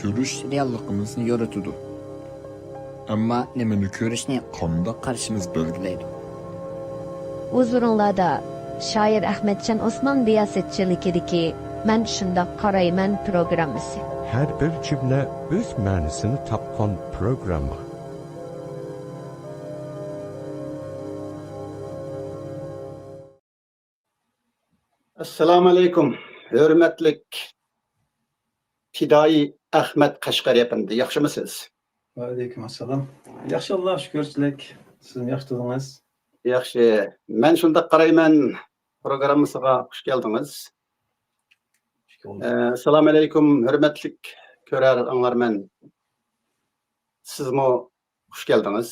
Görüş reallıqımızı yorutudu. Ama nemini görüşne qanday qarşımız belgileydi. Huzurunlarda şair Ahmetcan Osman riyasetçilikideki "Men şundaq qarayman" programmasi. Her bir cümle öz ma'nosini topgan programma. Assalamu alaikum. Hürmetlik Fidai Ahmet Qashqari efendi. Yaxshimisiz? Aleyküm assalam. Yaxshi Alloh shukrchilik. Siz yaxshi turdingiz? Yaxshi. Men shunda qarayman programmasiga xush keldingiz. Assalomu alaykum hurmatlik ko'rar anglarman. Sizmi xush keldingiz.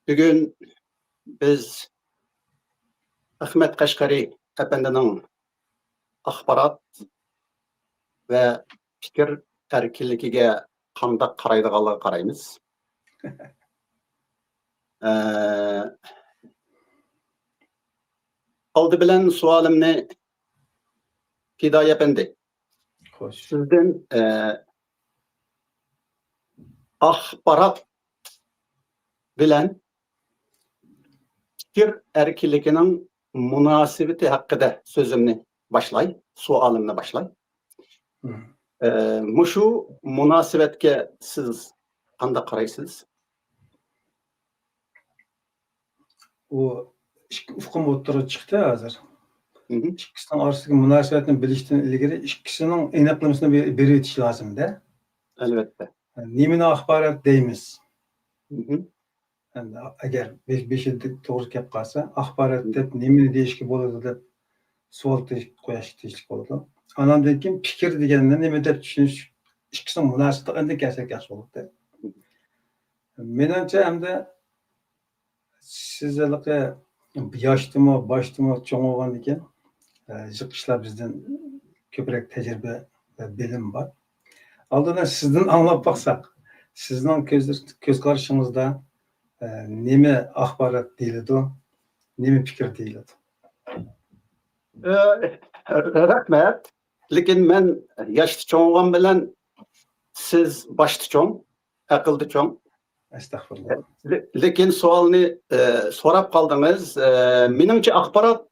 Bugun biz Ahmet Qashqari efendining axborot va fikr erkinligiga qanday qaraydiganligiga qaraymiz. Oldi bilan savolimni Fidoyi efendi. Xo'sh. Sizden axborot bilan fikir erkinligining munosabati haqida so'zimni başlay, savolimni başlay. Mushu munosabatga siz qanday qaraysiz? O ikki ufqim o'tirib chiqdi hozir. İkisining orasidagi munosabatni bilishdan ilgari ikkisining aniqlamasini berib o'tish lozimda. Albatta. Nimani axborot deymiz? Endi agar beshinchi to'g'ri kelib qolsa, axborot deb nimani deyishga bo'ladi deb savol qo'yish bo'ladi. Andan keyin fikr deganni nima deb tushunish ikkisining munosabati qanday kelsa yaxshi bo'ladi. Menimcha hamda sizlarga yoshdimi, boshdimi cho'ng bo'lgan ekan, ishlar bizdan ko'proq tajriba va bilim bor. Oldindan sizdan anglab baqsaq, sizning ko'z qarashingizda nima axborot deyiladi, nima fikr deyiladi? Rahmat. Lekin men yoshda cho'ng bo'lgan bilan siz boshda cho'ng, aqlda cho'ng. Estağfurullah. Lekin savolni so'rab qoldingiz. Menimcha axborot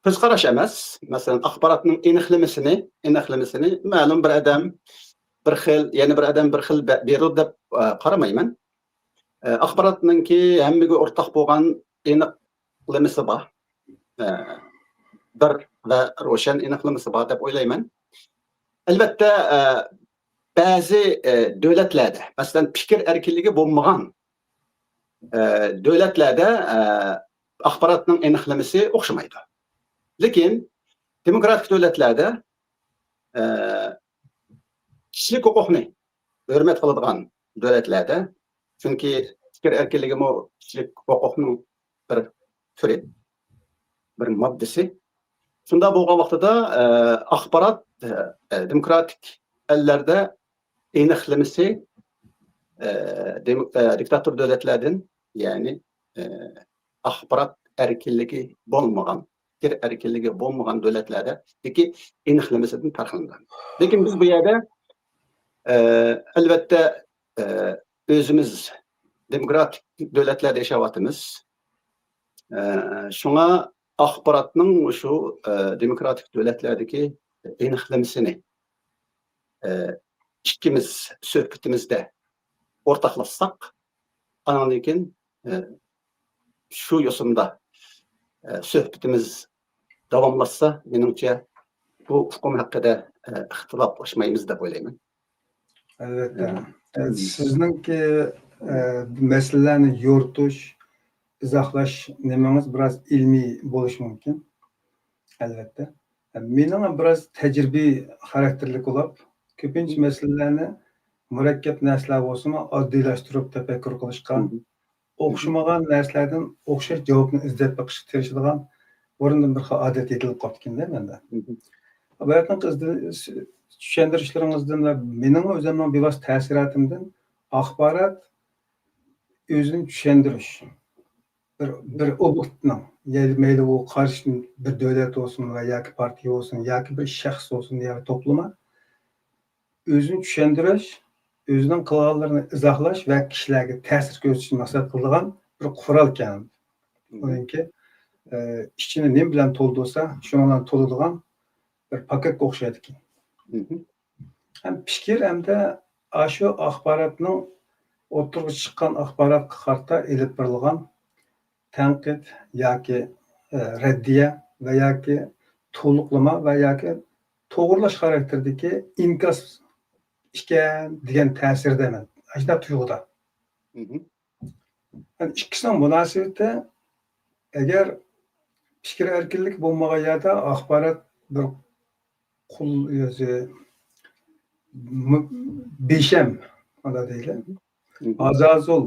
ko'z qarash emas. Masalan, axborotning aniqlamasini ma'lum bir odam bir xil, yana bir odam bir xil beradi deb qaramayman. Axborotninki hammaga o'rtaq bo'lgan aniqlamasi bor. Bir va ro'shan aniqlamasi bor deb o'ylayman. Albatta ba'zi davlatlarda, masalan, fikr erkinligi bo'lmagan davlatlarda axborotning aniqlamasi o'xshamaydi. Lekin demokratik davlatlarda kishilik huquqni hurmat qiladigan davlatlarda, chunki fikr erkinligi kishilik huquqning bir turi, bir moddasi. Shunda bo'lgan vaqtida axborot demokratik ellarda aniqlamasi diktator davlatlardan, ya'ni axborot erkinligi bo'lmagan, fikr erkinligi bo'lmagan davlatlardagi aniqlamasidan farqlanadi. Lekin biz bu yerda albatta o'zimiz demokratik davlatlarda yashayapmiz. Shunga axborotning shu demokratik davlatlardagi aniqlamasini ikkimiz suhbatimizda o'rtoqlashsak, andan keyin shu yo'sinda suhbatimiz davomlashsa, menimcha bu hukum haqida ixtiloflashmaymiz deb o'ylayman. Albatta. Sizningki masalalarni yoritish, izohlash nimangiz biroz ilmiy bo'lishi mumkin. Albatta. Mening biroz tajribiy xarakterli bo'lib, ko'pincha masalalarni murakkab narsalar bo'lsa-mu oddiylashtirib tafakkur qilishga, o'xshamagan narsalardan o'xshash javobni izlab chiqishga tirishadigan o'rindan bir xil odat yetilib qolgan-da menda. Bu yerdan tushuntirishlaringizdan va mening o'zimning bevosita ta'siratimdan axborot o'zini tushuntirish bir obyektning, mayli u qarshi bir davlat olsun veya ki partiya olsun, ya ki bir şahs olsun ya topluma özünü tushundirish, özünün qilganlarini izohlash va kishilarga ta'sir ko'rsatishni maqsad qilgan bir qurol ekan. Uningki ichini nim bilan to'ldirsa, shuni bilan to'ladigan bir paketga o'xshaydi ekan. Ham fikr hamda shu axborotning o'tirg'i chiqqan axborotga qarta elib berilgan tanqid yoki raddiya va yoki to'liqlama va yoki to'g'irlash xarakterdagi inkos ekan degan ta'sirda man ashuna tuyg'uda. Ikkisining munosabati agar fikr erkinlik bo'lmagan yerda axborot bir qul o'zi besham mana deydi. Azazul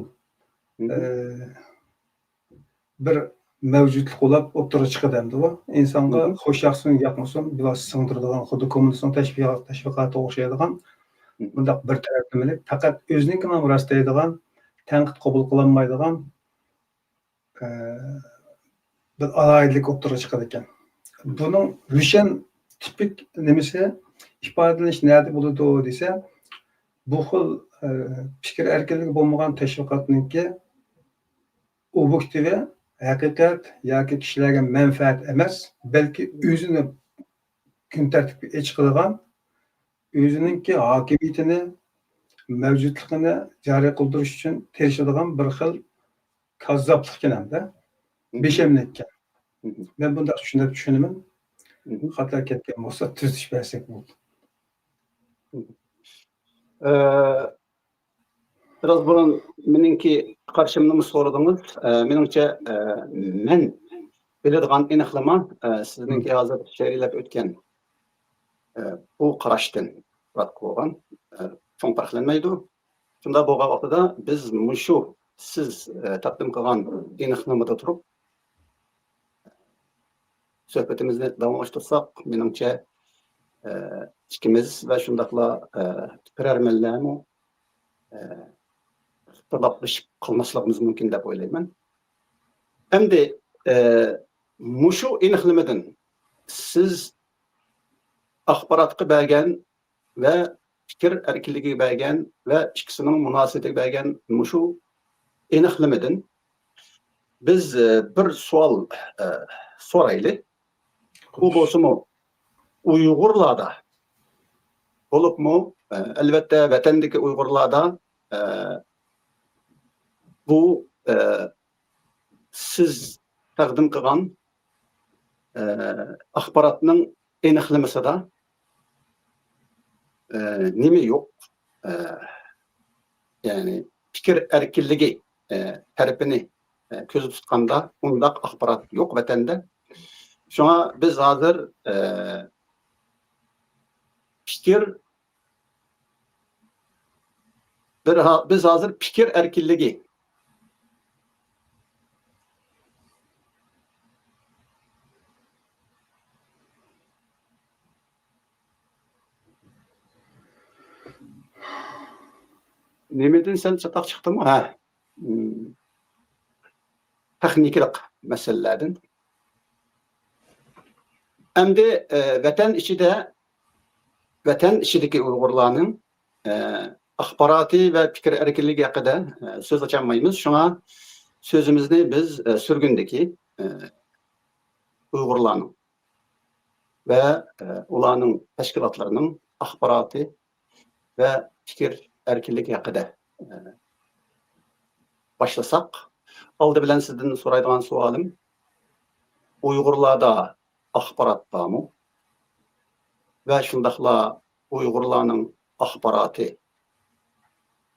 bir mavjudlik bo'lib o'tirib chiqadi endi bu. Insonga xo'sh yaxshin yoqmasin, biroz singdiradigan, xuddi kommunizm tashviqoti o'xshaydigan bundaq bir taraflamalik, faqat o'zinikini rostlaydigan, tanqid qabul qilinmaydigan bir alaylik o'tirib chiqadi ekan. Buning rushan tipik nimasi ifodalanish nerede bo'ladi desa, bu xil fikr erkinligi bo'lmagan tashviqotniki obyektivi haqiqat yoki kishilarga manfaat emas, balki o'zini kun tartibga chiqadigan, o'zininki hokimiyatini, mavjudligini joriy qildirish uchun tirishadigan bir xil kazzoblik hamda beshamlik ekan. Men bunday tushunaman. Xato ketgan bo'lsa tuzish bersak bo'ldi. Biraz bunun meningki qarshimni so'radingiz. Meningcha men biladigan aniqlama sizningki hozir she'rlab o'tgan bu qarashdan rad qilgan. Cho'ng farqlanmaydi. Shunda bo'lgan vaqtida biz shu siz taqdim qilgan aniqlamada turib suhbatimizni davomlashtirsak, menimcha ikkimiz va shundaqla ko'rarmanlarni ixtiloflashib qolmasligimiz mumkin deb o'ylayman. Endi shu aniqlamadan siz axborotga bergan va fikr erkinligiga bergan va ikkisining munosabatiga bergan shu aniqlamadan biz bir savol so'raylik. Bu bo'lsa-mu Uyg'urlarda bo'libmi, albatta vatandagi Uyg'urlarda bu siz taqdim qilgan axborotning aniqlamasida nima yo'q? Ya'ni fikr erkinligi tarafini ko'zda tutganda undaq axborot yo'q vatanda. Şuna biz hazır biz hazır fikir erkinligi Nemeden sen çatak çıktı mı? Ha. Texniklik meselelerden. Endi vatan içideki Uyg'urlarning axboroti ve fikir erkinligi haqida söz açamaymiz. Şuna sözümüzni biz sürgündeki Uyg'urlarning ve ularning tashkilotlarning axboroti ve fikir erkinligi haqida başlasak, aldı bilen sizden so'raydigan savolim, Uyg'urlarda axborot bormi? Ve shundaqla Uyg'urlarning axboroti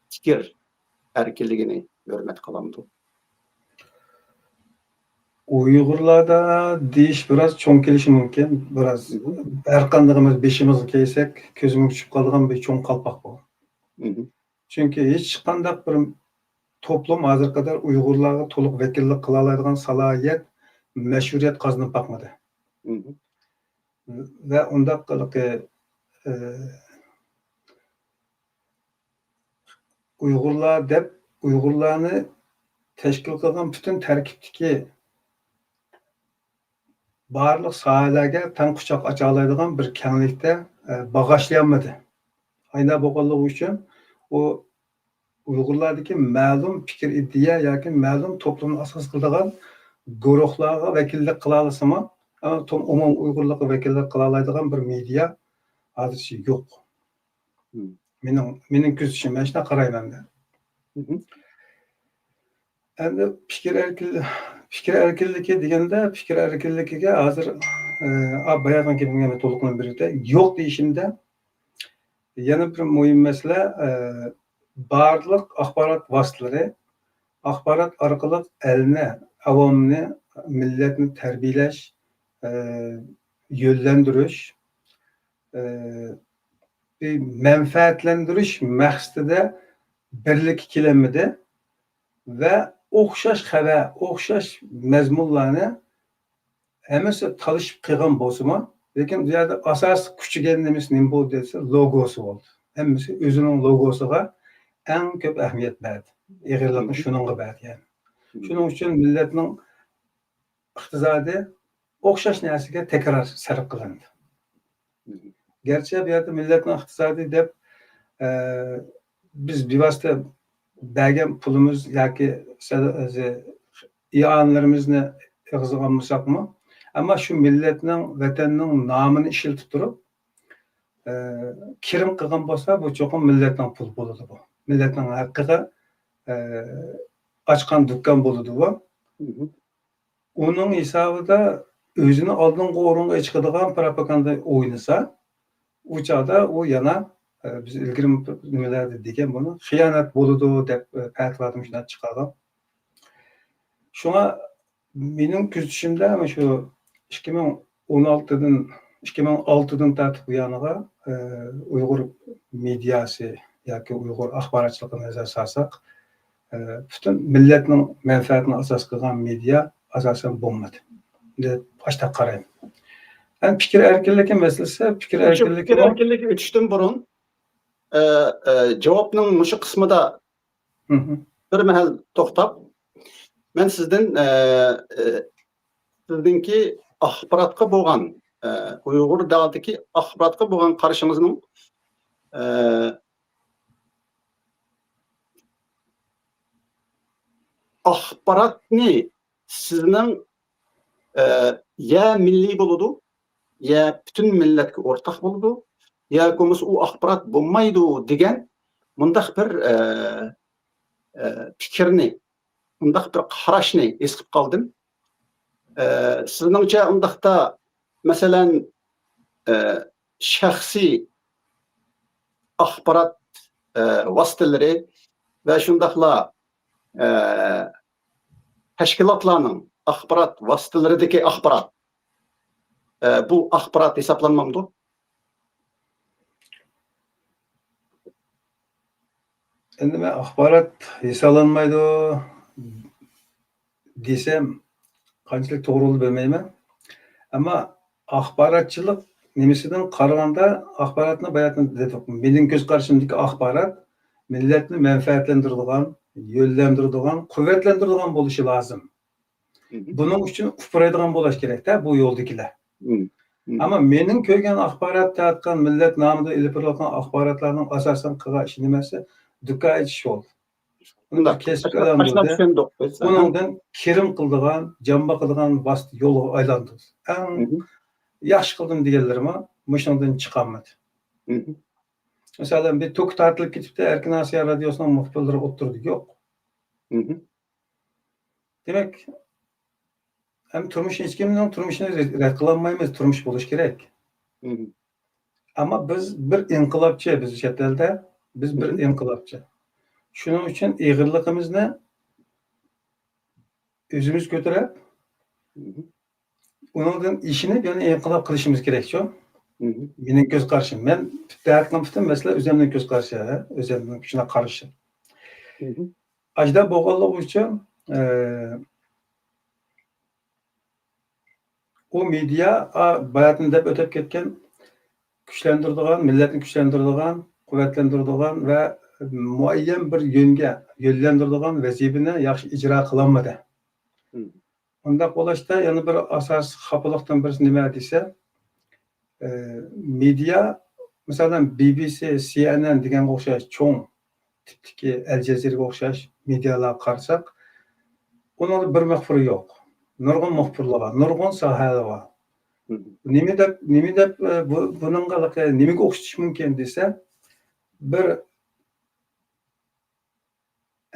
fikir erkinligini hurmat qilamdi. Uyg'urlarda deyish biraz cho'ng kelishi mumkin. Biraz har qanday beshimizga kelsak, ko'zimiz tushib qolgan bir cho'ng qalpoq bu. Chunki hech qanday bir toplum hozir qadar Uyg'urlarga to'liq vakillik qila oladigan salohiyat, mashhuriyat qozonib boqmadi. Ve undaq qilib Uyg'urlar deb Uyg'urlarni tashkil qilgan butun tarkibdagi barliq sohalarga tang quchoq ocha oladigan bir kenglikda bag'ishlayolmadi. ayna bo'lganligi uchun u Uyg'urlardagi ma'lum fikr iddia yoki ma'lum to'plamni asos qiladigan guruhlarga vakillik qila olasizmi? Umum Uyg'urlarga vakillik qila oladigan bir media hozircha yo'q. Mening ko'zishim, men shunday qarayman. Endi fikr erkinligi deganda, fikr erkinligiga hozir bayonga kelgan to'liqlanib berdi. Yo'q deyishimda yana bir muhim masala barliq axborot vositalari axborot orqali elni, avomni, millatni tarbiyalash, yo'llantirish, manfaatlantirish maqsadida birlik kelamidi va o'xshash xabar, o'xshash mazmunlarni hammasi talishib qilgan bo'lsa-mu, lekin bu yerda asosiy kuchigan nima bo'ldi desa, logosi bo'ldi. Hammasi o'zining logosiga eng ko'p ahamiyat berdi. Eg'irlikni shuningga berdi yani. Shuning uchun millatning iqtisodi o'xshash narsaga takror sarf qilindi. Gerçi bu yerda millatning iqtisodi deb biz bevosita bergan pulimiz yoki ionlarimizni yig'izib olmasakmi, ammo shu millatning, vatanning nomini ishlatib turib, kirim qilgan bo'lsa, bu cho'qim millatning puli bo'ladi bu. Millatning haqqiga ochgan dukkan bo'ladi bu. Uning hisobida o'zini oldingi o'ringa chiqadigan propaganda o'ynasa, u chog'da u yana biz ilgari nimalarni degan buni xiyonat bo'ladi deb fatvolarni shundan chiqargan. Shunga mening kuzatishimda mana shu 2016dan tortib bu yoniga Uyg'ur mediasi yoki Uyg'ur axborotchiligini nazarga solsak, butun millatning manfaatini asos qilgan media asosan bo'lmadi deb boshqa qarayman. Yani fikir erkinligi masalasi, fikir erkinligi o'tishdan burun javobning mushu qismida bir mahal to'xtab, men sizdan sizningki axborotga bo'lgan Uyg'ur davlatidagi axborotga bo'lgan qarashingizning axborotni sizning ya milliy bo'ladi, ya bütün millatga o'rtaq bo'ladi, ya ko'misi u axborot bo'lmaydi degan mundaq bir fikrni, mundaq bir qarashni esqib qoldim. Sizningcha undaqda masalan shaxsiy axborot vositalari va shundaqla tashkilotlarning axborot vositalaridagi axborot bu axborot hisoblanmamdi? Endi men axborot hisoblanmaydi desam qanchalik to'g'ri bilmayman. Ammo axborotchilik nimasidan qaraganda axborotni mening ko'z qarashimdagi axborot millatni manfaatlantiradigan, yo'llantiradigan, quvvatlantiradigan bo'lishi lozim. Buning uchun upraydigan bo'lish kerak-da bu yo'ldagilar. Ammo mening ko'rgan axborot tarqatgan millat nomida ilib berilgan axborotlarning asosan qilgan ishi nimasi? Duka aytish bo'ldi. Unda kesiblardan undan kirim qildigan, jamba qildigan vosita yo'lga aylandi. Eng yaxshi qildim deganlarimi mushundan chiqolmadi. Masalan, bir tok tartilib ketibdi, Erkin Osiyo radiosining muxbirlari o'tirdi, yo'q. Demak, hem turmush hech kimning turmushini rad qilolmaymiz, turmush bo'lish kerak. Ammo biz bir inqilobchi, biz chet elda biz bir inqilobchi. Shuning uchun eg'irligimizni o'zimiz ko'tarib, uningdan ishini yana inqilob qilishimiz kerak-ku. Mening ko'z qarashim. Men butun masala o'zimning ko'z qarashi, o'zimning shuna qarashim. Ajda bo'lganligi uchun o media bayatını deb o'tib ketgan kuchlantiradigan, millatni kuchlantiradigan, quvvatlantiradigan va muayyan bir yo'lga yo'llantiradigan vazifani yaxshi ijro qilolmadi. Unda bo'lishda yana bir asos xafalikdan birisi nima desa, media Masalan, BBC, CNN deganga o'xshash cho'ng tipdagi Al Jazeeraga o'xshash medialarga qarasak, uning bir muxbiri yo'q. Nurg'un muxbirlar bor, nurg'un sohalar bor. Nima deb buningga nimaga o'xshatish mumkin desa, bir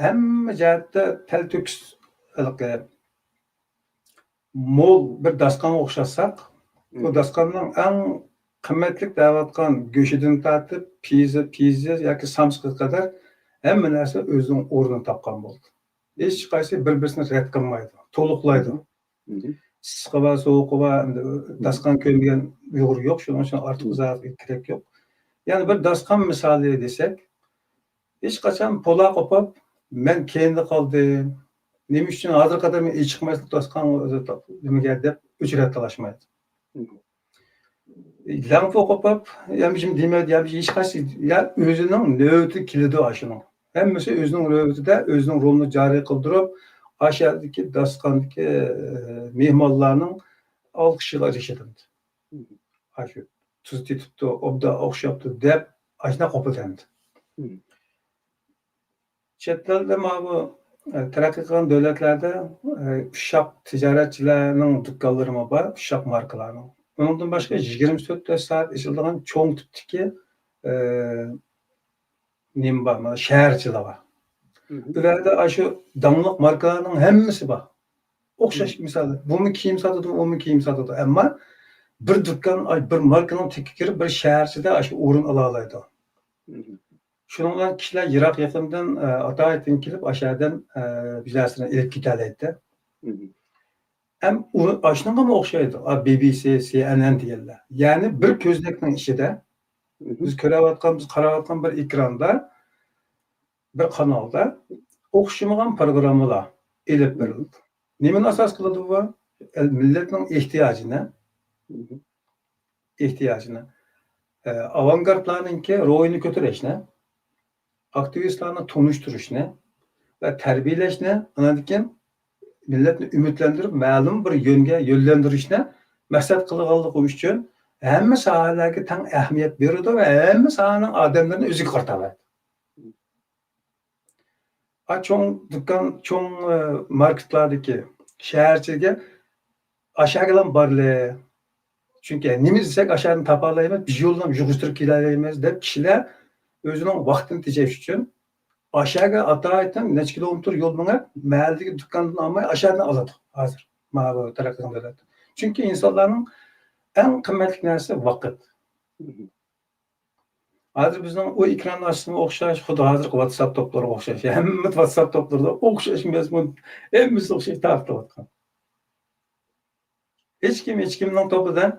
hamma jihatda talto'kis mo'l bir dastonga o'xshatsak, bu dastonning eng qimmatli da'vatgan go'shidan tortib, pizi yoki samsiga qadar hamma narsa o'zining o'rnini topgan bo'ldi. Hech qaysi bir-birini rad qilmaydi, to'liqlaydi. Issiqi va sovuqi va daston ko'rmagan uyg'ur yo'q, shuning uchun ortiq izoh kerak yo'q. Ya'ni bir daston misoli desak, hech qachon pola qopib, men keyinda qoldim. Nima uchun hozir qadar men chiqmaslik daston nimaga deb uchrat talashmaydi. Lampo qopib, yamjim demaydi, hech qaysi ya o'zining navbati keladi ashuning. Hammasi o'zining navbatida o'zining rolini joriy qildirib, aşağıdaki dastkandaki mehmonlarning olqishiga erishadi. Ashu tuz tetibdi, obda o'xshabdi deb ashna qo'pilgandi. Chet elda bu taraqqiy qilgan davlatlarda ushoq tijoratchilarning do'konlari bor, ushoq markalarning. Bundan boshqa 24 soat ishlaydigan cho'ng tipdagi nima bor, shaharchilar bor. Ularda aşı damlıq markalarning hammasi bor. O'xshash misol, bumi kiyim sotadi, umi kiyim sotadi. Ammo bir do'kon, bir markaning tekiga kirib, bir shaharchida aşı o'rin ola oladi. Shuning bilan kishilar yiroq yaqindan atoyatdan kelib, aşağıdan bizasini elib ketalaydi. Ham u ashunga o'xshaydi. BBC, CNN deganlar. Ya'ni bir ko'znakning ichida biz ko'rayotganmiz, qarayotgan bir ekranda bir kanalda o'xshamagan programmalar elib berildi. Nimani asos qiladi bu? Millatning ehtiyojini, avangardlarninki ro'yini ko'tarishni, aktivistlarni tunishtirishni va tarbiyalashni, undan keyin millatni umidlantirib, ma'lum bir yo'lga yo'llantirishni maqsad qilganligi uchun hamma sohalarga teng ahamiyat beradi va hamma sohaning odamlarini o'ziga qartadi. Cho'ng do'kon, cho'ng marketlardagi shaharchiga aşağıdan barlar. Chunki nima desak aşağıdan topa olmaymiz, bir yo'ldan yug'ishtirib kelaolmaymiz deb kishilar o'zining vaqtini tejash uchun aşağıga atoyatdan necha kilometr yo'l minib, mahallidagi do'kondan olmay aşağıdan oladi hozir. Mana bu taraqqiy davlat. Chunki insonlarning eng qimmatli narsa vaqt. Hozir bizning o ekran ochishga o'xshash, xuddi hozirgi WhatsApp to'plariga o'xshash. Hamma WhatsApp to'plarida o'xshash mazmun, hammasi o'xshash tartibotgan. Hech kimning to'pidan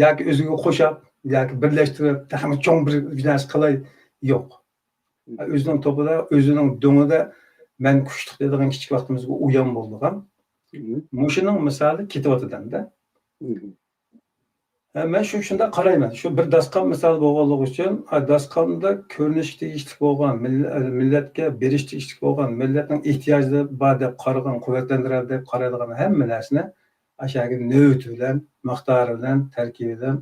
yoki o'ziga qo'shib, yoki birlashtirib, ham cho'ng bir narsa qilay yo'q. O'zining to'pida, o'zining do'ngida men kuchli dedigan kichik vaqtimizga uyon bo'lgan. Mushuning misoli ketyotganda. Men shunda qarayman. Shu bir daston misol bo'lganligi uchun, dastonda ko'rinish tegishli bo'lgan, millatga berish tegishli bo'lgan, millatning ehtiyojlari bor deb qaragan, quvvatlantiradi deb qaraydigan hamma narsani aşağıga navbati bilan, miqdori bilan, tarkibi bilan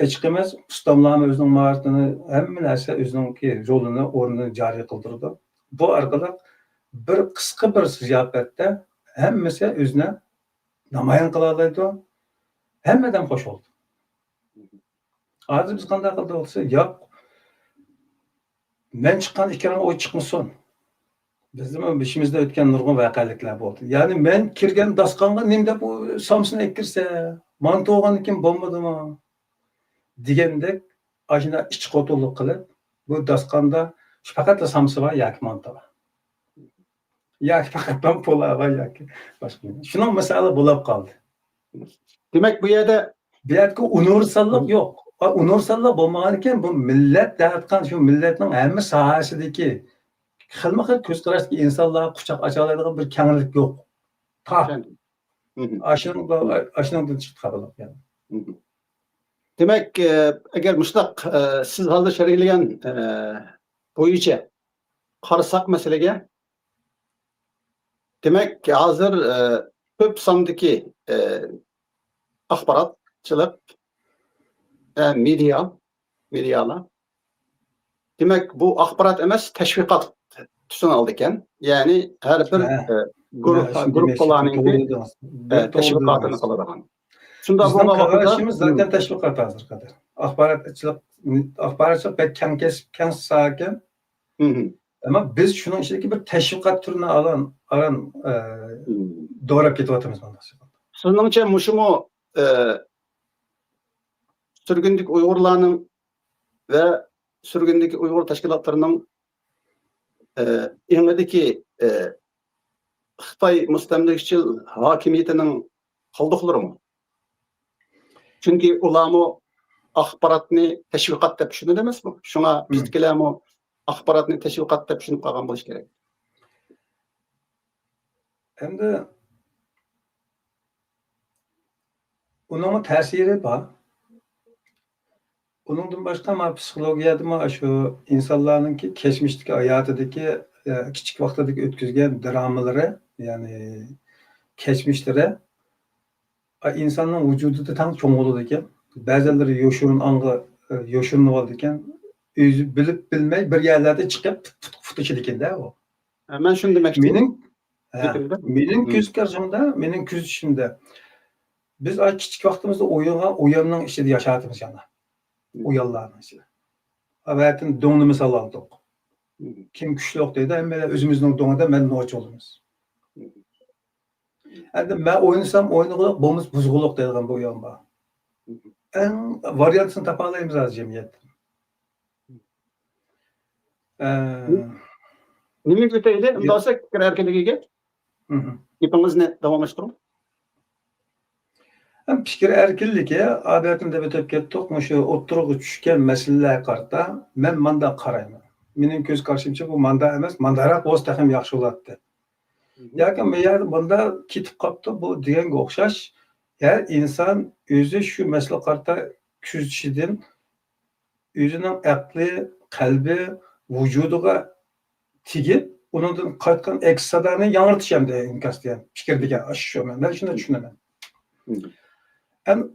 hech emas, ustamlarning o'zining mahoratini, hamma narsa o'zining rolini, o'rnini joriy qildirdi. Bu orqali bir qisqa bir ziyofatda hammasi o'zini namoyon qila oladi. Hammadan xo'sh bo'ldi. Hozir biz qanday qildi bo'lsa, yo'q. Men chiqqan ekran o'y chiqmasin. Bizim ishimizda o'tgan nurg'un voqealiklar bo'ldi. Ya'ni men kirgan dastonga nima deb somsini ekkirsa, manto'g'an kim bo'lmadimi? Degandek, ashuna ich qo'tullik qilib, bu dastonda faqat somsi va yoki manto bor. Yoki faqat pola va yoki boshqa. Shuning misoli bo'lib qoldi. Demak, bu yerda universallik yo'q. Universallik bo'lmagan ekan, bu millat da'vatgan shu millatning hamma sohasidagi xilma-xil ko'z qarashdagi insonlar quchoq ocha oladigan bir kenglik yo'q. Ashundan chiqib qolgan. Demak, agar mushtaq siz hozir sharhlagan bo'yicha qarasak masalaga, demak, hozir ko'p sondagi axborotchilik, media mediala. Demek bu axbarat emas, teşviqat tüsün aldı eken. Yani her bir gruppalarınki teşviqatını kıladigan. Şunda Bizning bunga vaqtida qarashimiz zaten tashviqot hozir qadar. Axborotchilik pek keng sohaga. Ama biz şunun içindeki bir teşviqat türünü alan doğrap ketyapmiz bunda. Sizningcha muşumu sürgündeki Uygurlarning ve sürgündeki Uygur teşkilatlarının eňedeki Xitay mustamlikçil hakimiyetinin kaldıkları mı? Çünkü ulamı axbaratni teşviqat dep düşünür emas mı? Şuna bizdikilermi axbaratni teşviqat dep düşünüp kalgan bolish kerak. Endi onun ta'siri bor. Onundan başqa ma psixologiyada şu insanlarınki keçmişdeki hayatidagi kichik vaqtdagi o'tkazgan dramaları, yani keçmişlere insanın vücudida tam cho'ng bo'ladi ekan. Ba'zilari yo'shirinib oldi ekan. O'zi bilib bilmay bir yerlarda chiqib futishidi ekanda u. Ben şunu demek istiyorum. Mening ko'z qarashimda, mening ko'zishimda biz kichik vaqtimizda o'yinning ichida yashayapmiz yana. O'yinlarning ichida. Avatin do'ngni misol oldik. Kim kuchliroq deydi, hamma o'zimizning do'ngida men noch olamiz. Endi men o'ynasam o'yinliq, bo'lmasa buzg'uliq deydigan bu o'yin bor. Eng variantini topa olamiz hozir jamiyatda. Nima o'taydi? Undasa fikr erkinligiga. Gapingizni davomlashtiring. Fikir erkinligi odatda deb o'tib ketdik. Shu o'ttirg'i tushgan masalalar qarta men manda qarayman. Mening ko'z qarashimcha bu manda emas, mandaroq bo'lsa ham yaxshi bo'ladi. Yoki men bunda ketib qolibdi bu deganga o'xshash. Her inson o'zi shu masala qarta kuzatishdan o'zining aqli, qalbi, vujudiga tegib, undan qaytgan aks sadoni yangritish ham inkasdan fikr degan shu men shuni tushunaman.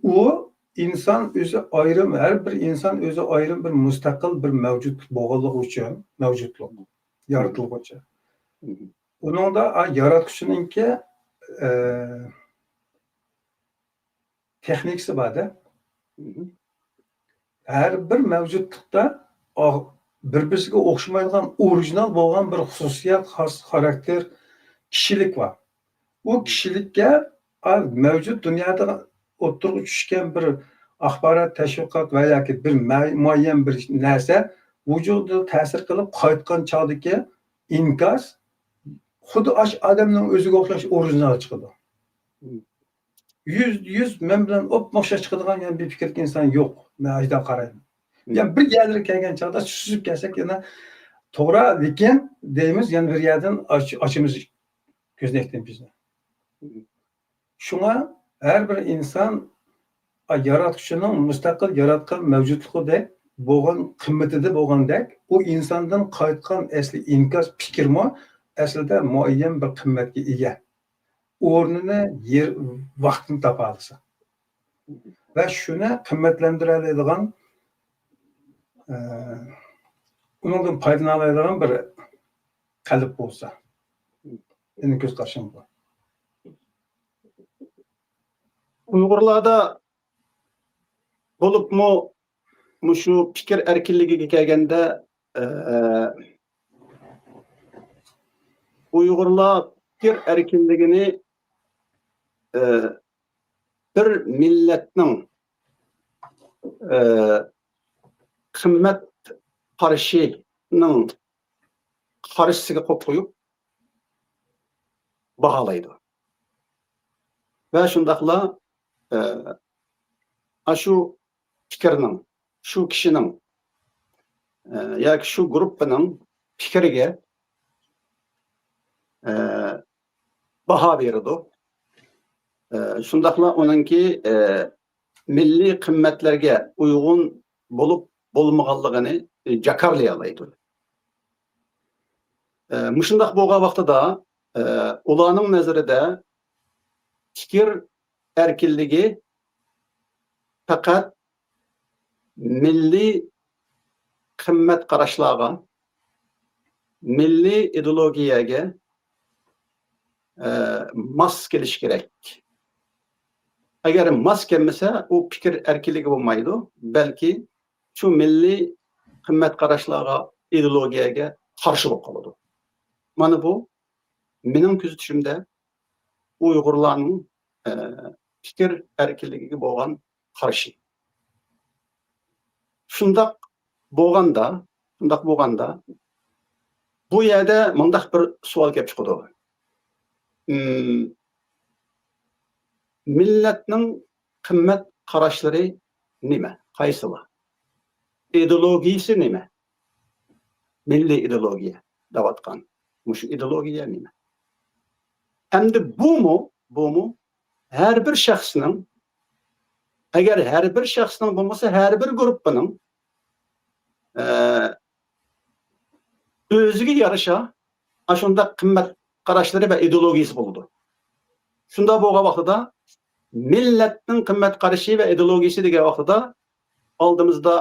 O insan o'zi ayrim, her bir insan o'zi ayrim bir mustaqil bir mavjud bo'lganligi uchun, mavjudlik, yaratilgan uchun. Uningda yaratuvchininki texnikasi bor-da. Her bir mavjudlikda bir-biriga o'xshamaydigan orijinal bo'lgan bir xususiyat, xos xarakter, kishilik var. O kishilikka mavjud dunyoda o'ttirib tushgan bir axborot, tashviqot va yoki bir muayyan bir narsa vujudida ta'sir qilib qaytgan chog'dagi inkas xuddi odamning o'ziga o'xshash original chiqadi. Yüz men bilan o'xshash chiqadigan yana bir fikrli inson yo'q. Men ajda qarayman. Yani bir yerlere kelgan chog'da suzib kelsak yana to'g'ri, lekin deymiz, yana bir yerdan ochimiz ko'zni ekdimiz. Şuna her bir insan yaratuvchining mustaqil yaratgan mavjudligida bo'lgan qimmatida bo'lgandek, u insondan qaytgan asli inkas fikrmi aslida muayyan bir qimmatga ega. O'rnini, yer, vaqtini topa olsa. Va shuni qimmatlantiradigan, undan foydalanadigan bir qalb bo'lsa. Mening ko'z qarashim bu. Uygurlarda bulup mu şu fikir erkinligiga kelganda Uygurlar fikir erkinligini bir milletning qimmat qarashining qarshisiga qo'yib baholaydi. Ve şundaqla şu fikrning, şu kişinin yoki şu gruppaning fikriga baho beradi. Şundaqla onunki milliy qimmatlarga uyg'un bo'lib bo'lmaganligini jakarlay oladi. Mushundaq bo'lgan vaqtida ularning nazarida fikir erkinligi fakat milli qimmat qarashlarga, milliy ideologiyaga mos kelish kerak. Agar mos kelmasa, u fikr erkinligi bo'lmaydi, balki shu milliy qimmat qarashlarga, ideologiyaga qarshi bo'lib qoladi. Mana bu mening kuzatishimda Uyg'urlarning fikr erkinligiga bo'lgan qarshi. Shundaq bo'lganda, bu yerda mundaq bir savol kelib chiqadi. Millatning qimmat qarashlari nima? Qaysilar? Ideologiyasi nima? Milliy ideologiya davatgan. Shu ideologiya nima? Endi bu her bir shaxsning, agar her bir shaxsning bo'lmasa, her bir guruhning o'ziga yarasha shunda qimmat qarashlari va ideologiyasi bo'ladi. Shunda bo'lgan vaqtida millatning qimmat qarashi va ideologiyasi degan vaqtida oldimizda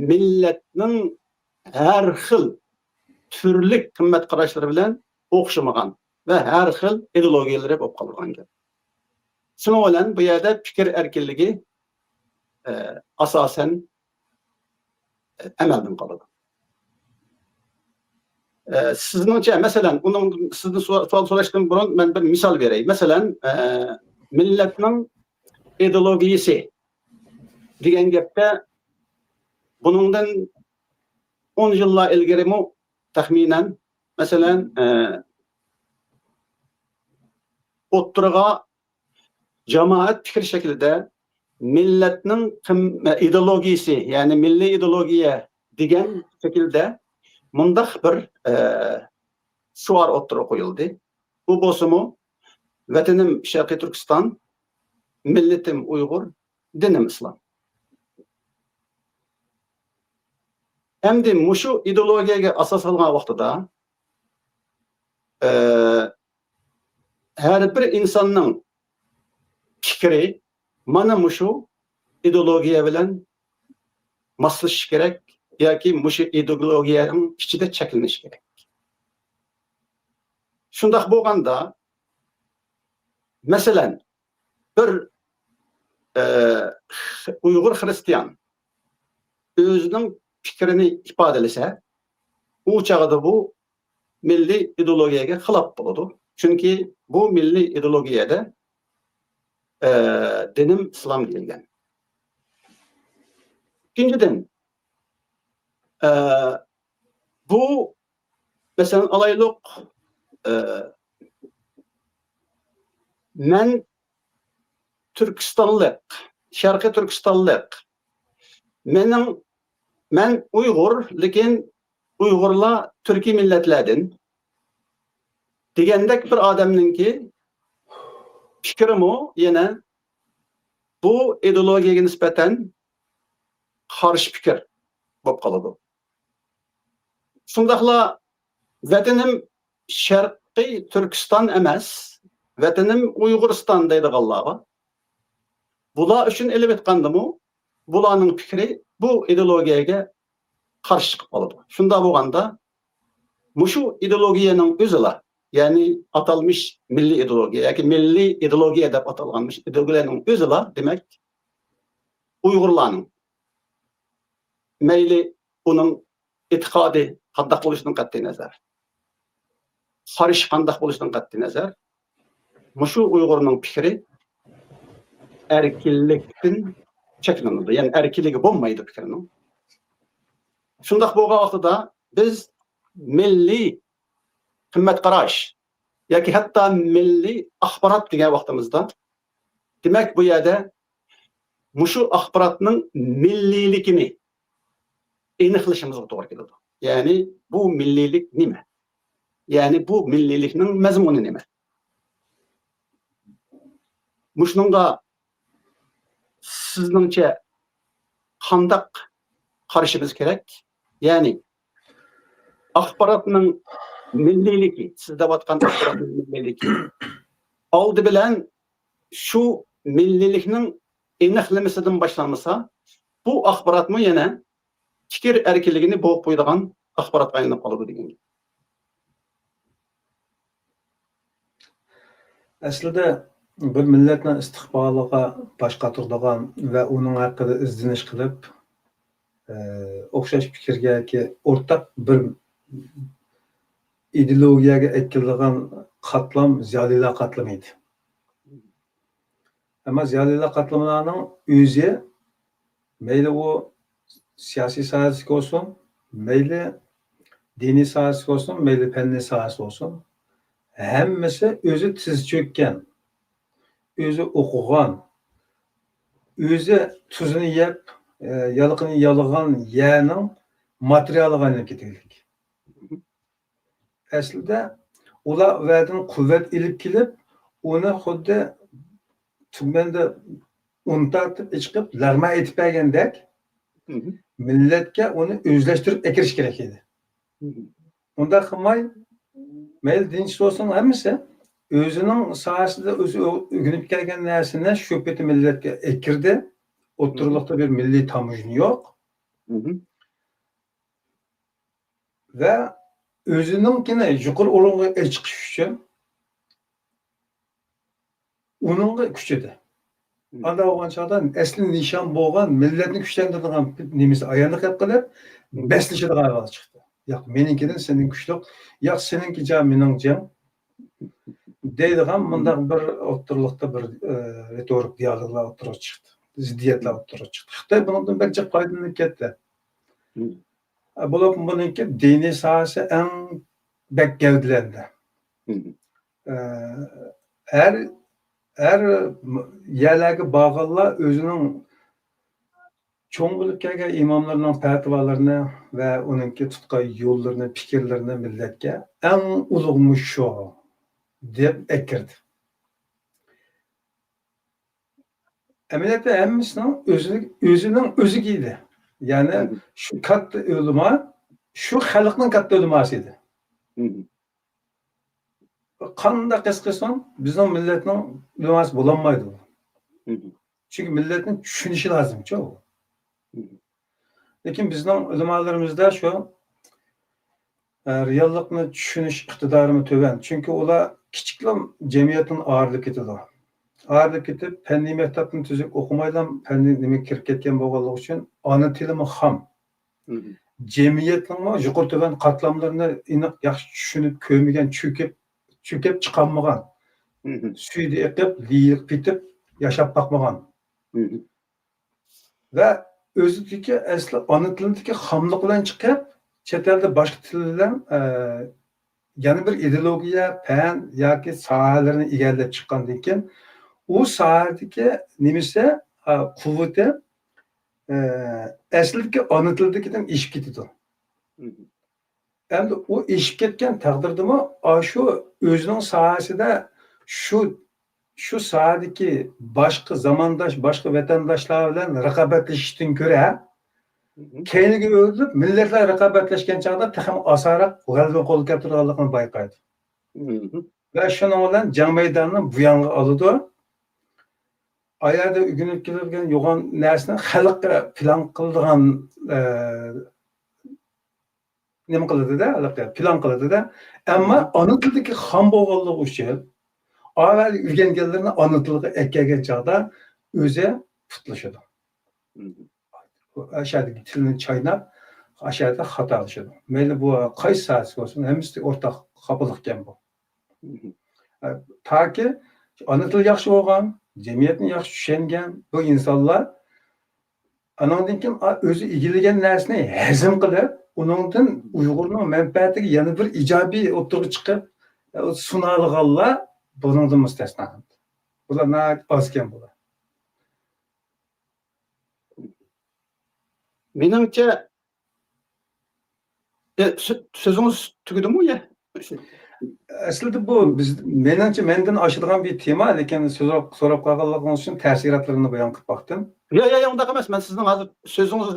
millatning har xil turli qimmat qarashlari bilan o'xshamagan ve her xil ideologiyalari bo'lib qolgan gap. Shuning bilan bu yerda fikr erkinligi asosan amaldan qoladi. Sizningcha, masalan, sizdan savol so'rashdan burun men bir misol beray. Masalan, millatning ideologiyasi degan gapda buningdan 10 yillar ilgarimi taxminan masalan o'ttirga jamoat fikr shaklida millatning ideologiyasi, ya'ni milliy ideologiya degan shaklda mundaq bir shuar o'ttirga qo'yildi. Bu bo'lsa-mu vatanim Sharqiy Turkiston, millatim Uyg'ur, dinim Islom. Endi mushu ideologiyaga asoslangan vaqtida her bir insonning fikri mana mushu ideologiya bilan moslashishi kerak yoki mushu ideologiyaning ichida cheklanishi kerak. Shundaq bo'lganda, masalan, bir Uyg'ur Hristiyan o'zining fikrini ifodalasa, u chog'da bu milliy ideologiyaga xilof bo'ladi. Chunki bu milliy ideologiyada dinim islom deyilgan. İkinciden, bu mesela alaylık men Türkistanlık, Şarkı Türkistanlık, men Uygur, lekin Uygurlar Türkiye milletlerden degendek bir adamninki fikrimi yine bu ideologiyaga nisbatan qarshi fikr bo'lib qoladi. Shundaqla vatanim Sharqiy Turkiston emas, vatanim Uyg'uriston deydiganlarga bular uchun ilib etgandimi, bularning fikri bu ideologiyaga qarshi chiqib qoladi. Shunda bo'lganda mushu ideologiyaning o'zila, ya'ni atalmış milliy ideologiya yoki milliy ideologiya deb atalganmış ideologiyaning o'zila, demak Uyg'urlarning mayli uning e'tiqodi qanday bo'lishidan qat'iy nazar, qarish qanday bo'lishidan qat'iy nazar, mushu Uyg'urning fikri erkinlikdan cheklanadi. Ya'ni erkinligi bo'lmaydi fikrining. Shundaq bo'lgan vaqtida biz milliy qimmat qarash yoki hatto milliy axborot degan vaqtimizda, demak bu yerda mushu axborotning milliyligini aniqlashimizga to'g'ri keladi. Ya'ni bu milliylik nima? Ya'ni bu milliylikning mazmuni nima? Mushunga sizningcha qandaq qarashimiz kerak? Ya'ni axborotning milliyligi, siz deyotgan axborotning milliyligi oldi bilan shu milliylikning aniqlamasidan boshlanmasa, bu axborotmi yana fikir erkinligini boğup koyduğun axbaratga aylanıp kalıdı degan. Aslida bir millatning istiqboliga bosh qotiradigan va uning haqida izdinish qilib, o'xshash fikrga yoki o'rtaq bir ideologiyaga ekilgan qatlam ziyolilar qatlami edi. Ammo ziyolilar qatlamining o'zi mayli u siyosiy sohasiga olsun, mayli diniy sohasiga olsun, mayli fanniy sohasi olsun, hammasi o'zi tiz cho'kkan, o'zi o'qigan, o'zi tuzini yeb, yalqini yalagan yerning materialiga aylanib ketganlik. Aslida ular vadan quvvat ilib kelib, uni xuddi tugmanda untatib chiqib, larma etib bergandek, millatga uni o'zlashtirib ekirish kerak edi. Unda qilmay, mayli dinchi olsin hammasi o'zining sohasida o'zi o'rganib kelgan narsani shu peti millatga ekirdi. O'ttirliqda bir milliy tamojni yo'q. Va o'zininkini yuqori o'ringa chiqish uchun uning kuchida. Anda bo'lgan chog'da asli nishon bo'lgan millatni kuchlantiradigan nemisi ayonlik qilib, beslashadigan ahvol chiqdi. Yo'q, meninkidan sening kuchliq, yo'q, seninki jam, mening jam deydigan bundaq bir o'ttirliqda bir retorik dialoglar o'tirib chiqdi. Ziddiyatlar o'tirib chiqdi. Xitoy bundan barcha foydalanib ketdi. Bo'lib buningki diniy sohasi eng bek gavdalandi. Her yerlerge bağlılar özünün çoğun bulup kelgen imamlarının fatvalarını ve onunki tutkay yollarını, fikirlerini milletke en ulug'muş şu deb ekirdi. Emniyette emmisinin özünün özü giydi. Yani şu katta ölüma, şu halkının katta ölümasıydı. Qanday qisqasan bizning millatning ulamasi bo'lanmaydi. Chunki millatning tushunishi lozim-ku. Lekin bizning ulamalarimizda shu reallikni tushunish iqtidorimi to'van. Chunki ular kichiklam jamiyatning og'irligi ketadi. Og'irligi ketib, fanniy maktabni tuzuk o'qimaydan fanniy nima kirib ketgan bo'lganligi uchun ona tilimi ham. Jamiyatning yuqori to'van qatlamlarini aniq yaxshi tushunib ko'rmagan çökep çıkanmagan, suyda ekip, liyiq bitip, yaşap bakmagan. Ve özüdeki asli ana tilindeki hamlık bilen çıkıp, chet elde başka tilden yani bir ideologiya, fen yoki sohalarni egallab chiqqandan keyin u sohadagi nimasi quvvati aslidagi ana tildagidan eshib ketadi. Endi o eshib ketgan taqdirdami, shu o'zining sohasida shu sohadagi boshqa zamondosh, boshqa vatandoshlar bilan raqobatlashishdan ko'ra, keyingi o'zib millatlar raqobatlashgan chog'da ham osonroq g'alaba qo'lga keltirganligini bayqaydi. Va shuning bilan jang maydonini bu yoqqa oladi. Ayada o'rganib kelgan yo'g'on narsani xalqqa plan qiladigan nima qiladi-da, plan qiladi-da. Ammo ona tildagi ham bo'lganligi uchun avval o'rganganlarni ona tiliga ekkagan chog'da o'zi putlashadi. Aşağıdaki tilini chaynab, aşağıda xato qilishadi. Mayli bu qaysi sohasi bo'lsin, hammasi o'rtaq qabullik ekan bu. Taki ona tili yaxshi bo'lgan, jamiyatni yaxshi tushungan bu insonlar anandan keyin o'zi egillagan narsani hazm qilib, uningdan Uyg'urning manfaatiga yana bir ijobiy o'tirib chiqib sunalganlar buningdan mustasno. Bular ozgan bular. Menimcha sözünüz tugudimi ya? Aslida bu biz menimcha mendan oshadigan bir tema, lekin so'rab qolganligim uchun ta'sirotlarini bayon qilib baqdim. Ya, undaq emas. Men sizning hozir sözünüz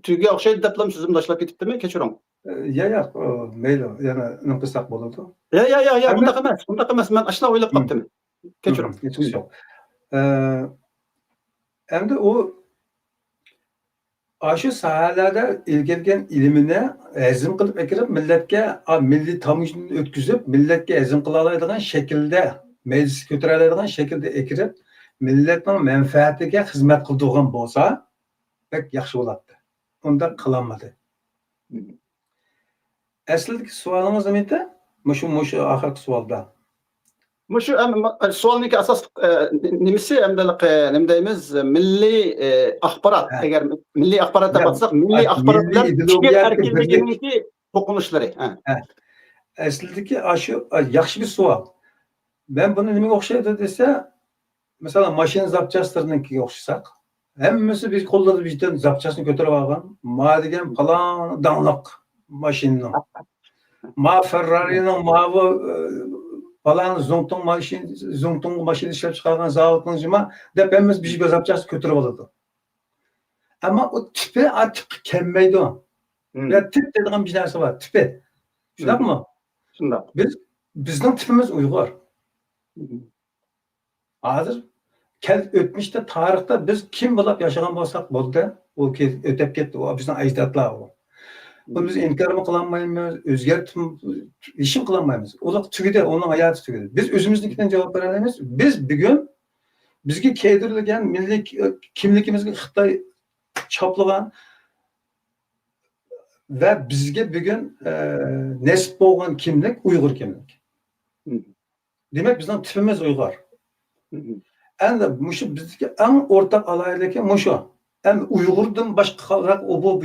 tuguga o'xshaydi deb so'zimni tashlab ketibdimi? Kechiring. Ya, mayli, yana nima qilsak bo'ladi. Ya, undaq emas. Men ashla o'ylab qoldim. Kechiring. Endi u Aşı sahalarda ilgilgen ilimine ezim kılıp ekirip milletke milli tamışını ötküzüp milletke ezim kılalaydıgan şekilde meclis götürelaydıgan şekilde ekirip milletin menfaatine hizmet kıldığın bolsa pek yaxşı boladı. Onda kılanmadı. Aslındaki sualımız neydi? Muşu ahirki sualda. Şu sualniki asas nimisi hem deymiz milli ahbarat. Eğer milli ahbarata baksak milli ahbaratlar fikir erkinliğindeki dokunuşları. Aslındaki aşı yaxşı bir sual. Ben bunu nime okşaydı dese mesela maşin zapçastırınınki okşasak hemmesi bir kolları bizden zapçasını götürüp algan ma degen falan danlıq maşininin ma Ferrari'nin ma bu falan Zongtong maşin işlep çıkargan zavodun jima dep hemmesi bir zapçası götürüp aladı. Ama o tipi artık kelmeydi o. Ya tip dediğim bir narsa var. Tipi. Şundak mı? Şundak. Bizden tipimiz Uygur. Hazır ötmüşte tarihte biz kim bulup yaşayan bolsak boldu. O ki ötep ketdi. O bizden ajdadlar o. Bunu biz inkar mı kılanmayız, özgertip işim kılanmayız. O tügüde, onun hayatı tügüde. Biz özümüzdekinden cevap veremeyiz. Biz bugün bizge keydirilgen milli kimlikimizge Xitay çaplıgan ve bizge bugün nesip bolgan kimlik Uygur kimlik. Demek bizden tipimiz Uygur. Endi muşu bizdeki en ortak alaylıki muşu. Hem Uygur'dan başka o bu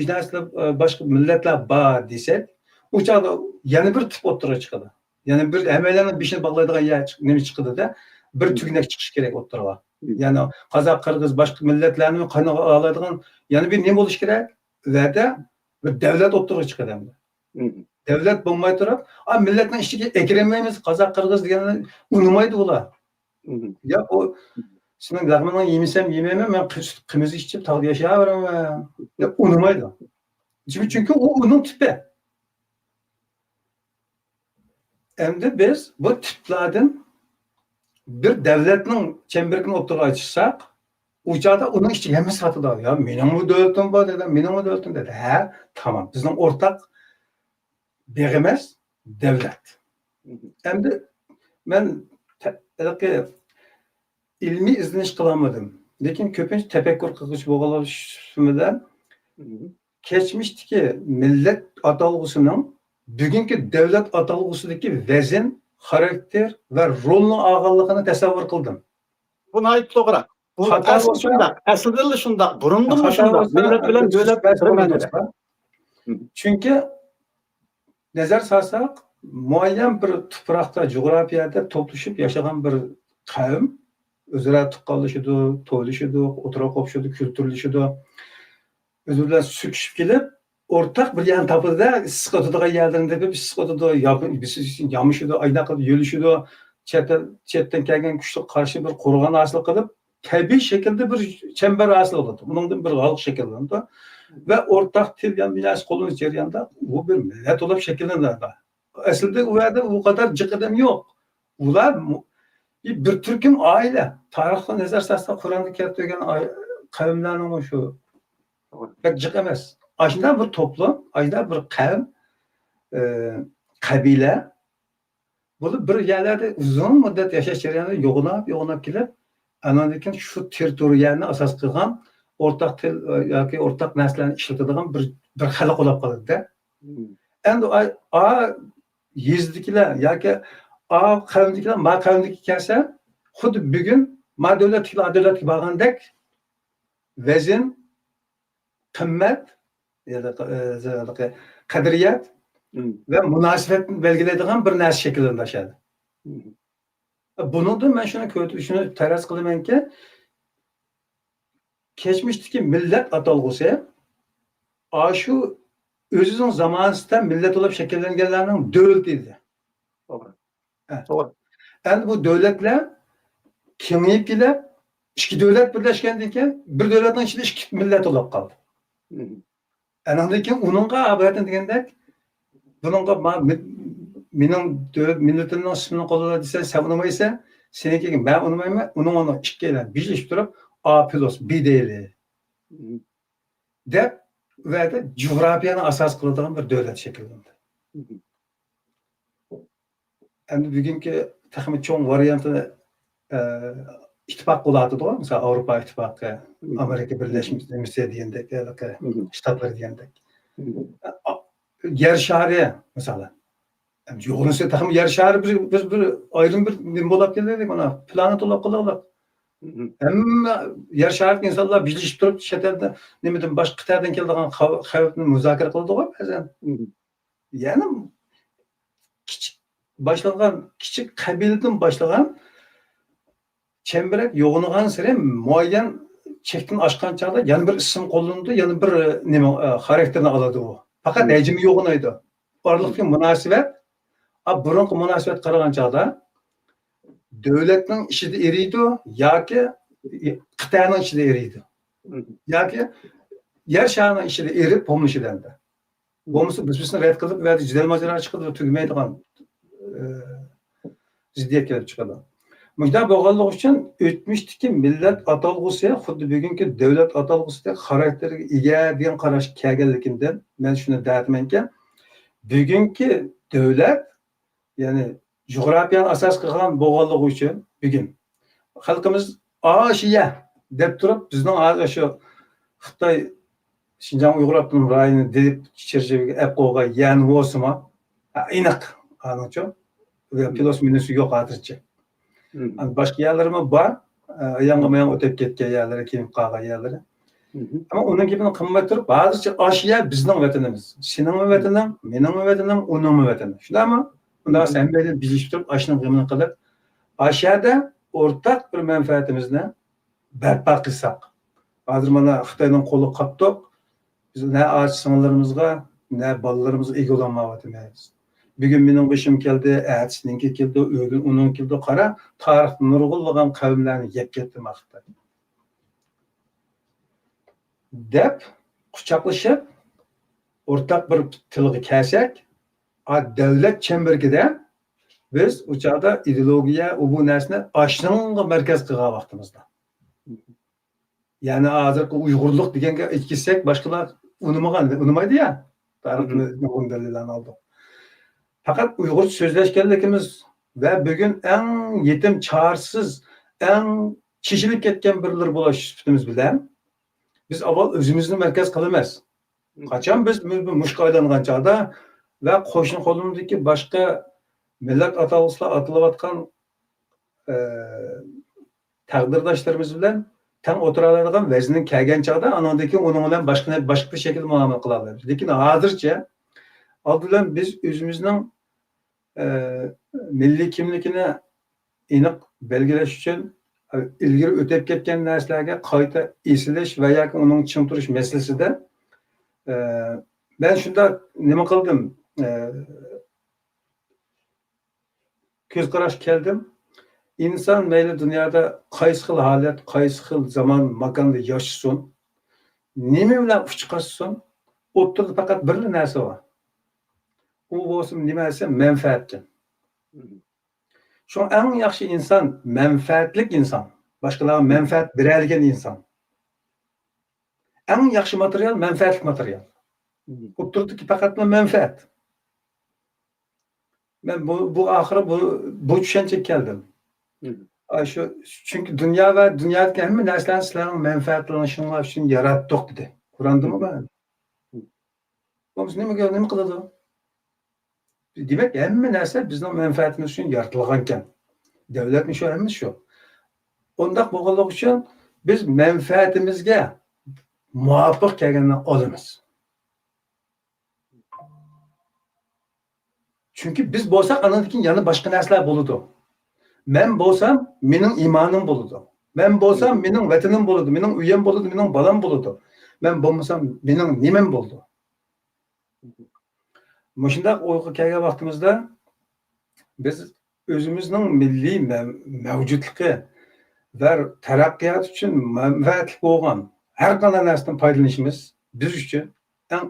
başka milletler var desek, o çağda yeni bir tip oturuğa çıkdı. Yani bir emellerin bir şey bağladığı yer nemi çıkdı da bir tügnek çıkış gerek oturuğa. Yani Kazak, Kırgız başka milletlerini kaynağı aladığın yani bir ne buluş gerek ve de bir devlet oturuğa çıkdı hem de. Devlet bulmay durup, milletin işi ekremeyimiz Kazak, Kırgız diyen unumaydı ola. Ya o senin lağmandan yemisem yememem ben kımızı içip tağda yaşayabilirim ya unumaydı. Çünkü o unun tipi. Hem de biz bu tiplerden bir devletin çemberinin oturuğa açırsak uçağda onun işçi hemen satıda ya benim bu devletim var dedi, benim bu devletim dedi. He tamam bizim ortak birimiz devlet. Hem de ben ilmi izleniş kılamadım. Lekin köpünç tefekkür kılgıç boğalaşımıdan geçmişti ki millet atalgısının bugünkü devlet atalgısındaki vezin, karakter ve rolünün ağırlığını tasavvur kıldım. Buna ait olarak. Bu asıl şundak. Asıl şundak. Burundu mu şundak? Millet bilen devlet çünkü nazar sarsak muayyen bir toprakta, coğrafyada topluşup yaşayan bir kavim özüre tıkkalışıdı, toyluşudu, otura kopuşudu, kültürlüşüdü. Özürler süküşüp gelip ortak bir yan tapıda sıkıtıda yerlerinde bir sıkıtıda yamışıdı, ayna kılıp yölüşüdü. Çetten kelgen güçlü karşı bir korugan asıl kılıp tabi şekilde bir çember asıl oldu. Bunun bir halk şekillendi. Ve ortak til yan binası kolunun ceryanında bu bir millet olup şekillendi. Aslında o yerde o kadar cıkıdım yok. Ular bir Türk'ün aile. Tarihte nezar sasda Kur'an'da keltirilen kavimlerin o şu. Pek cık emez. Aslında bir toplum, aslında bir kavim, kabile. Bunu bir yerlerde uzun müddet yaşaş yerine yoğunap gelip anladığın şu teritoriyelini asas kılgan ortak til yoki ortak neslerini işletadigan bir halk olup kaldı. Endi a yezdikiler yoki a kavimdikiler ma kavimdiki kelsa xuddi bugun ma davlatga borgandek vezin qimmat qadriyat ve münasebetini belgileydiğin bir narsa şekillendirildi. Bunu da ben şunu teras kılıyorum ki geçmişteki millet atalgısı şu özünün zamanında millet olup şekillenenlerinin devletiydi. Doğru. Yani bu devletler kimlik ile iki devlet birleşkendeki bir devletin içinde iki millet olup kaldı. Yani onunla abiyetin degende bununla benim milletimden ismini koluna desen sen unumaysa seninki ben unumayma onu iki ile birleşip durup A plus B değil. De ve de coğrafiyani asas qiladigan bir davlat shakllandi. Endi bugungi taxmin cho'ng variantini ittifoq bo'ladida, masalan, Avrupa ittifoqi, Amerika Birleşmiş Devletleri degandek, Shtatlar degandek. Yer shari masalan. Yo'g'insa taxmin yer shari biz bir ayrim bir nima bo'lib keldik, mana planet bo'lib qoldik. Hamma yer sharidagi insonlar birlashib turib, chet elda nimadan boshqa qit'adan keladigan xavfni muzokara qiladi-ku ba'zan. Ya'ni kichik qabiladan boshlagan chambarak yo'g'ingan sari muayyan chekdan oshgan chog'da yana bir ism qo'llanadi, yana bir nima xarakterni oladi u. Faqat hajmi yo'g'inaydi. Oraliqdagi munosabat, burungi munosabat qaragan chog'da davlatning ishida eriydi yoki qit'aning ishida eriydi. Yoki yer sharining ishida erib bo'lmishidanda. Bo'lmasa biz rad qilib va jidal mojaro chiqadi, tugmaydigan ziddiyat kelib chiqadi. Munda bo'lganligi uchun o'tmishdagi millat atalg'usi xuddi bugungi davlat atalg'usidek xarakterga ega degan qarash kelganligidan men shuni deyapmanki, bugungi davlat, ya'ni coğrafiyani asos qilgan bo'lganligi uchun bugun xalqimiz Oshiya deb turib, bizning hozir shu Xitoy Şinjan Uyghur Abdunum rayonu deb çerçevege ep qo'ygan yan bo'lsimi, aniq ancha ve pilos minusi yo'q hozircha. Boshqa yerlarimi bor, yangi-mayan o'tib ketgan yerlari, kelib qolgan yerlari. Ama onun gibi qimmat turib, hozircha Oshiya bizning vatanimiz. Sening vataning, mening vatanim, uning vatani. Shundaymi? Unda sen bilan birlashib turib, Oshiyaning g'amini qilib, Oshiyada o'rtaq bir manfaatimizni barpo qilsak. Hozir mana Xitoyning qo'li qaptoq, biz ne ağaç sınırlarımızga, ne balalarımızga ega olmayapmiz. Bugün mening başım keldi, ertesininki keldi, öğün onun keldi, qara tarixni nurg'unlagan qavmlarni yeb ketdi Xitoy. Deb quchoqlashib, o'rtaq bir tilga kelsak, davlat chambarida biz u chog'da ideologiya bu narsani ashninga markaz qilgan vaqtimizda. Yani hozirgi Uyg'urlik deganga aytsak, boshqalar unimaydi ya. Tarixni o'ndalilarni oldi. Faqat Uyg'ur so'zlashganligimiz va bugun eng yetim, chorsiz, eng chishilib ketgan birlar bo'lish sifatimiz bilan biz avval o'zimizni markaz qilamiz. Qachon biz mushqa aylangan chog'da va qo'shni qo'limdagi boshqa millat atalg'usilar atilayotgan taqdirdoshlarimiz bilan tam o'tiradigan vazning kelgan chog'da anandaki onun bilan boshqa shaklda muomala qilamiz. Lekin hozircha oldidan biz o'zimizning milliy kimligini aniq belgilash uchun ilgari o'tib ketgan narsalarga qayta esilish va yoki uning tushuntirish masalasida ben shunda nima qildim? Ko'z qarash keldim. İnsan meyli dünyada qaysi xil holat, qaysi xil zaman, makonda yashasin, nima bilan uchiqasin, o'rtada faqat bir narsa bor. U bo'lsin nimasi? Manfaatdir. Shu eng yaxshi inson manfaatlik inson, boshqalarga manfaat beradigan inson. Eng yaxshi material manfaatli material. O'rtadagi faqat manfaat. Men bu oxiri bu tushunchaga keldim. Çünkü dünya ve dünyadaki hamma narsalarni sizlarning manfaatlanishinglar uchun yaratdik dedi. Qur'ondami bu? Biz nima qiladi? Demak, hamma narsa bizning manfaatimiz uchun yaratilgan ekan. Davlatning shu hamma shu. Undaq bo'lganligi uchun biz manfaatimizga muvofiq kelganini olamiz. Chunki biz bo'lsak, anadaki yana boshqa narsalar bo'ladi. Men bo'lsam, mening imonim bo'ladi. Men bo'lsam, mening vatanim bo'ladi, mening uyim bo'ladi, mening bolam bo'ladi. Men bo'lmasam, mening nimam bo'ladi. Mushundaq o'yga kelgan vaqtimizda biz o'zimizning milliy mavjudligi va taraqqiyot uchun manfaatli bo'lgan har qanday narsadan foydalanishimiz biz uchun eng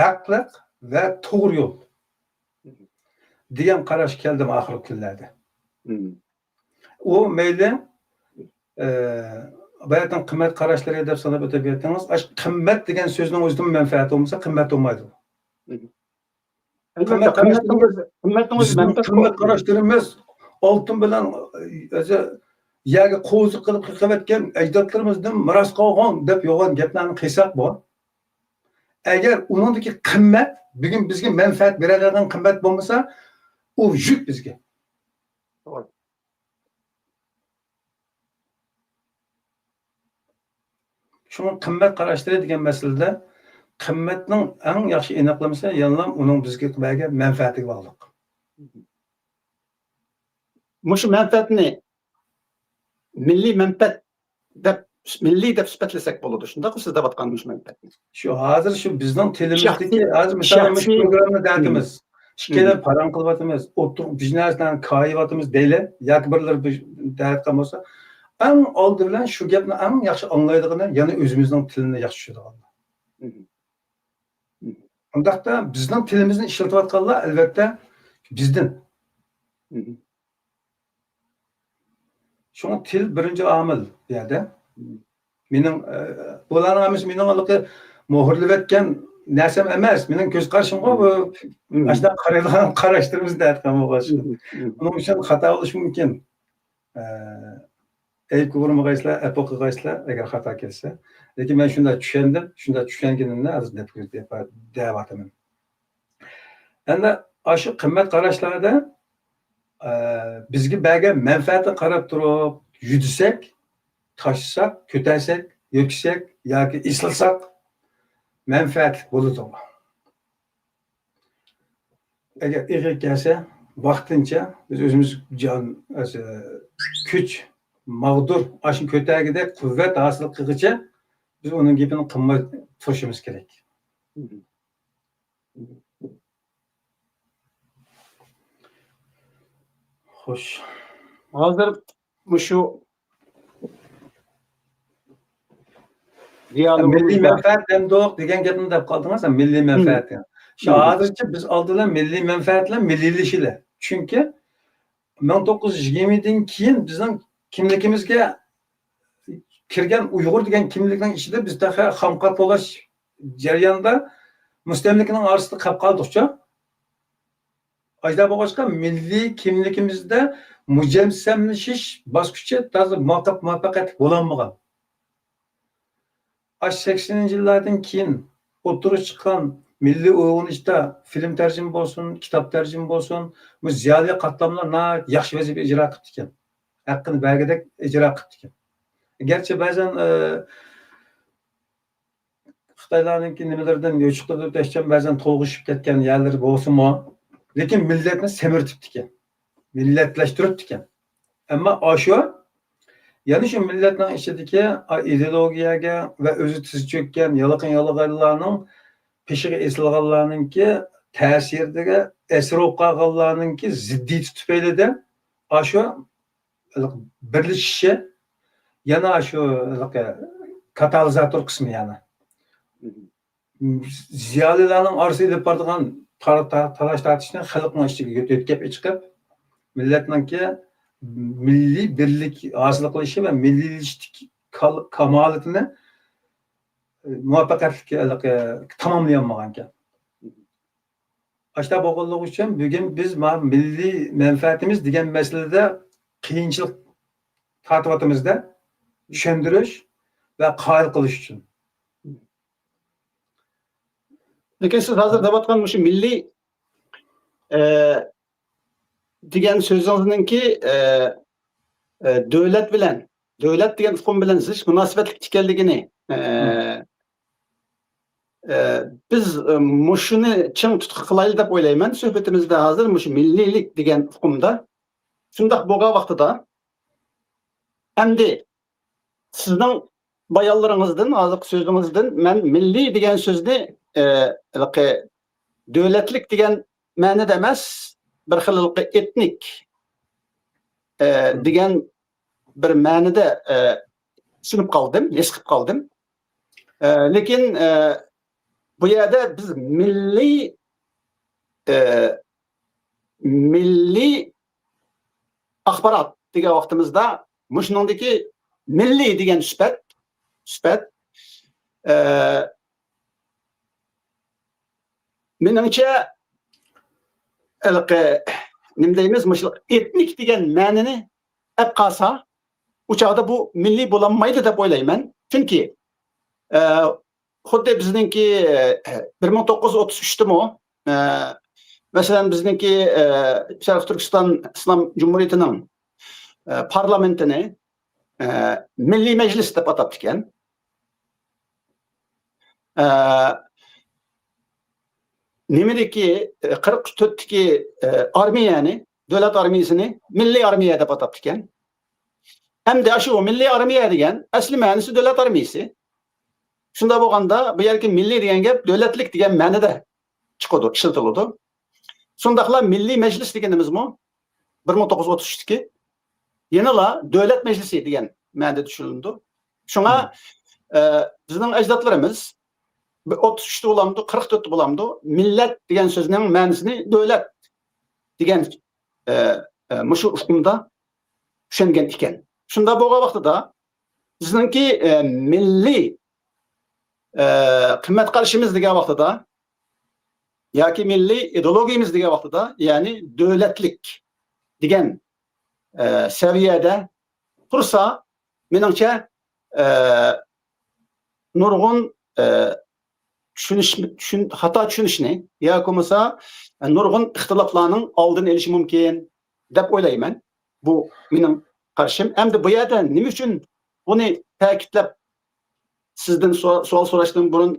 haqli va to'g'ri yo'l degan qarash keldim oxirgi kunlarda. U mayli bayatdan qimmat qarashlari deb sanab o'tib ketdingiz. Qimmat degan so'zning o'zidan manfaat bo'lmasa, qimmat bo'lmaydi. Albatta, qimmatning o'zi Bizning manfaat qimmat bor. qarashlarimiz oltin bilan o'zi yerga qo'zi qilib qilayotgan ajdodlarimizdan miros qolgan deb yo'g'on gaplarni qilsak bor. Agar uningdagi qimmat bugun bizga manfaat beradigan qimmat bo'lmasa, u yuk bizga. To'g'ri. Shuni qimmat qarashlari degan masalada qimmatning eng yaxshi aniqlamasi ya'nam uning bizga qilgan manfaatiga bog'liq. Mushu manfaatni milliy manfaat deb sifatlasak bo'ladi. Shunda siz deyotgan mush manfaatni. Shu hozir shu bizning tilimizdagi hozir masalan shaxsiy- mush programma dardimiz. Ikkala parang qilyapmiz, o'tirib biznesdan koyapmiz deyli, yoki birlar dard qilmasa, eng oldi bilan shu gapni eng yaxshi anglaydigani yana o'zimizning tilini yaxshi tushunadiganlar. Undaqda bizning tilimizni ishlatayotganlar albatta bizdan. Şuna til birinci amil bu yerda. Mening bularning mening aloqa muhrlab etgan narsam emas. Mening ko'z qarashimga bu ashuna qaraydigan qarashtirimizni aytgan bo'lgan. Uning uchun xato bo'lishi mumkin. Ko'rmag'aysizlar, qilg'aysizlar agar xato kelsa. Lekin men shunda tushundim, shunda tushunganimni arz deb deyapman. Endi shu qimmat qarashlarda bizga bergan manfaatni qarab turib yursak, tashsak, ko'tarsak, yo'ksak yoki eslasak manfaat bo'ladi. Agar ig'ir kelsa, vaqtincha biz o'zimiz jon, kuch, ma'dur, ashin ko'tagida quvvat hosil qilguncha biz uning gapini qilmay turishimiz kerak. Xo'sh. Hozir mushu milliy manfaat demdoq degan gapni deb qoldingiz, milliy manfaat. Shu hozircha biz oldidan milliy manfaatlar milliylashilar. Chunki 1920dan keyin bizning kimligimizga kirgan Uyg'ur degan kimlikning ichida biz daha xamqat bo'lish jarayonida mustamlikaning orasida qolib qoldik-ku. Ajda boshqa milliy kimligimizda mujassamlashish bosqichi to'g'ri muvaffaqiyat bo'lmagan. 80-yillardan keyin o'tirib chiqqan milliy uyg'unishda film tarjima bo'lsin, kitob tarjima bo'lsin, bu ziyoli qatlamlar yaxshi vazifa ijro qilib ekan. Haqqini bergidek ijro qilib ekan. Garchi ba'zan Xitoylarning nimalardan yo'chiqda o'tashgan ba'zan to'lg'ishib ketgan yerlari bo'lsa-mu, lekin millatni semirtib ekan. Millatlashtirib ekan. Ammo shu yani şu milletning ichidagi ideologiyaga va o'zi tiz cho'kkan yalaqin-yalag'anlarning peshiga esilganlarningki ta'siridagi asrov qolganlarningki ziddiyati tufaylidan shu birlashishi yana shu katalizator qismi yana ziyolilarning orasiga deb boradigan talash tortishni xalqning ichiga yetkazib chiqib millatningki milliy birlik hosil qilishi va milliylik kamolatini muvaffaqiyatli tamomlayolmagan ekan. Ashta bo'lganligi uchun bugun biz milliy manfaatimiz degan masalada qiyinchilik tortyapmizda tushuntirish va qoyil qilish uchun. Lekin siz hozir deyotgan shu milliy degan so'zingizningki davlat degan hukm bilan zid munosabatli ekanligini biz mushuni ching tutqi qilaylik deb o'ylayman. Suhbatimizda hozir mush milliylik degan hukmda shundoq bo'lgan vaqtida endi sizning bayonlaringizdan, hozirgi so'zingizdan men milliy degan so'zni davlatlik degan ma'noda emas, bir xil etnik degan bir ma'noda tushunib qoldim, his qilib qoldim. Lekin bu yerda biz milliy axborot degan vaqtimizda mushningdagi milli degan sifat menimcha nima deymiz, etnik degan ma'nini olib qolsa, u chog'da bu milliy bo'lolmaydi deb o'ylayman. Chunki xuddi bizningki 1933dami, masalan bizningki Sharq Turkiston Islom Jumhuriyatining parlamentini Milliy Majlis deb atab ekan. Nimadaki 44dagi armiyani, davlat armiyasini milliy armiya deb atab ekan. Hamda shu milliy armiya degan asli ma'nosi davlat armiyasi. Shunda bo'lganda bu yerki milliy degan gap davlatlik degan ma'noda chiqadi, ishlatiladi. Shundaqla milliy majlis deganimizmi 1933dagi yanala davlat majlisi degan ma'noda tushunildi. Shunga bizning ajdodlarimiz 33'te bulamdı, 44'te bulamdı. Millet degan sözünün ma'nosini davlat degan mushu uqumda tushungan ekan. Shunda bo'lgan vaqtida bizningki milliy qimmat qarashimiz degan vaqtida yoki milliy ideologiyamiz degan vaqtida, ya'ni davlatlik degan saviyada tursa, menimcha nurg'un hata tushunishni yoki bo'lmasa nurg'un ixtiloflarning oldini olish mumkin deb o'ylayman. Bu mening qarashim. Endi bu yerda nima uchun buni ta'kidlab sizdan savol so'rashdan burun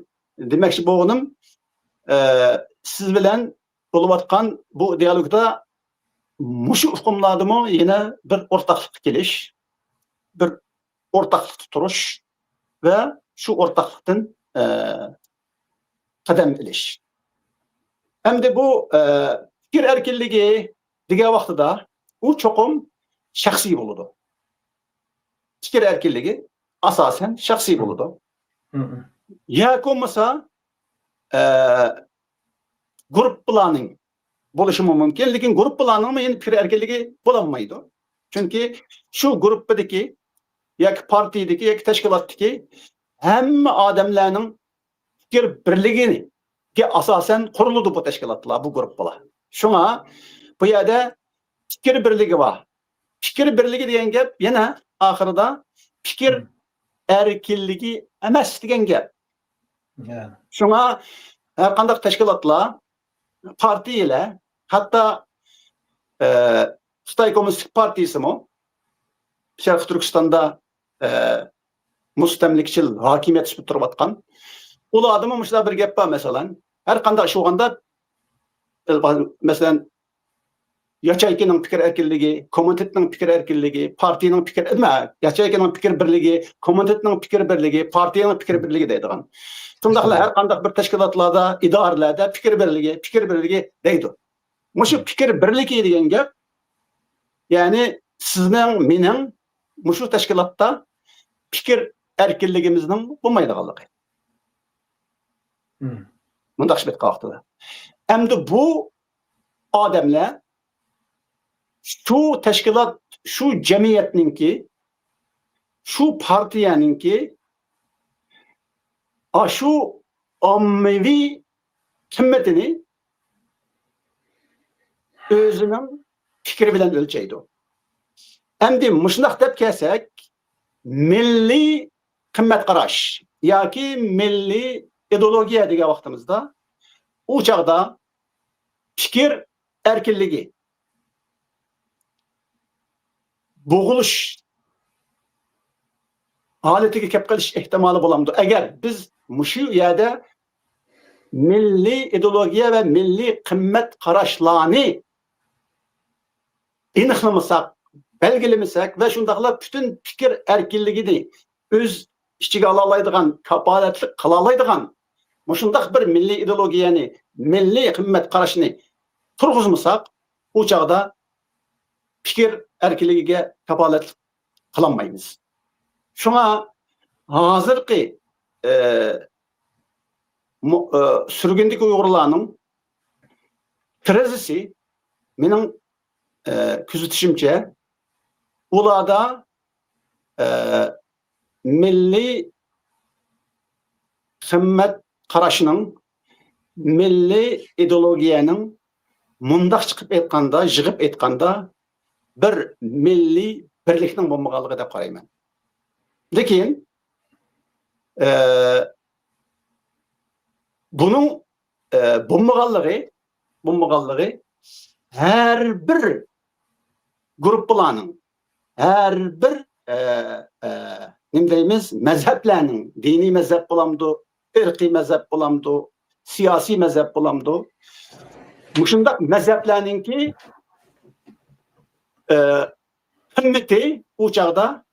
demoqchi bo'lganim, siz bilan bo'layotgan bu dialogda mushu uqumlardami yana bir o'rtaqlik kelish, bir o'rtaqlik turish va shu o'rtaqlikdan qadam ilish. Endi bu fikr erkinligi degan vaqtida u cho'qim shaxsiy bo'ladi. Fikr erkinligi asosan shaxsiy bo'ladi. Yoki bo'lmasa guruh planning bo'lishi mumkin, lekin guruh planning endi fikr erkinligi bo'lolmaydi. Chunki shu guruhdagi yoki partiyadagi yoki tashkilotdagi hamma odamlarning fikir birligini ki asasen kuruldu bu teşkilatlar, bu gruplar. Şuna bu yerda fikir birligi var. Fikir birligi degan gap yana ahirida fikir erkinligi emas degan gap. Şuna her qanday teşkilatlar, partiyalar, hatta Xitoy Kommunistik Partiyasi mi Sharq Turkistonda mustamlikchil hokimiyat isib turayotgan. Ularning muşlar bir gap var mesela. Her qanday şu anda mesela Yachaykining fikir erkinligi, komitetning fikir erkinligi, partiyaning fikir Yachaykining fikir birligi, komitetning fikir birligi, partiyaning fikir birligi deydigan. Shundaqla har qanday bir tashkilotlarda, idoralarda fikir birligi deydi. Mushu fikir birligi degan gap, ya'ni sizning, mening mushu tashkilotda fikir erkinligimizning bo'lmaydiganligi. Mundaq shibet qaqtida. Endi bu odamlar şu teşkilat, şu cemiyetninki, şu partiyaninki, şu ommaviy qimmatini o'zining fikri bilan o'lchaydi. Endi mushundaq deb kelsak, milliy qimmat qarash yoki milliy ideologiya degan vaqtimizda u chaqda fikir erkinligi bo'g'ilish holatiga kelib qolish ehtimoli bo'lamdi. Agar biz mushu yerda milliy ideologiya va milliy qimmat qarashlarni aniqlamasak, belgilamasak va shundaqla butun fikr erkinligini o'z ichiga ola oladigan, kapolatlik qila oladigan mushundaq bir milliy ideologiyani, milliy qimmat qarashni turg'izmasak, u chaqda fikir erkinligiga kapolatlik qilolmaymiz. Shunga hozirgi surgundagi Uyg'urlarning krizisi mening kuzatishimcha ularda milliy qimmat qarashning, milliy ideologiyaning mundaq chiqib aytganda, yig'ib aytganda bir milliy birlikning bo'lmaganligi deb qarayman. Lekin bunun bo'lmaganligi her bir gruplarning, her bir deymiz, mezheplerinin, dini mezhep bulamdı, ırkı mezhep bulamdı, siyasi mezhep bulamdı. Muşundaq mezheplerinin ki kımmeti o çağda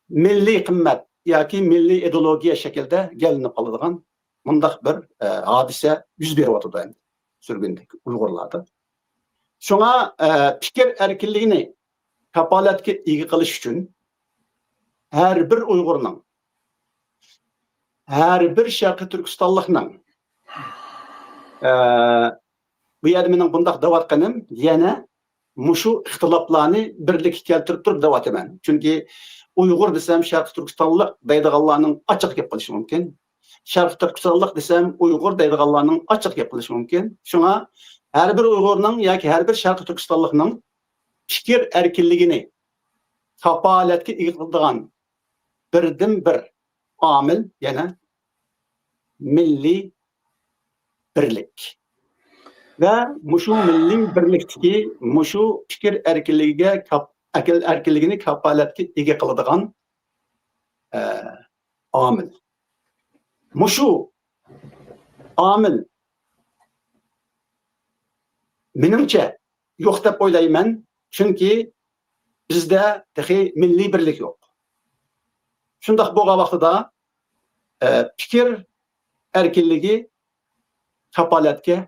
milli kımmet yoki milli ideologiya şekilde gelinip alıngan mundaq bir hadise yüz beriyotdi endi sürgündeki Uyg'urlarda. Şuna fikir erkinliğini kapolatga ega qilish uchun her bir Uyg'urning, her bir Sharqiy Turkistonlikning bu yerda mening bundaq davatqanim yana mushu ixtiloflarni birlikka keltirib turib davataman. Chunki Uyg'ur desam Sharqiy Turkistonlik deydiganlarning ochiq gap qilishi mumkin. Sharqiy Turkistonlik desam Uyg'ur deydiganlarning ochiq gap qilishi mumkin. Shunga her bir Uyg'urning yoki her bir Sharqiy Turkistonlikning fikir erkinligini kapolatga ega qiladigan birdan bir omil yana milliy birlik. Ve mushu milliy birlikdagi mushu fikir erkinligini kapolatga ega qiladigan omil. Mushu omil menimcha yo'q deb o'ylayman, chunki bizda dahi milliy birlik yo'q. Shundaq bo'lgan vaqtida fikir erkinligi kapolatga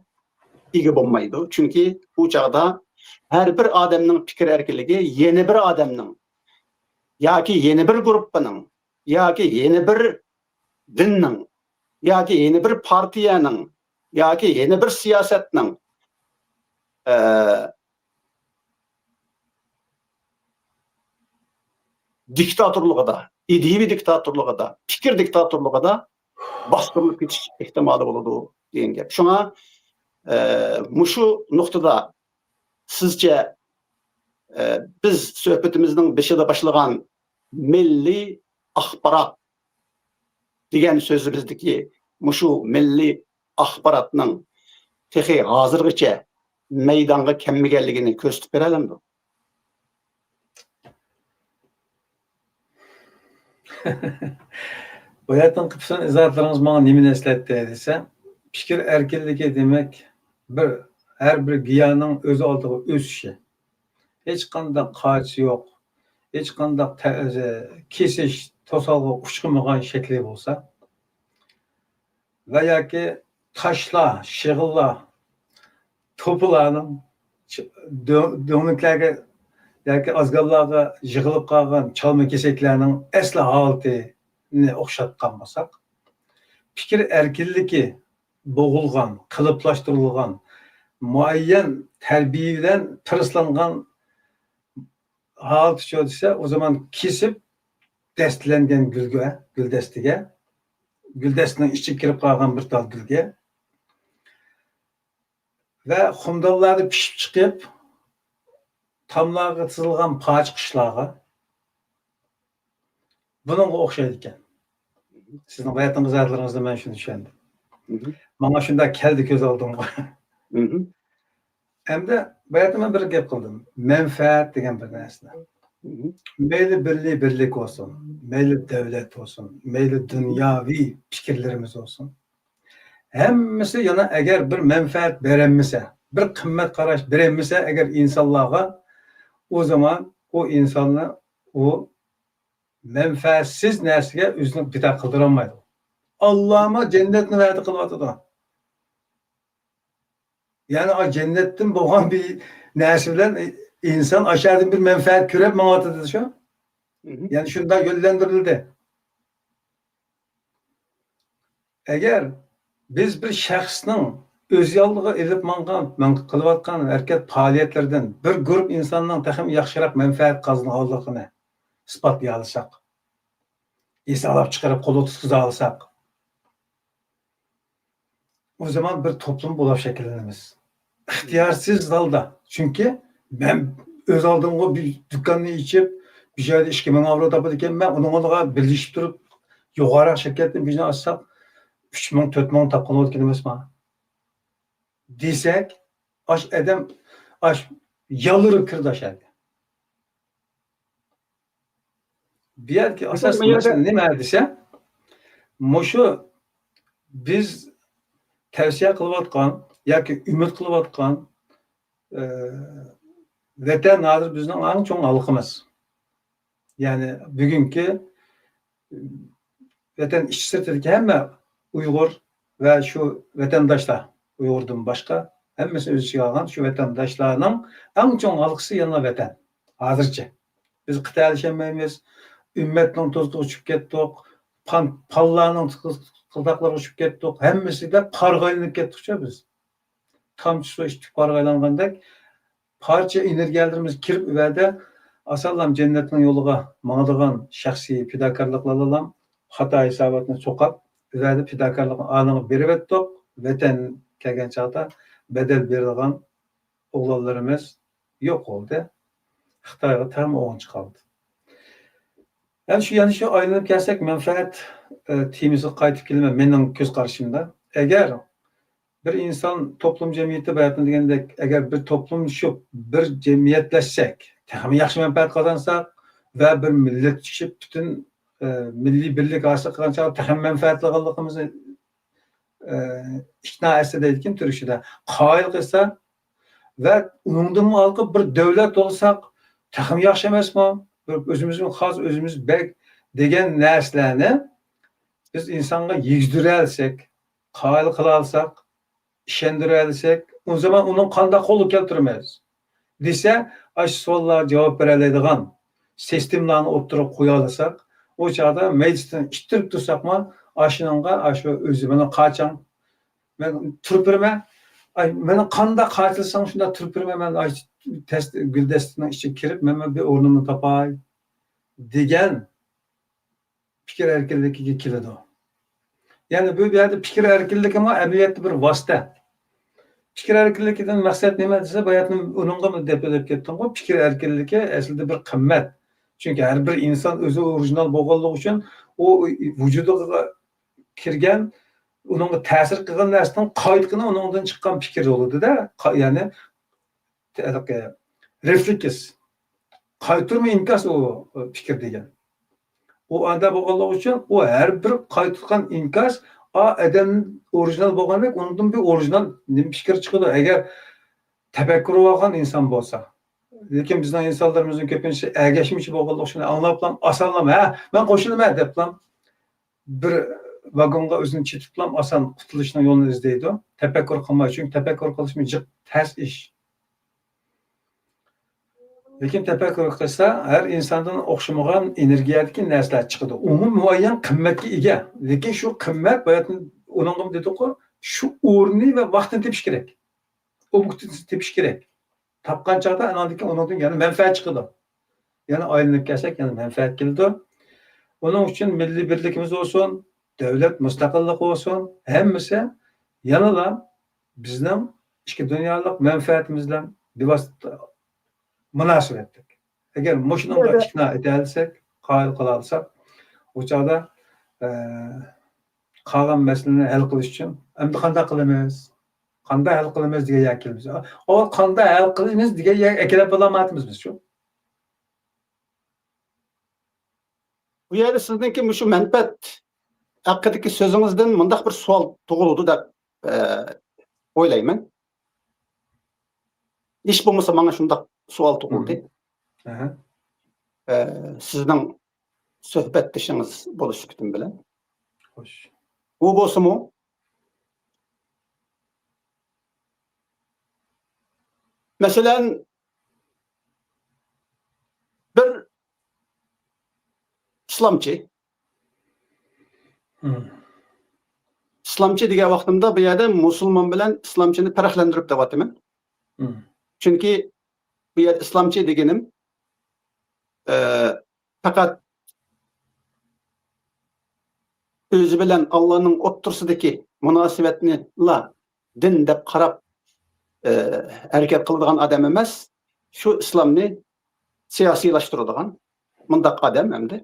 ega bo'lmaydi. Chunki u chaqda her bir odamning fikir erkinligi yeni bir odamning yoki yeni bir guruhning yoki yeni bir dinning yoki yeni bir partiyaning yoki yeni bir siyosatning diktatorluğunda, ideyi diktatorluğunda, fikir diktatorluğunda bastırılıp ketiş ihtimali bo'ladi degan gap. Şuna mushu nuqtada sizce biz suhbatimizning beshida başlagan milliy axborot degan so'zimizdagi mushu milliy axborotning texi hozirgacha maydonga kelmaganligini ko'rsatib bera olamdi. Bu yerden kıpsan izahatlarınız bana nemin esletdi dese, fikir erkinligi demek her bir giyanın özü aldığı öz işi. Hiç qanday qaçı yok, hiç qanday kesiş, tosalgı uçqımıgan şekli bolsa veya ki taşla, şığılla, topularının dönüklerge yoki azgallarga yig'ilib qolgan chalma kesaklarning asli holatini o'xshatgan bo'lsak, fikr erkinligi bo'g'ilgan, qiliplashtirilgan, muayyan tarbiya bilan tirishlangan holat shu desa, o zaman kesib dastlangan guldastiga, guldastining ichiga kirib qolgan bir tal gulga va xumdonlari pishib chiqib tamlarga tizilgan paç qishlarga bununla o'xshaydi ekan. Sizning hayotingiz zarlaringizda men shuni tushundim. Menga shunda keldi ko'z oldimga. Endi bu yerda men bir gap qildim. Menfaat degan bir narsa. Mayli birlik olsun, mayli devlet olsun, mayli dunyoviy fikrlarimiz olsun. Hammasi yana agar bir menfaat berenmese, bir qimmat qarash berenmese agar insonlarga, o zaman o insanlar o menfaatsiz narsaga o'zini bita qildirolmaydi. Allohma jannatni va'da qilyapti. Yani o cennetten bo'lgan bir narsa bilan inson aşağıdan bir menfaat ko'rib ma'noda shu. Yani shunda yo'llantirildi. Agar biz bir shaxsning o'z yollig'i elib man qilayotgan harakat faoliyatlardan bir guruh insonning taxim yaxshiroq menfaat qozonganligini isbotlay olsak, hesap çıkarıp kolu tutkuza alsak, o zaman bir toplum bulup şekilleniriz. İhtiyarsız dalda. Çünkü ben öz aldığım bir dükkanını içip bir şeyde 2000 avro tapıdıyken ben onunla birleşip durup yukarı şirketin birini açsak 3000 4000 tapkan olup gidemez mi? Desek aş edem aş yalırı kırdaş elde. Bir yer ki asas mesela ne merdise moşu biz tavsiye kılıvatkan ya ki ümit kılıvatkan vatan nadir bizden en çok halkımız. Yani bugünkü vatan işçi sırtındaki hem Uygur ve şu vatandaşlar Uygur'dan başka hemmesi öz içine alan şu vatandaşlarının en çok halkısı yanına vatan. Hazırca. Biz kıtaylaşamayız. Ümmetin tozda uçup kettik. Pallarının kıldakları uçup kettik. Hemmesi de pargaylanıp kettikçe biz. Tam su içtik pargaylangandak parça enerjilerimiz kirip üvede asallam cennetin yoluga mağdıgan şahsi fidakarlıklarla hata hesabatını sokap üvede fidakarlıkın anını berip ettik. Vatan kelgen çağda bedel berdigan oğlanlarımız yok oldu. Xitayga tam oğunç kaldı. Yani şu aylanıp gelsek menfaat temizi qaytıp kelme mening göz karşımda. Eğer bir insan toplum cemiyeti hayatında degandek eğer bir toplum şu bir cemiyetleşsek, hem yaxşı menfaat kazansak ve bir millet çıkıp bütün milli birlik asıl kazansak hem menfaatlıqımızı ikna etse deyken türüşüde qayıl kılsa ve onundan alıp bir devlet olsak hem yaxşı emasmı? Özümüzün xas, özümüz bek degen närslerini biz insanga yegizdirelsek, qayıl kıla alsak, işendirelsek, o zaman onun kanda kolu keltirmez. Dese, aş sorulara cevap bereleydigan sistemlarını oturup koyalsak, o çağda meclisten iştirip dursak mı, aşınınga, aşı özümünü kaçan, ben türpürme, benim kanda kaçılsam şunda türpürme, ben test güldestinin içine kirip, ben bir ornumu tapay, degen fikir erkinliği kilidi o. Yani bu bir yerde fikir erkinliği ama emniyetli bir vasıta. Fikir erkinliğinden maksat ne dese bayatın onunla mı depelep kettim o fikir erkinliği aslında bir kıymet. Çünkü her bir insan özü orijinal boğulluğu için o vücuda kirgen onunla tesir kılgan dersten kayıtkına onundan çıkan fikir olurdu da yani refleks kayıtırma imkas o fikir degen. O anda boğulluğu için o her bir kayıtkan imkas adam orijinal boğulmak ondan bir orijinal fikir çıkıyor. Eğer tefekkür olan insan olsa. Lekin bizden insanlarımızın köpünçe ergeçmiş boğulluğu için anlayıp asanlama. Ben koşulma deyip bir vagonga özünü çetip asan kutuluşuna yolunu izleydi o. Tefekkür kılmayı. Çünkü tefekkür kılışmayacak ters iş. Lekin tefekkür kılsa her insandan okşamagan enerjiyadaki nesler çıkıyor. Onun muayyen kıymetli ege. Lekin şu kıymet bayatın onun dedik o şu uğrunu ve vaktini tepiş gerek. O vaktini tepiş gerek. Tapkan çağda anladık onun yani menfaat çıkıyor. Yani ayrılık gelsek yani menfaat geldi. Onun için milli birlikimiz olsun, devlet müstakillik olsun, hemmisi yanıla bizden iki dünyalık menfaatimizle bir vasıta münasip ettik. Eğer moşununla ikna edilsek, kayıl kılalsak, o çağda kalan meseleni hal kılış için hem de kanda kılamayız. Kanda hal kılamayız diye yakilimiz. O kanda hal kılamayız diye ekilep alamadığımız biz şu. Bu yerde sizdeki şu menfaat hakkındaki sözünüzden mındak bir sual doğuldu da oylayman. Hiç bulmasa bana şundak sual doğuldu. Sizden sohbet dışınız buluş kütüm bile. Hoş. Bu bolsa mu? Mesela bir İslamçı. İslamçı degan vaqtimda bu yerda musulmon bilan islomchini farqlantirib deyapman. Chunki bu yerda islomchi deganim faqat özü bilen Allah'ın o'ttursidagi munosabatni la din deb qarab harakat qiladigan odam emas, shu islomni siyosiylashtiradigan mundaq odam hamda.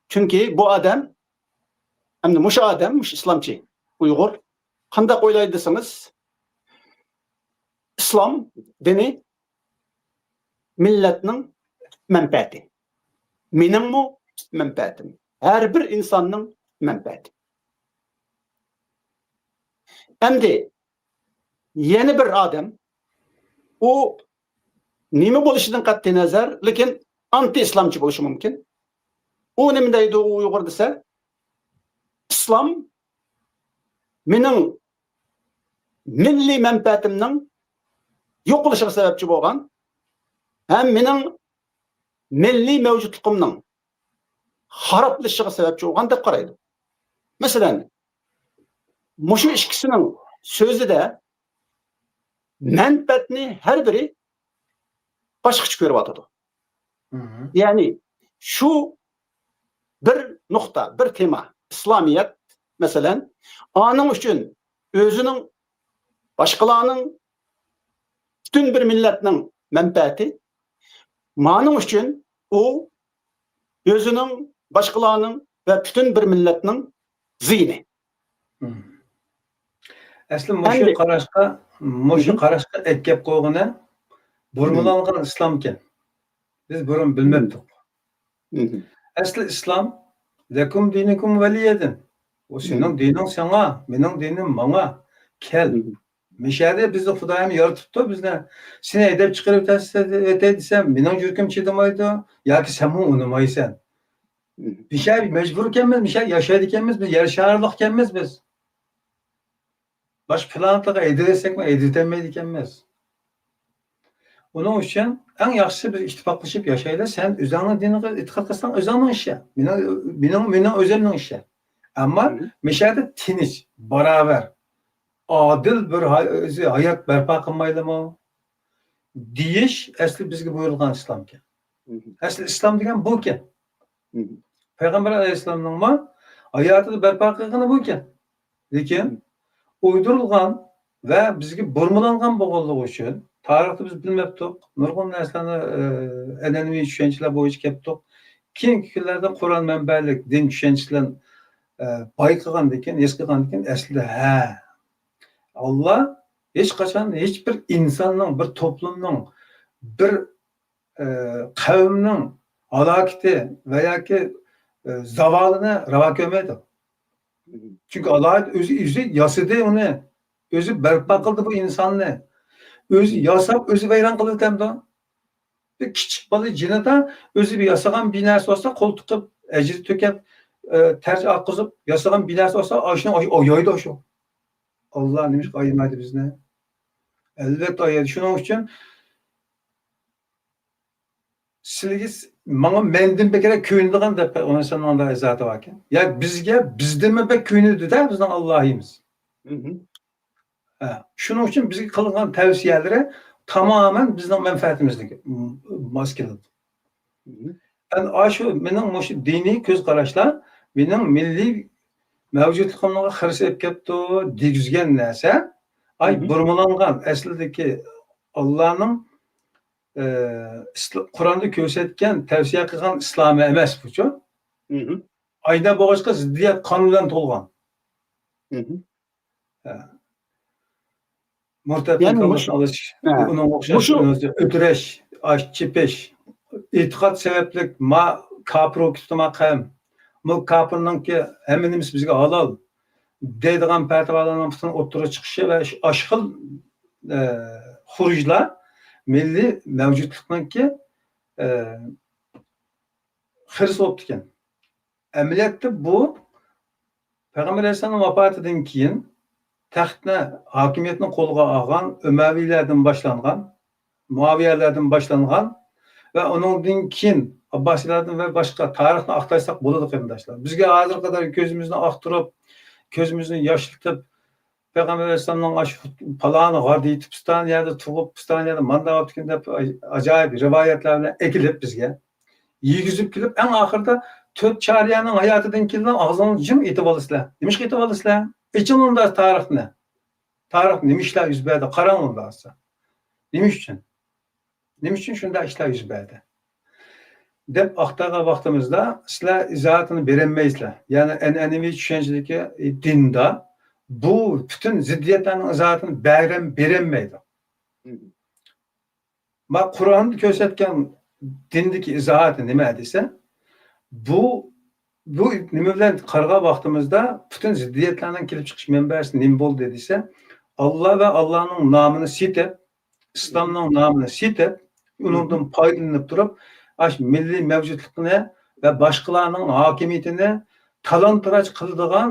Chunki bu odam hamda mushu odam, mush islomchi Uyg'ur qandaq o'ylaydi desangiz, islom dini millatning manfaati. Meningmi manfaatim. Her bir insanның manfaati. Endi yeni bir adam o nima bo'lishidan qat'iy nazar, lekin anti-islomchi bo'lishi mumkin. U nima deydi u Uyg'ur desa, islom mening milliy manfaatimning yo'qolishiga sababchi bo'lgan, ham mening milliy mavjudligimning haraplashishiga sababchi bo'lgan deb qaraydi. Masalan, mushu ikkisining so'zida manfaatni har biri boshqacha ko'rib o'tadi. Ya'ni shu bir nuqta, bir tema, İslamiyet masalan, onun uchun o'zining boshqalarning bütün bir millatning manfaati, ma'ning uchun u o'zining boshqalarning va bütün bir millatning ziyni. Asli mushu qarashqa ekkep qo'yg'ini burmulangan islom ekan. Biz burun bilmabdik. Asli islom lakum dinukum valiyadin. O sening dining sana, mening dinim bana. Kel. Mishada bizni Xudoyim yaratibdi, bizni seni edep chiqarib o'tay desam, mening yurkim chidamaydi yoki sen unamaysan. Bir şey mecbur ekanmiz, bir şey yaşaydı ekanmiz, biz yer şaharlık ekanmiz biz. Baş planetlara edirsek mi, edirtemeydi ekanmiz. Onun için en yaxşısı bir ittifaklaşıp yaşayla, sen özünün dinine itikat kılsan özünün işi. Benim özümün işi. Ama meşede tiniş, beraber, adil bir hayat berpa kılmaylı mı? Diyiş, asli bizge buyurulgan İslam ki. Asli İslam degen bu ki. Peygamber Aleyhisselam'ın mı? Hayatı berpa kılgını bu ki. Lekin, uydurulgan ve bizge burmulangan boğulluğu için, tarihte biz bilmeptik, nurgun neslerini edenevi düşünceler boyunca keptik. Kiyinkilerden Kur'an menberlik, din düşüncelerinin bayqıgan deken, eskigan deken, aslında Allah hiç kaçan, hiçbir insanın, bir toplumның, bir kavimның alaketi veya ki zavalını rava görmedi. Çünkü Allah özü yasadı onu, özü berpa kıldı bu insanı. Özü yasap, özü veyran kıldı hem de. Bir küçük balı cinada özü bir yasagan binası olsa koltukta ecri tökep, tercih akızıp yasagan binası olsa aşına oyaydı o şu. Allah neymiş ayırmaydı bizne. Elbette ayırdı. Şunun için sizgiz bana mendin bekere köyünlüğün de onun için onda izahı varken. Ya bizden mi bek köyünlüdü de bizden Allah'ıyız. Şunun için bize kılınan tavsiyeleri tamamen bizden menfaatimizde maskeladı. Yani şu benim dini göz karışla benim milli mevcutluğumla hırs edip yaptı, digizgen neyse, burmulangan aslındaki Allah'ın Kur'an'da gösterken tavsiye kılgan İslam'a emes bu çok. Ayda boğazka ziddiyet kanundan tolgan. Murtadın kalmasına alış, onun okşaşı, ötüreş, çipeş, itikat sebeplik, kapır okutuma kayım. Bu kapırının ki eminimiz bizge halal. Deydiğen pertivalarının bütün otura çıkışı ve aşkıl hurujlar milli mevcutluğundan ki hırs oluptuken. Emniyette bu Peygamber Aleyhisselam'ın vafatıdan keyin taxtni hakimiyetini qo'lga olgan Umayyalardan boshlangan, Muaviyalardan boshlangan ve onundan keyin Abbasilardan ve başka tarixni aqtaysak bo'ladi qarindoshlar. Bizga hozir qadar ko'zimizni aqtirib, ko'zimizni yoshlatib, Peygamber Aleyhisselam'ın palağını gardı yitip pistan yerde tuğup pistan yerde manda yaptıkken de acayip rivayetlerle ekilip bizge yiyizip kilip en ahırda to'rt chariyaning hayotidan kelgan og'zingni jim etib olasizlar. Nima etib olasizlar? Ichin unda tarixni. Tarix nima ishlar yuz berdi? Qarang unda olsa. Nima uchun? Nima uchun shunday ishlar yuz berdi? Deb aqtaga vaqtimizda sizlar izohatini berolmaysizlar. Ya'ni an'anaviy tushunchadagi dinda bu bütün ziddiyatlarning izohatini berolmaydi. Ma Qur'onni ko'rsatgan dindagi izohati nima desa, bu nima bilan qarg'a vaqtimizda bütün ziddiyatlardan kelib chiqish manbasi nima bo'ldi desa, Allah va Allohning nomini sitib, islomning nomini sitib, undan foydalanib turib, aş milliy mavjudlikni va boshqalarning hokimiyatini talon-taroj qiladigan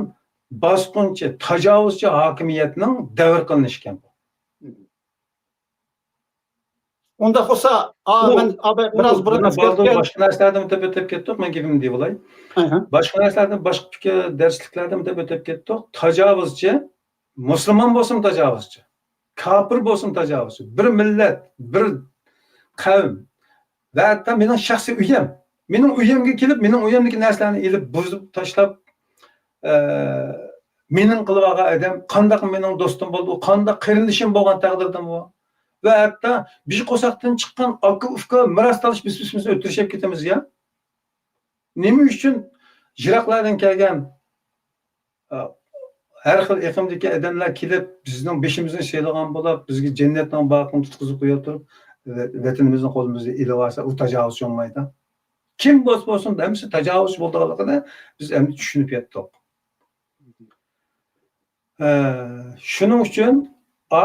bosqinchi, tajovuzchi hokimiyatning davr qilinishgan bu. Onda olsa, men biraz burun boshqa narsalardan o'tib ketdik, men gapimni deb olay. Boshqa narsalardan boshqa darsliklardan o'tib ketdik. Tajovuzchi, musulmon bo'lsin tajovuzchi, kafir bo'lsin tajovuzchi, bir millat, bir qavm va hatto mening shaxsiy uyim, mening uyimga kelib, mening uyimdagi narsalarni ilib buzib tashlab, mening qilib olgan odam qanday mening do'stim bo'ldi, qanday qarindishim bo'lgan taqdirda bu. Ve hatta bir qo'saqdan chiqqan aka-uka mirostalish biz o'tirishib ketamiz ya. Nima uchun jiroqlardan kelgan har xil iqlimdagi odamlar kelib bizning beshimizni seylagan bo'lib, bizga jannatning bag'rini tutqizib qo'ya turib, vatanimizni qo'limizga ilib olsa, u tajovuz olmaydi. Kim bo'lsa hamsi tajovuz bo'lganligini biz endi tushunib yetdik. Shuning uchun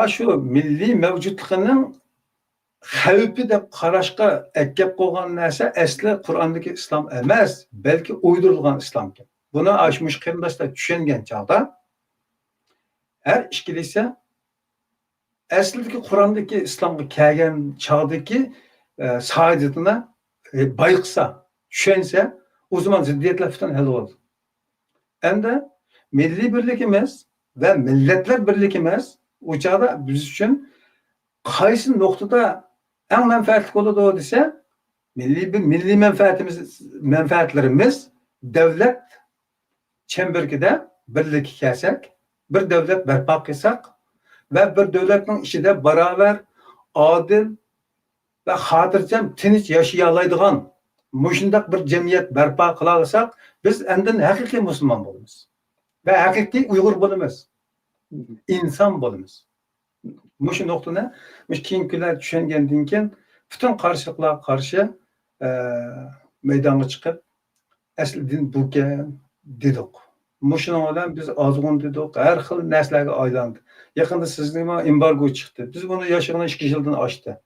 şu milliy mavjudligining xavfi deb qarashga akkab qo'ygan narsa asli Qur'ondagi islom emas, balki uydirilgan islom. Buni ashmush qarindoshlar tushungan chog'da har ishkilisa aslidagi Qur'ondagi islomga kelgan chog'dagi saodatini bayqisa, tushunsa, o zaman ziddiyatlar butun hal bo'ldi. Endi milliy birligimiz va millatlar birligimiz o çağda biz için qaysi noktada en menfaatli oldu dese, milli menfaatlerimiz devlet çembergide birlik kelsak, bir devlet berpa qilsak ve bir devletin içinde beraber adil ve xotirjam tinch yaşaya oladigan mushundaq bir jamiyat berpa qila olsak, biz endin haqiqiy musulmon bo'lamiz ve haqiqiy Uyg'ur bo'lamiz. İnsan bo'lamiz. Mushu nuqtani, mush keyingi kunlar tushungandan keyin butun qarshiliklarga qarshi maydonga chiqib, asli din bukan dedik. Mushuning bilan biz ozg'un dedik, har xil narsalarga aylandi. Yaqinda sizning embargo chiqdi. Biz buni yoshig'ini 2 yildan oshdi.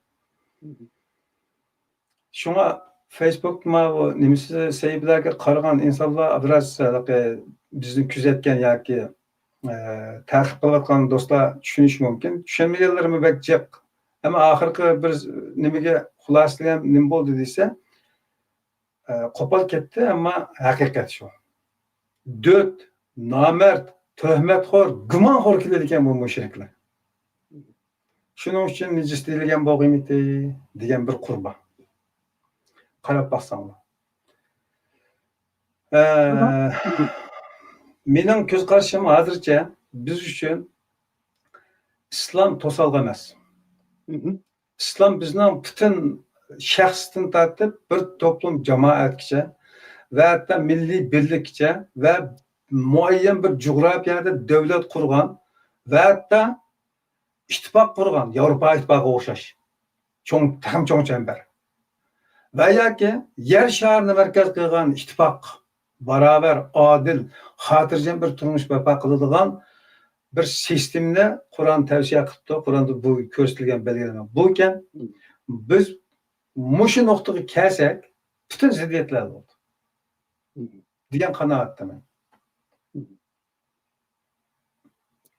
Shunga Facebook nimasi saytlarga qaragan insonlar biroz bizni kuzatgan yoki ta'qib qilayotgan do'stlar tushunish mumkin. Tushunmaganlarimi bak jiq. Ammo oxirgi bir nimaga xulosalayam nima bo'ldi desa, qo'pol ketdi, ammo haqiqat shu. Döt, nomard, tuhmatxo'r, gumonxo'r keladi ekan bu mushriklar. Shuning uchun nejis deyilgan bo'g'imiti degan bir qurbon. Qarab baqsanglar. Mening ko'z qarashim hozircha biz uchun islom to'salg'i emas. İslam bizning butun shaxsdan tortib bir to'plum jamoatgacha va hatto milliy birlikgacha va muayyan bir jo'grafiyada davlat qurgan va hatto ittifoq qurgan, Yevropa ittifoqiga o'xshash cho'ng chambar. Va yoki yer sharini markaz qilgan ittifoq beraber adil, xotirjam bir turmush barpo qiladigan bir sistemni Qur'on tavsiya qilibdi. Qur'onda bu ko'rsatilgan belgilanma. Bu ekan biz mushu nuqtaga kelsak, butun ziddiyatlar bo'ldi. degan qanoatdaman.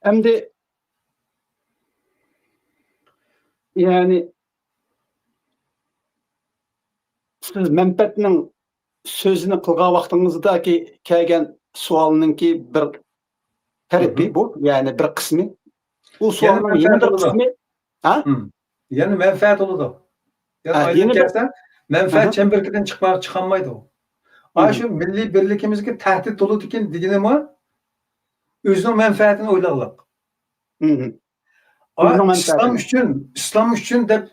Endi yani siz menfaatning sözünü qilgan vaqtingizda kelgan savolninki bir tarafi bu, yani bir qismi. U savolning yana bir qismi, ha? Yani menfaat oldu. Yani aydan kelsa menfaat çemberkidan chiqolmaydi u. Ana şu milliy birlikimizga tahdid bo'ladigan deganimi o'zining manfaatini o'ylaylik. Hı hı. O'zining manfaatini. İslam üçün deb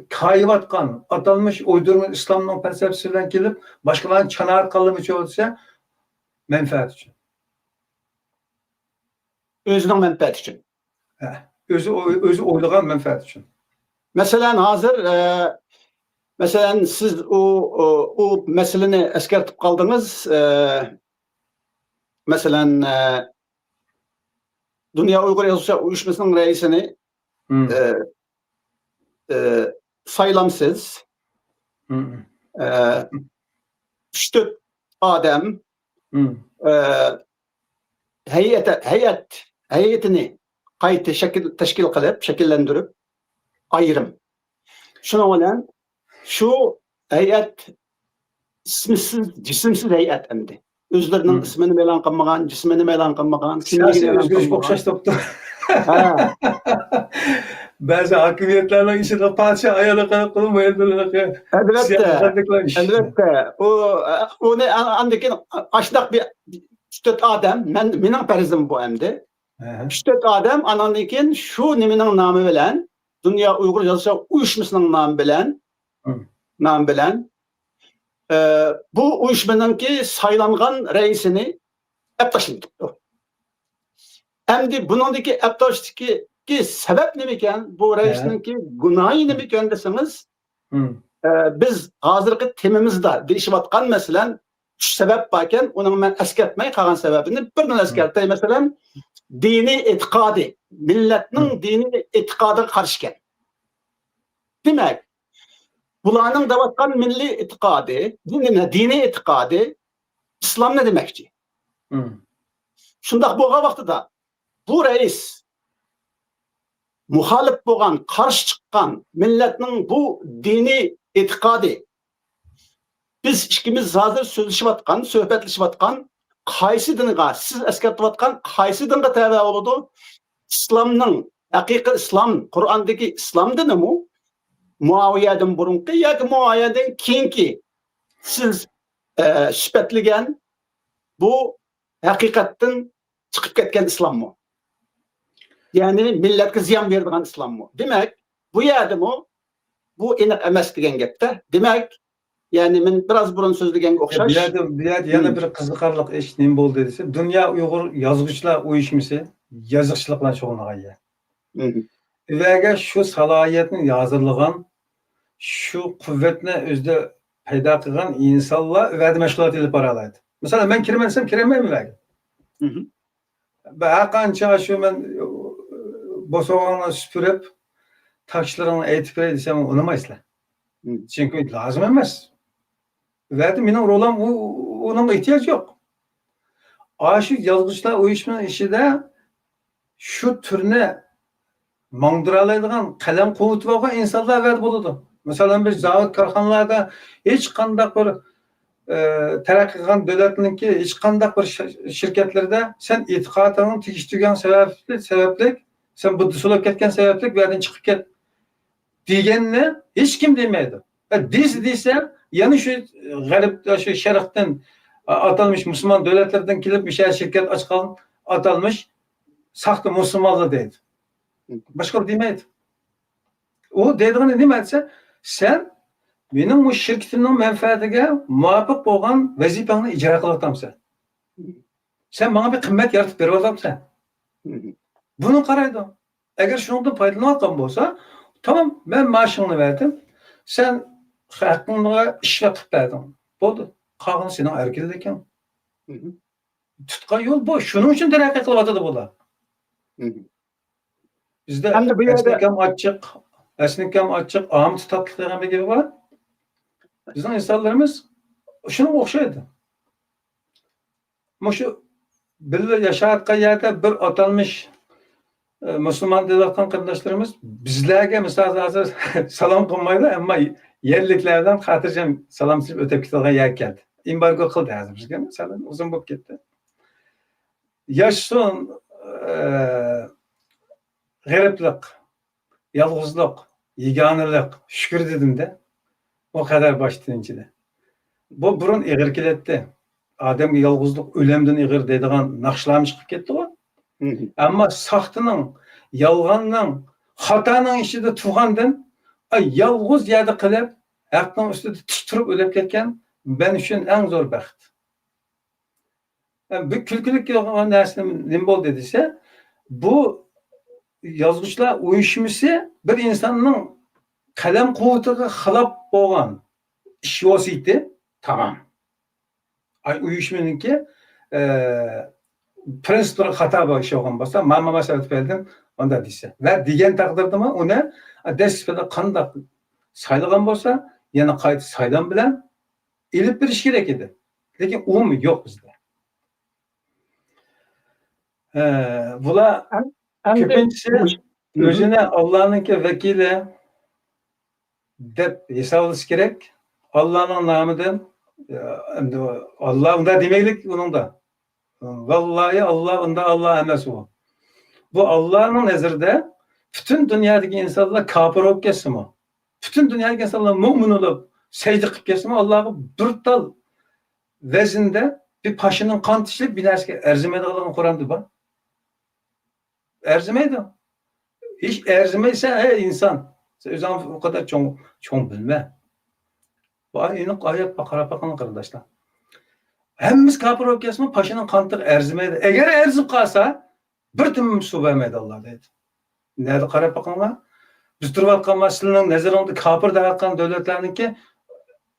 kayıvatkan, atalmış uydurma İslam'ın felsefesinden gelip başkalarının çanağı kalımı olsa menfaat için. Özünün menfaati için. Özü oylayan menfaat için. Mesela hazır mesela siz o meseleni eskertip kaldınız. Mesela Dünya Uygur Yazıcı Uyuşması'nın reisini saylamsız. 3-4 adam heyetini qayta teşkil kılıp, şekillendirip ayrım. Şuna bilen şu heyet ismsiz, cisimsiz heyet endi. Özlerinin ismini melan kılmagan, cismini melan kılmagan, siyasi özgürlük okşaş toptu. Bazı hakimiyetlerle içinde padişah ayağına kanıp kılınmayın. Elbette. O ne andikin aşnak bir 3-4 adam, benim perizim bu endi. 3-4 adam anandikin şu niminin namı bilen, Dünya Uygur Yazıcı Uyuşması'nın namı bilen, bu uyuşmanın ki saylangan reisini eptaşın tuttu. Endi bunundaki eptaştaki sebep ne miken? Bu reisinin ki günahı ne miken deseniz, biz hazırki temimizde değişivatkan meselen 3 sebep varken onun ben eskertmeye kalan sebebini birden eskertmeye mesela dini itikadi, milletinin dini itikadı karşıken. Demek bulanın davatkan milli itikadi, dini itikadi, İslam ne demekçi? Şundak bu vaxtıda bu reis muhalif boğan, karşı çıkan milletinin bu dini itikadi biz ikimiz hazır sözleşivatkan, söhbetleşivatkan qaysı diniga, siz eskertivatkan qaysı diniga tabi oldu? İslam'ın, hakiki İslam, Kur'an'daki İslam dini mi? Muaviye'den burunki ya ki Muaviye'den keyinki siz şüphetligen bu hakikatten çıkıp ketken İslam mı? Yani milletke ziyan verdiğin İslam mı? Demek bu yerde mi? Bu enik emes degen gepte. Demek yani ben biraz burun sözlügen okşaş. Bir yerde yana bir kızıkarlık iş neyim bol dediyse Dünya Uygur Yazgıçlar Uyuşması yazıkçılıkla çoğunluğa ya. Ve şu salahiyetin yazırlığın şu kuvvetine özde payda kılan insanla verdi meşgulat edip paralaydı. Mesela ben kiremensem kiremeyim mi? Ve hakanca şu ben bosoğanla süpürüp taşlarını eğitip edesem unamayızlar. Çünkü lazım emez. Verdi benim rolam onun ihtiyaç yok. Aşı yazgıçlar uyuşmanın işi de şu türüne mangdıralaydıgan kalem kuvveti var insanlar verdi buludu. Mesela bir zavod karxanalarda hiç kandak bir terakki kılgan devletninki hiç kandak bir şirketlerde sen itikadının tikiştirgen sebeplik sen buddusulup ketken sebeplik verdin çıkıp ket diyenine hiç kim demeydi. Deyse yani şu garip şu şeriften atalmış Müslüman devletlerden gelip bir şey şirket açıkan atalmış sahtı Müslümanlı deydi. Başka demeydi. O dediğini demeyse sen benim bu şirketimin menfaatine muvaffak olan vazifeni icra kılatamsın. Sen bana bir kıymet yaratıp veriyorsan. Bunu karaydı. Eğer şundan faydalanatan olsa tamam ben maaşını verdim. Sen hakkında işletip verdin. Oldu. Kalın senin erkeldeyken. Tutkan yol bu. Şunun için terakki kılavatı da bu. Bizde esnikem açık, ağımtı tatlıklarına bir gibi var. Bizim insanlarımız şunu okşaydı. Ama şu bir yaşayatkan yerde bir atanmış Müslüman dediğin kardeşlerimiz bizlerge mesela salam kılmaydı ama yerliklerden hatırcam salam silip ötep gittiğin yer geldi. İmbargo kıldı yazım. Mesela uzun bulup gitti. Yaşın gariplik, yalğızlık, yeganılık, şükür dedim de o kadar başlayınca da. Bu burun ig'ir keletdi. Adamga yolg'izlik o'limdan ig'ir deydigan naqshlarni chiqib ketdi go. Hı hı. Ammo saxtining, yolg'onning, xatoning ichida turgandan yolg'iz yerda qilib, haqning ustida tik turib o'lib ketgan men uchun eng zo'r baxt. Bu kulkilik bo'lgan narsa nima bo'ldi desa, bu yozuvchilar uyushmasi bir insonning qalam quvvatiga xilof bo'lgan ish vositi. Tamam. Ay uyushmaniki prinsiplar xato bo'lgan bo'lsa, mana masalan berdim, onda desa. Va degan taqdirda uni desipda qanday saylagan bo'lsa, yana qayta saylan bilan ilib berish kerak edi. Lekin u yo'q bizda. Bular ko'pincha o'zini Allohning vakili deb hisoblash kerak. Allohning nomidan Allah unda demaylik uningda. Vallahi Allah unda Allah emas u. Bu Allah'ın nazarida bütün dünyadagi insonlar kafir bo'lib ketsinmi? Bütün dünyadagi insonlar mu'min bo'lib sajda qilib ketsinmi? Allohga bir tal vaznda bir pashining qon tishib bir narsaga arzimaydigan Qur'onda bor. Arzimaydi. Hiç arzimaysa inson. Sen o'zing o kadar cho'ng bilma. Bu ayet qarab bakın qardoshlar. Hammamiz kafir bo'lib ketsinmi? Pashining qoni arzimaydi. Agar arzib qolsa bir tim su vermeydi Allah deydi. Nerede qarab bakınlar? Biz turayotgan sizning nazaringizda kafir deyotgan davlatlarniki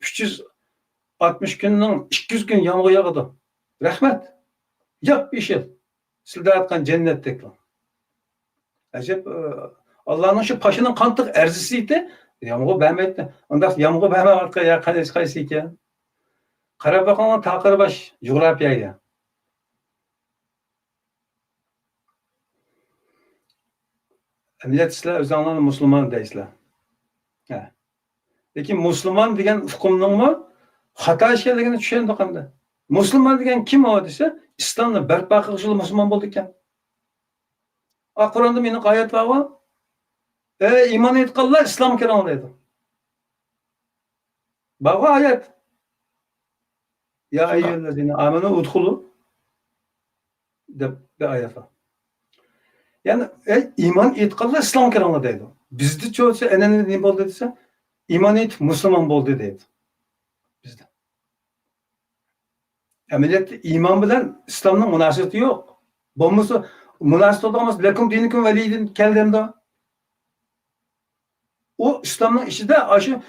360 kunning 200 kun yomg'ir yog'adi. Rahmat. Yo'q 5 yil. Siz deyotgan jannatdek. Ajab Allah'ın şu pashining qantiq arzisi edi, yomg'ir bermaydi. Unda yomg'ir bermayotgan ya qaysi ekan? Qarab bakınlar taqirbash jo'g'rafiyaga. Millet sizler özanlarını Müslüman deysizler. Lekin Müslüman degan hukmning mi xato ekanligini tushunadi qanday. Müslüman degan kim o desa, islomni barpo qiluvchi musulmon bo'ldi ekan. Qur'onda meni oyat bor. Iymon etganlar islom kiringlar deydi. Bor oyat. Ya ayyuhallazina amanu udkhulu deb bir oyat var. Yani iman etqanlar islom kiringlar deydi. Bizda cho'lsa anani nima bo'ldi desa, iman et musulmon bo'ldi deydi. Bizda. Amaliyotda iman bilan islomning munosabati yo'q. Bo'lmasa munosabat olmasa lakum dinukum valiyyin keldimda. O islomning ichida shu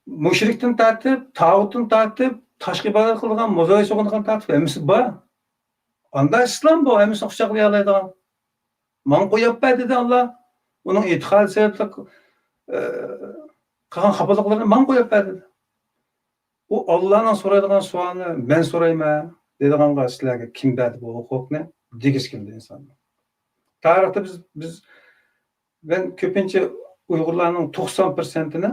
mushrikdan tartib, tağutdan tartib, tashqi ibodat qilgan, mozoy so'g'ingan tartib hammasi bor. Anda islom bu, hammasi quchoqlay oladigan. Man qo'yib dedi Allah. Onun itiqad sebepli qilgan xafalıqlarını man qo'yib dedi. O Allah'dan so'raydigan savolni men so'rayman deydiganga sizlarga kim berdi bu huquqni? Degiz keldi insonlar. Tarixda biz ben ko'pincha Uyg'urlarning 90%ni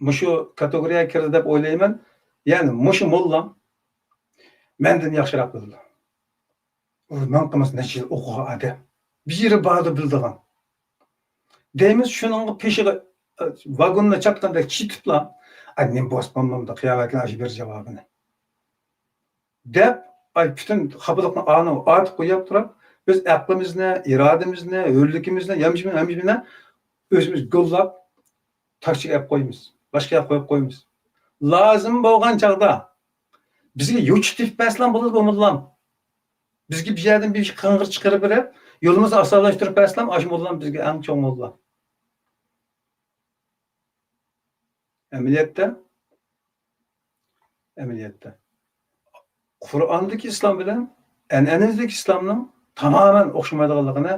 mushu kategoriyaga kirdi deb o'ylayman. Ya'ni mushu mollam mendan yaxshiroq bildi. Men qilmas necha yil o'qigan odam. Bir yeri bordi bildigan. Deymiz shuning peshiga vagonda chapganda chitiblar. Annem bosmamda qiyomatga bir javobini. Deb bütün xafalıqni atib qo'yib turib, biz aqlimizni, irodamizni, o'rlikimizni, yamishimizni o'zimiz go'llab taksiga olib qo'yamiz. Boshqa yoqqa qo'yib qo'yamiz. Lozim bo'lgan chaqda bizga yo'chitib paslan bo'ladi bo'lmadim. Bizga bir yerdan bir qing'ir chiqarib berib, yo'limizni osonlashtirib paslan, ash bo'lgan bizga eng cho'ng bo'ldi. Amaliyotda Qur'ondagi islom bilan an'anamizdagi islomning tamamen o'xshamaydiganligini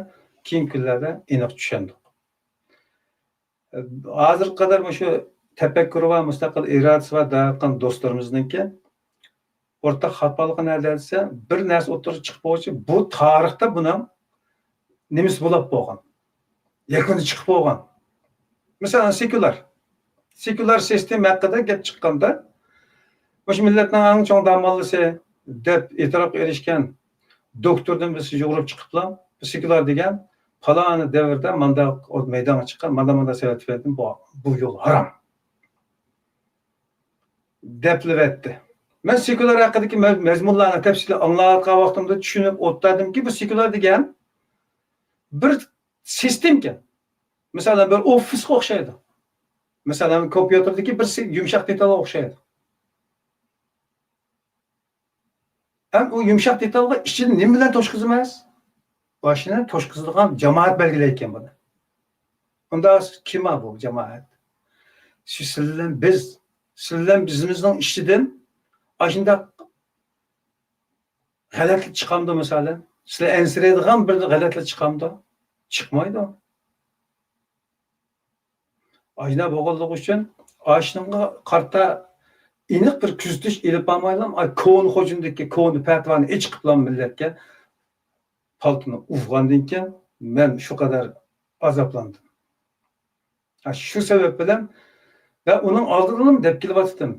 keyin kunlarda aniq tushundik. Hozir qadar shu tafakkur va mustaqil irodasi va da'vatgan do'stlarimizningki o'rtaq xatoligi nerede desa, bir narsa o'tirib chiqib bo'lsa, bu tarixda buni nimasi bo'lib bo'lgan. Yakuni chiqib bo'lgan. Masalan, sekular sistem haqida gap chiqqanda, o'sha millatning eng chong damollisi deb e'tirof erishgan doktordan biz yo'g'irib chiqiblar. Sekular degan faloni davrda manda maydonga chiqqan, manda sayt etdim, bu yo'l harom. deplivetti. Ben sekular haqidagi mazmunlarni tafsili anlayotgan vaqtimda tushunib o'tdimki, bu sekular degan bir sistemkan. Masalan, bir ofisga o'xshaydi. Masalan, kompyuterdagi bir yumshoq detalga o'xshaydi. Ham o yumshoq detalga ichini nima bilan to'shqizmas? Boshini to'shqizadigan jamoat belgilayotgan buni. Unda kim bu jamoat? Sizlar bizimizning ichidan ashunda g'alatlik chiqamdi masalan. Sizlar ansiraydigan bir g'alatlik chiqamdi. Chiqmaydi. Ayna bo'g'illik uchun ashunga qarta aniq bir kuzatish ilib olmaylam. Ko'ni xo'jindagi ko'ni fatvoni ich qilgan millatga paltini ufgandan keyin men shu qadar azoblandim. Shu sabab bilan va uning oldidan deb kelyaptim.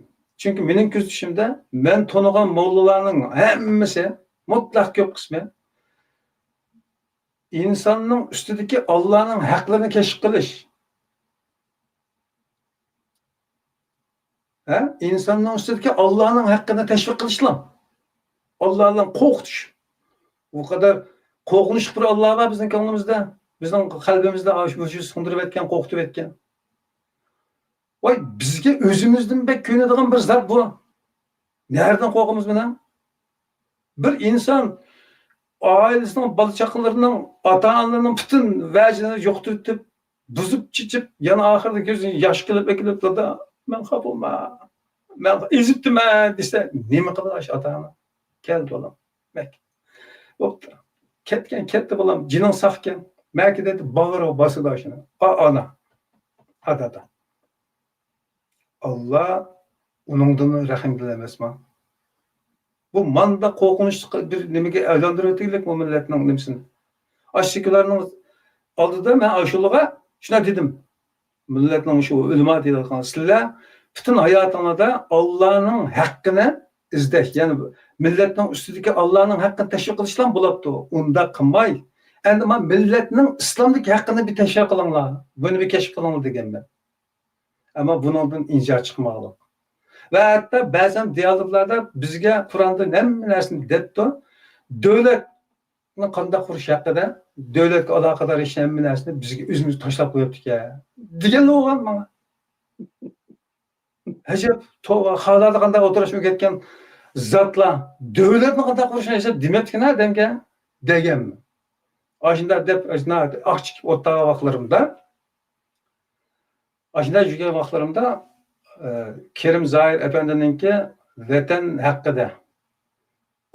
Chunki mening kuzatishimda men tonigan mollalarning hammasi mutlaq ko'p qismi insonning ustidagi Allohning haqlarini kashf qilish. İnsanın üstündeki Allah'ın hakkını teşvik kılışlam. Allah'ın korktuş. O kadar korkunç bir Allah var bizim kanımızda. Bizim kalbimizde vücudu sındırıp etken, korkutup etken. Vay bizge özümüzden bek köyünediğin bir zat bu. Nereden korkumuz buna? Bir insan ailesinin balıçaklarının, ata-analarının bütün vecini yoktu etip, buzup çiçip, yana ahırda gözünü yaş kılıp ekilip da ben kapılma. Ben eziptim dese neme kılaş ata-ana? Geldi olam. Mek. Ketken olam. Cinin safken. Belki dedi bağır basıda şuna. Ana. Adada. Allah onundan rahim dilemez mi? Bu manda korkunç bir nemege evlendiriyorduk bu milletin nemesini. Aşıklarının aldıda ben aşılığa şuna dedim. Milletin şu ulema deyilgan sizlar bütün hayatınızda Allah'ın hakkını izleş. Yani milletin üstündeki Allah'ın hakkını teşvik kılışlan bulaptı. Onda kılmay. Endi men milletning İslamdaki hakkını bir teşvik kılınlar. Bunu bir keşif kılınlar degen ben. Ama bundan ince çıkmalı. Ve hatta bazen diyaloglarda bizge Kur'an'da ne narsani depti. Devletni qanday qurish haqida, devletga aloqador ish hamma narsani bizga o'zimiz tashlab qo'yibdik ya. Deganlar bo'lgan menga. Ajab, to'g'ri, xalarda qanday o'tirishib ketgan zotlar devletni qanday qurishni esa demayotgan odamga deganman. Ashunda deb oqchik o'tdagan vaqtlarimda ashunda yurgan vaqtlarimda Kerim Zahir Efendi'ninki vatan haqida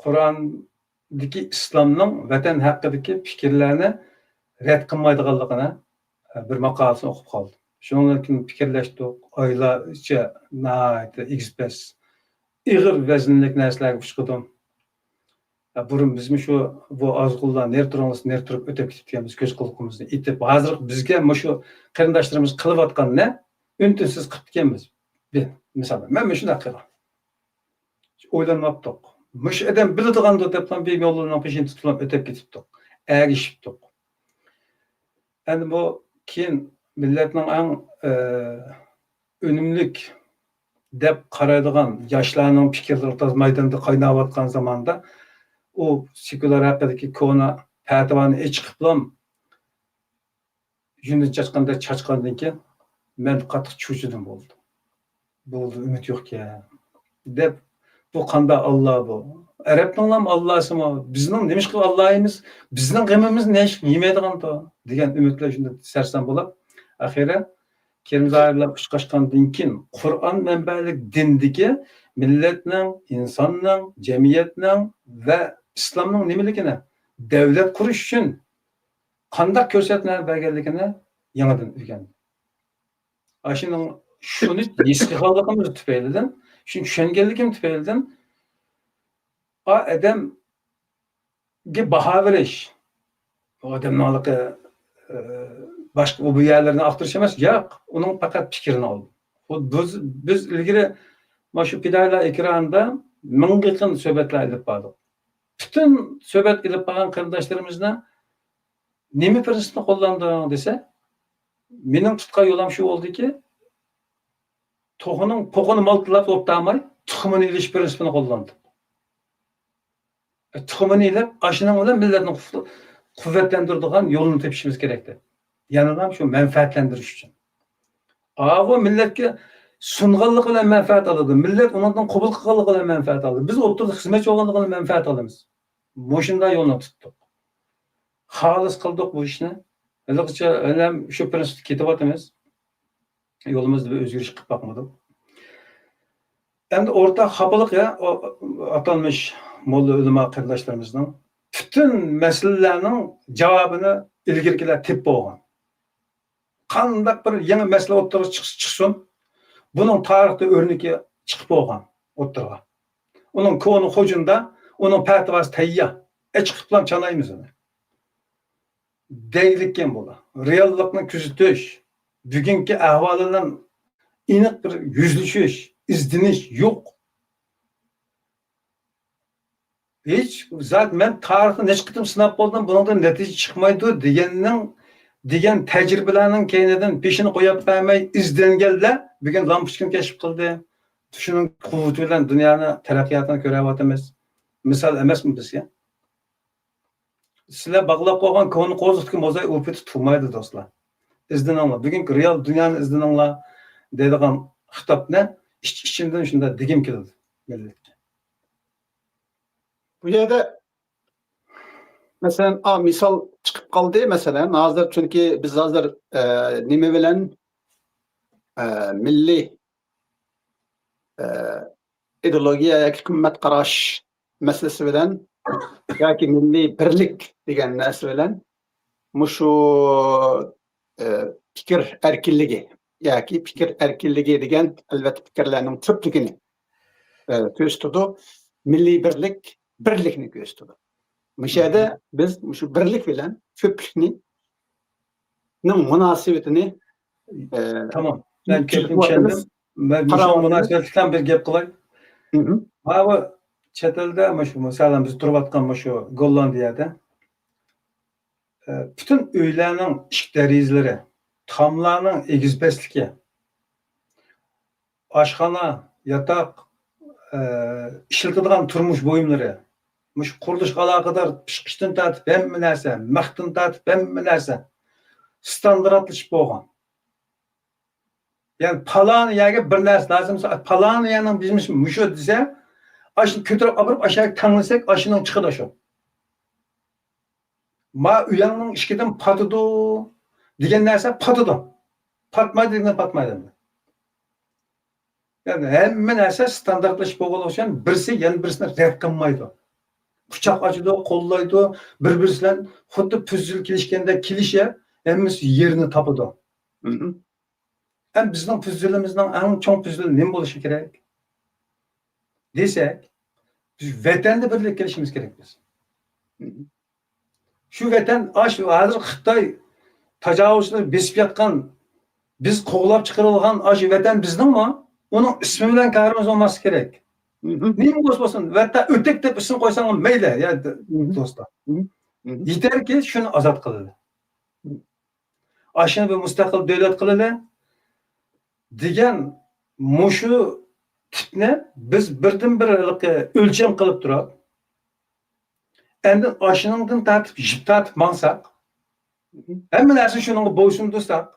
Qur'ondagi islomning vatan haqidagi fikrlarni rad qilmaydiganligini bir maqolasini o'qib qoldim. Shundan keyin fikrlashdik, oylarcha express ig'ir vaznlik narsalarga chiqdim. Burun bizmi shu bu ozg'unlar ner turib o'tib ketganmiz, ko'z qulog'imizni itib, hozir bizga shu qarindoshlarimiz qilayotganni untinsiz qilib ketganmiz. Mesela ben şuna kadar oylanmaptık. Müş edem bildiğin dep bir yolunun peşini tutulan ötep gitiptik. Erişiptik. Yani bu keyin milletin en önümlük dep qaraydigan yaşlarının fikirleri maydanda qaynayotgan zamanda o sekular haqidagi kona fatvoni chiqiblam yuni chachqandan keyin men qattiq cho'chidim bo'ldi. Bo'ldi, ümit yo'q ki. Deb bu qanda Allah bu. Arabning ham Allohsi mi? Bizning nemish qilib Allohimiz, bizning g'amimiz nesh yemaydigan to degan umidlar shunda sarson bo'lib, axira Kerim Zahirlar chiqashgandan keyin Qur'on manbalik dindagi millatning, insonning, jamiyatning va islomning nimaligini, davlat qurish uchun qanday ko'rsatmalar berganligini yangidan o'rgandim. Ashning şunu istihallıkımız tüfeyliden, şunu düşüngenlikim tüfeyliden, adam gibi baha veriş, o adamın alıqı başka bu yerlerine aktırışamaz, yok, onun fakat fikrini aldım. Biz ilgili şu pidayla ekranında mıngıkın söhbetler edip bağladık. Bütün söhbet edip bağlan kardeşlerimizle nemi prensipini kullandığını dese, benim tutkan yolam şu oldu ki, to'g'inin po'qini maltılab o'ptamay, tuxumini ilish prinsipini qo'llandi. Tuxumini ilib, aşının bilan millatni quvvatlantiradigan yo'lini tepishimiz kerakdi. Yana ham shu manfaatlantirish uchun. Bu millatga sunganligi bilan manfaat oladi. Millat undan qabul qilganligi bilan manfaat oladi. Biz o'tirib xizmatchi bo'lganligi bilan manfaat olamiz. Moshunda yo'lni tutdik. Xolis qildik bu ishni. Haligacha ham shu prinsipda ketyapmiz. Yo'limizda bir o'zgarish qilib boqmadik. Endi o'rta xabalık ya atanmış molla ulama qardoshlarımızdan bütün meselelerinin cevabını ilgirkiler tip bo'lgan. Qanday bir yangi masala o'rtaga chiqsin, bunun tarixda o'rniki chiqib bo'lgan o'rtaga. Uning koni hujunda, uning fatvasi tayyor. Chiqib bilan chanaymiz uni. Deylikken bo'la. Reallikni kuzatish, bugungi ahvolidan aniq bir yuzlashish, izdinish yo'q. Hiç zaten ben tarixni necha qitim sinab bo'ldim, bundan natija chiqmaydi degan tajribalarning keyinidan peshini qo'yib bermay izlanganlar bugun lampochkani kashf qildi. Shuning quvvati bilan dunyoni taraqqiyotini ko'ryapmiz. Misol emasmi bizga? Sizlar bog'lab qo'ygan koni qo'ziqni mo'zay o'pib tutmaydi do'stlar. İzlaninglar. Bugungi real dunyoni izlaninglar deydigan xitobni ichimdan shunda degim keldi. Bu yerda mesela misal çıkıp kaldı mesela hazır çünkü biz hazır nime bilen milli ideolojiya yoki qimmat qarash masalasi bilan yoki milliy birlik degan narsa bilan mushu fikr erkinligi yoki fikr erkinligi degan albatta fikrlarning ko'pligini ko'z tutdi. Milliy birlikni ko'z tutdi. Müşahede biz şu birlik bilen köprünün münasebetini tamam. Ben köprüm kendim. Ben şu münasebetten bir gap kılay. Abi çetelde şu mesela biz turbatkan şu Gollandiyada bütün öylenin işlerizleri, tamlarının egizbesliki, aşkhana, yatak, işletilgan turmuş boyumları, mush qurilish aloqador pishqishdan tortib hamma narsa, maqdan tortib hamma narsa standartlashib bo'lgan. Ya'ni palon yerga bir narsa lazım, palon yerning biznes mushu desa, ashni ko'tarib olib aşağı tanglasak, ashning chiqadi shu. Ma uyangning ishkidan patidu degan narsa patidu. Patmaydi degan patmaydi. Yani hamma narsa standartlashib bo'lgan uchun birisi yana birisini rad qilmaydi. Kuchak açıdı, kollaydı, birbirisinden xuddi püzül kilişkende kilişe hemmisi yerini tapıdı. Hem bizden püzülümüzden en çok püzül ne buluşu gerek? Desek, biz vatanda birlik kelişimiz gerek biz. Şu vatan, hazır Xitay tajavuzları besip yatkan, biz kovlap çıkarılgan vatan bizden mi? Onun ismi bilen kahrımız olması gerek. Neyim olsun? Hatta ötek de isim koysan meyle ya dostlar. Yeter ki şunu azat kılalı. Aşını bir müstakil devlet kılalı. Degen muşu tipne biz birden bir ölçem kılıp durak. Endi aşınından tartip jip tartip mansak. Hemen ersin şunun boysun dostlar.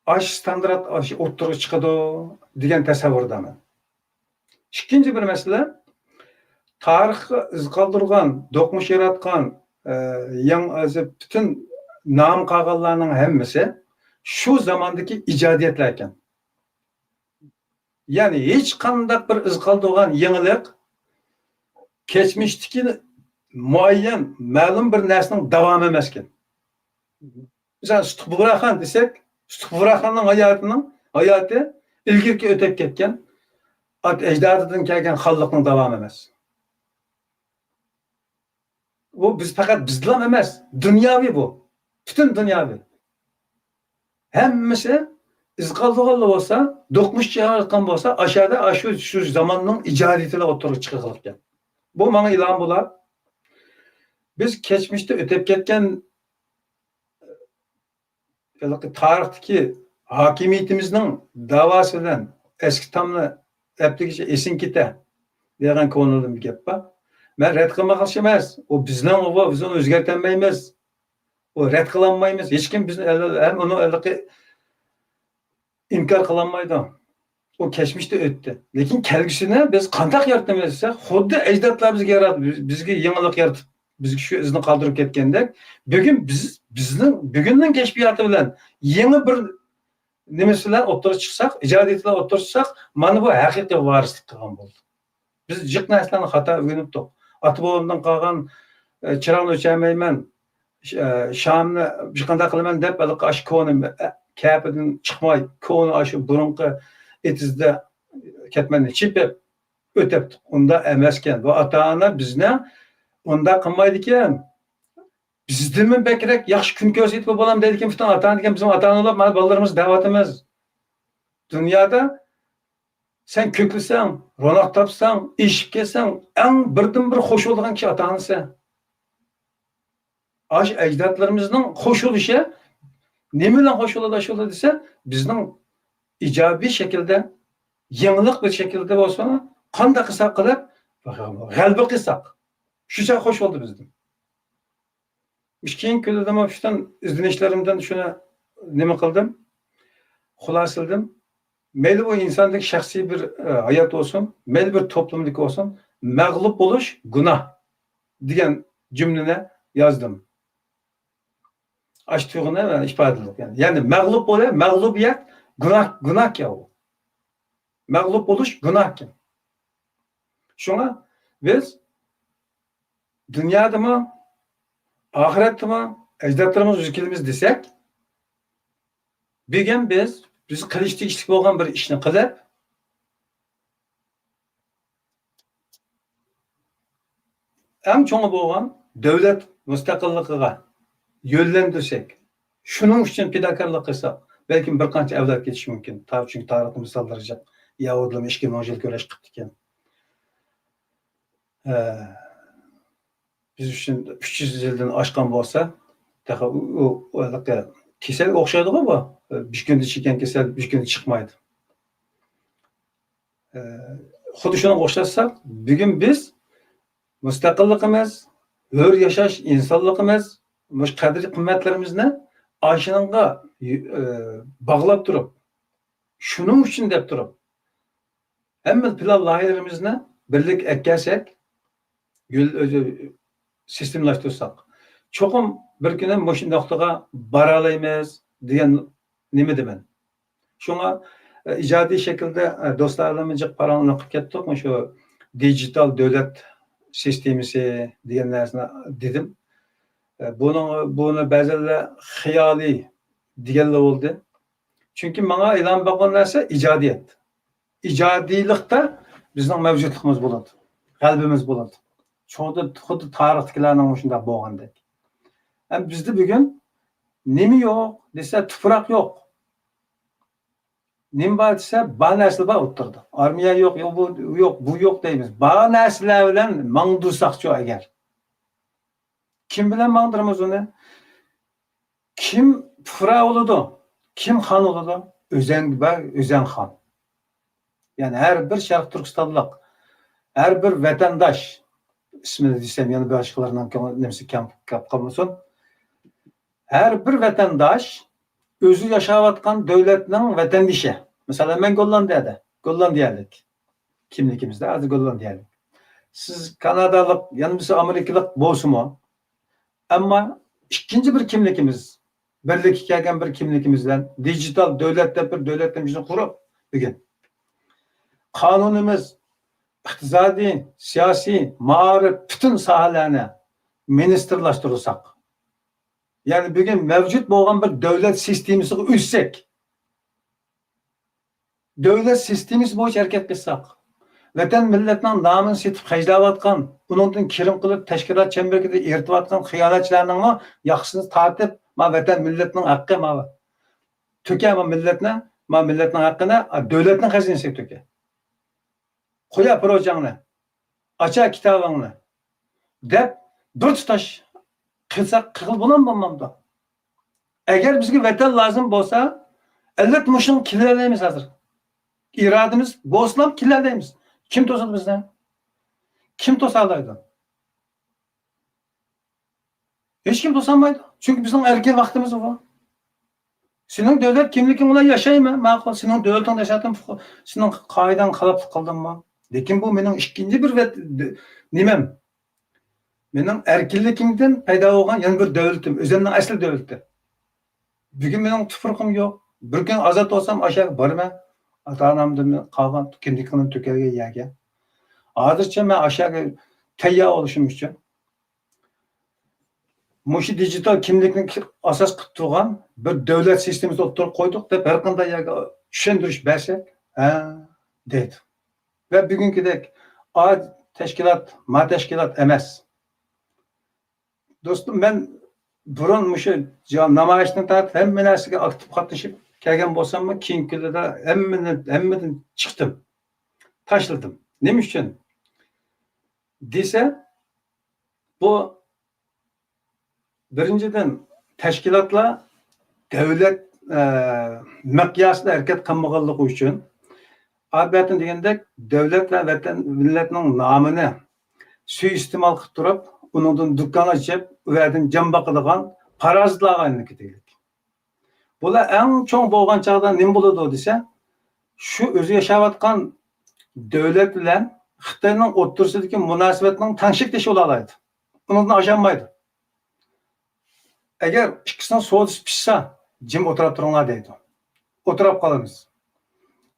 Aş standart aş o'ttirib chiqadi degan tasavvurdaman. Ikkinchi bir masala tarixga iz qoldirgan, do'qmush yaratgan bütün nom qolganlarning hammasi shu zamondagi ijodiyatlar ekan. Ya'ni hech qanday bir iz qoldirgan yangilik kechmishdagi muayyan ma'lum bir narsaning davomi emas ekan. Misol Stuqburaxon desak, Stuqburaxonning hayoti ilgirki o'tib ketgan at ejdadıdan kelgan xalqning davomi emas. Bu biz faqat bizlar emas, dunyoviy bu. Bütün dunyoviy. Hammasi iz qoldirgan bo'lsa, do'qmush chiqargan bo'lsa, aşağıda shu zamonning ijodiyatiga o'tirib chiqilgan. Bu menga ilhom bo'lar. Biz kechmişte o'tib ketgan tarixdagi hakimiyetimizning davası bilan eski tamni aptigacha esing keta degan ko'ngilda bir gap bor. Men rad qilmoqchi emas. O bizning o'g'li, biz uni o'zgartirmaymiz. O rad qilinmaymiz. Hech kim bizni ham uni inkor qilinmaydi. O geçmişte o'tdi. Lekin kelgusini biz qanday yaratamiz desak, xuddi ajdodlar bizga yaratib, bizga yangilik yaratib, bizga shu izni qoldirib ketgandek, bugun bizning bugunning kashfiyoti bilan yangi bir nimasilar o'ttirib chiqsak, ijodiyatlar o'ttirib chiqsak, mana bu haqiqiy varislik qilgan bo'ldi. Biz jiq narsalarni xato o'rganibdik. Ota-bobomdan qolgan chiroqni o'chirmayman, shamni bir qanday qilaman deb ash ko'ni kapidan chiqmay, ko'ni ash burunqi etizde ketmeni çipip ötepti. Onda emesken. Bu ata-ana bizni onda qilmaydikan. Bizden bekrek yaxshi kun ko'rsatib bo'lam deydigan bütün ata-ana degan bizim ata-onalar mana bolalarimiz da'vatimiz. Dunyoda sen ko'klisan, ro'noq topsan, eshib kelsan, eng birdan bir xo'sh bo'lgan kishi ata-onasi. Ash ajdodlarimizning xo'sh bo'lishi nima bilan xo'sh bo'ladi desa, bizning ijobiy shaklda, yangilik bir shaklda bo'lsa, qanday qilsak qilib, g'alaba qilsak, shucha xo'sh bo'ldi bizdan. Keyin kunlarda men shundan izlanishlerimdan shuni nima qildim? Xulosladim. Mayli bu insondagi shaxsiy bir hayot bo'lsin, mayli bir to'plamlik bo'lsin, mag'lub bo'lish gunoh degan jumlani yozdim. Ash tuyg'uni ifodaladim. Ya'ni mag'lub bo'lib, mag'lubiyat günah ya o. Mağlup oluş günah ki. Şuna biz dünyada mı, ahirette mi, ecdatlarımız üzükilimiz desek, bir gün biz kılıçlı işlik olan bir işini kılıp, en çoğu boğan devlet müstakilliğine yönlendirsek, şunun için fedakarlık kılsak, belki bir qancha avlod ketishi mumkin. Çünkü tarixni misollarga Yahudilar 2000 yil kurash qildi ekan. Biz uchun 300 yildan oshgan bo'lsa, u kasal o'xshaydi-ku bu. Bir kunda chiqqan kasal bir kunda chiqmaydi. Xuddi shunga o'xshatsak, bugun biz mustaqilligimiz, hur yashash insonligimiz, mush qadr qimmatlarimizni aşınınğa bağlap durup, şunun için dep durup, hemen plan layihelerimizle birlik eklersek, sistemlaştırsak, çokum bir güne bu noktaga baralayımız diyen nime demen. Şuna icadi şekilde dostlarımla cık paranı okuyup kettik mi şu dijital devlet sistemisi diyenlersine dedim. Bunu bəzələ xiyali deyirlər oldu. Çünki bana ilan baxan narsa icadiyet. İcadilikdə bizning mavjudligimiz bo'ladi, qalbimiz bo'ladi. Xuddi tarixdagilarning shunda bo'lgandek. Ham bizda bugun nima yo'q desa, tuproq yo'q. Nima bor desa, bor narsa bor o'tirdi. Armiya yo'q, bu yo'q deymiz. Bor narsalar bilan mangdursaqchi agar. Kim bilen mandırımız onu? Kim fıra oludu? Kim han oludu? Özen han. Yani her bir Şarkı Türkistanlık, her bir vatandaş, ismini desem yani başkalarından nemsi kapkamasın. Her bir vatandaş özü yaşavatkan devletinin vatandaşı. Mesela ben Gollandiyalik. Kimlikimizde adı Gollandiyalik. Siz Kanadalık, yanımızda Amerikalık bolsun mu? Ama ikinci bir kimlikimiz, birlik kelgan bir kimlikimizden dijital devletimizni kurup bugün kanunumuz, iqtisodiy, siyosiy, ma'rif bütün sohalarni ministerlaştırırsak, yani bugün mevcut bo'lgan bir devlet sistemisiga o'tsak, devlet sistemisi bo'yicha harakat qilsak, vatan millatning nomini setib hajlayotgan, uningdan kirim qilib tashkilot chamberida eritayotgan xiyonatchilarning yaxshisini tartib, ma vatan millatning haqqi, ma to'ka millatning haqqini davlatning xazinasiga to'ka. Qo'ya projangni, acha kitobingni deb bir tutash qilsak qilib bo'lmamda. Agar bizga vatan lozim bo'lsa, Elbette muşun kirlerleyimiz hazır. İrademiz bozsam kirlerleyimiz. Kim tosadı bizden? Kim tosalaydı? Hiç kim tosamaydı. Çünkü bizim erken vaktimiz var. Senin devlet kimlikin ona yaşayma. Maqul senin devletin yaşatın. Senin kaydan kalap kıldın mı? Lekin bu benim ikinci bir nimem. Benim erkinlikimden payda olgan yana bir devletim. Özümden asıl devletim. Bugün benim tüfürküm yok. Bir gün azat olsam aşağı barma. Ata-anamdan kalgan kimlikinin tükerge yerge. Hazırcha ben aşağı tayyor oluşum için. Muşu dijital kimlikni asas qilib turgan bir davlat sistemasi o'tirib qo'ydik deb har qanday yerga tushundirish bersak, ha deydi. Ve bugünkidek A teşkilat, ma teşkilat emas. Dostum ben burun muşu namoyishdan tortib hamma narsaga aktiv qatnashib kelgan bo'lsammi, keyingi kunlarda hammadan chiqdim. Tashladim. Nima uchun? Desa, bu birinchidan tashkilotlar davlat miqyosida harakat qilmaganligi uchun albatta degandek davlat va vatan millatning nomini suiiste'mol qilib turib, uningdan do'kon ochib, u yerdan jon boqadigan parazitlarga aylanib ketaylik. Bular eng cho'ng bo'lgan chog'da nima bo'ladi desa, shu o'zi yashayotgan davlat bilan Xitoyning o'rtasidagi munosabatning tangshiklishi bo'laydi. Uningdan osholmaydi. Eğer ikisining so'zi pishsa, jim o'tirib turinglar deydi. O'tirib qolamiz.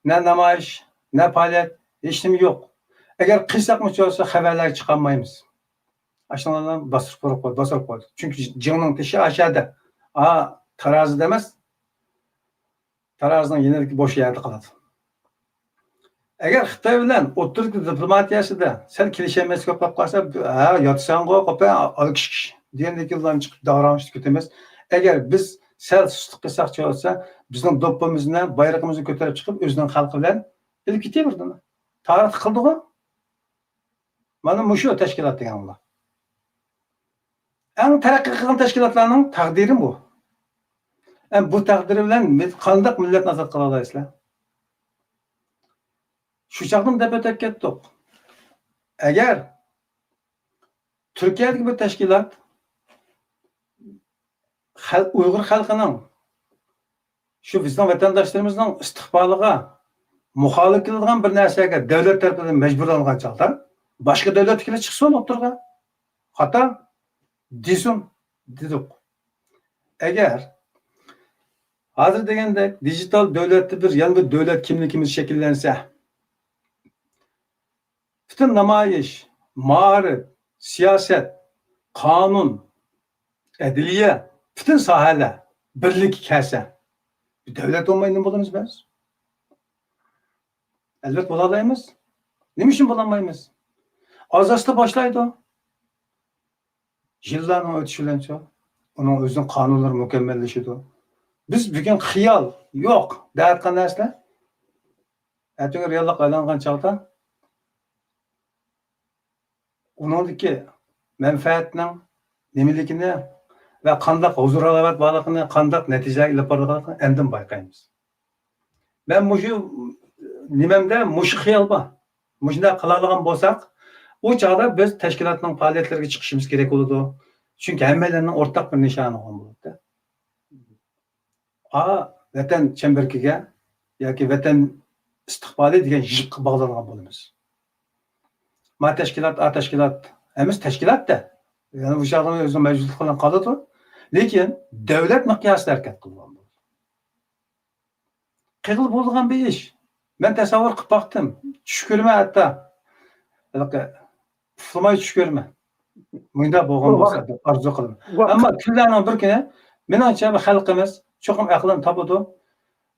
Ne namoyish, ne faoliyat, hech nima yo'q. Agar qilsaqmi bo'lsa, xabarlar chiqarmaymiz. Ashundan bostirib qo'ydi. Chunki jingning tishi aşağıda. Tarazida emas. Tarazining yeniligi bo'sh yerda qoladi. Agar Xitoy bilan o'rtalik diplomatiyasida sal kelishamas ko'p qolsa, yotsango qo'pa olkish degandek yoldan chiqib davranishni kutamiz. Agar biz sal sustlik qilsak bo'lsa, bizning do'ppimizni, bayrog'imizni ko'tarib chiqib, o'zining xalqi bilan ilib ketaverdi. Tarix qildi-ku. Mana mushu tashkilot deganlar. Eng taraqqiy qilgan tashkilotlarning taqdiri bu. Bu taqdiri bilan qanday millat nazar qila olasizlar? Shu chaqdan deb o'tib ketdik. Agar Turkiyadagi bir tashkilot Uyg'ur xalqining shu bizning vatandoshlarımızın istiqboliga muxolif keladigan bir narsaga davlat tarafidan majburlangan chog'da boshqa davlatlar chiqsin o'tirga. Xato desin dedik. Agar hozir degandek dijital davlatda bir yangi davlat kimligimiz shakllansa, bütün namoyish, ma'rif, siyoset, qonun, adliya, bütün sohalar birlik kelsa, bir davlat olmayı nima bo'lamiz biz? Elbet bo'lalaymiz. Nima uchun bo'lamaymiz? Azasta boshlaydi. Yillarning o'tishi bilan uning o'zining qonunlari mukammallashadi. Biz bugun xiyol yo'q deyotgan narsa agar reallik aylangan chog'da uningdagi manfaatning nimaligini ve qandaq huzur alavat borligini, qandaq natijaga ilib borligini endin bayqaymiz. Ben mushu nimamda mushu xiyol bor. Mushunday qila olgan bo'lsak, u chog'da biz tashkilotning faoliyatlariga chiqishimiz kerak bo'ladi. Chunki hammalarning o'rtaq bir nishoni bo'ladi. Vatan chambarkiga yoki vatan istiqboli degan yiqqa bog'langan bo'lamiz. Ma tashkilot, tashkilot, emas tashkilotda. Yani bu şahsın özünün mevcutluğu falan kalıdır. Lekin devlet miqyosida harakat qilgan bo'ladi. Qilib bo'lgan bir ish. Men tasavvur qilib baqdim. Tush ko'rma hatto. Uxlamay tush ko'rma. Bunda bo'lgan bo'lsa deb arzu qilaman. Ammo kunlarning bir kuni menimcha xalqimiz cho'qim aqldan topadi.